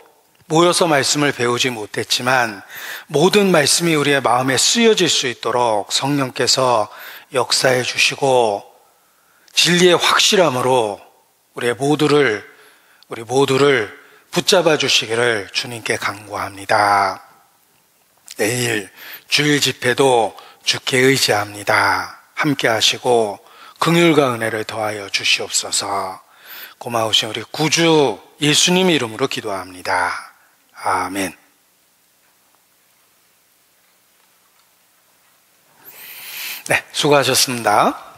Speaker 1: 모여서 말씀을 배우지 못했지만 모든 말씀이 우리의 마음에 쓰여질 수 있도록 성령께서 역사해 주시고 진리의 확실함으로 우리 모두를 붙잡아 주시기를 주님께 간구합니다. 내일 주일 집회도 주께 의지합니다. 함께 하시고 긍휼과 은혜를 더하여 주시옵소서. 고마우신 우리 구주 예수님 이름으로 기도합니다. 아멘. 네, 수고하셨습니다.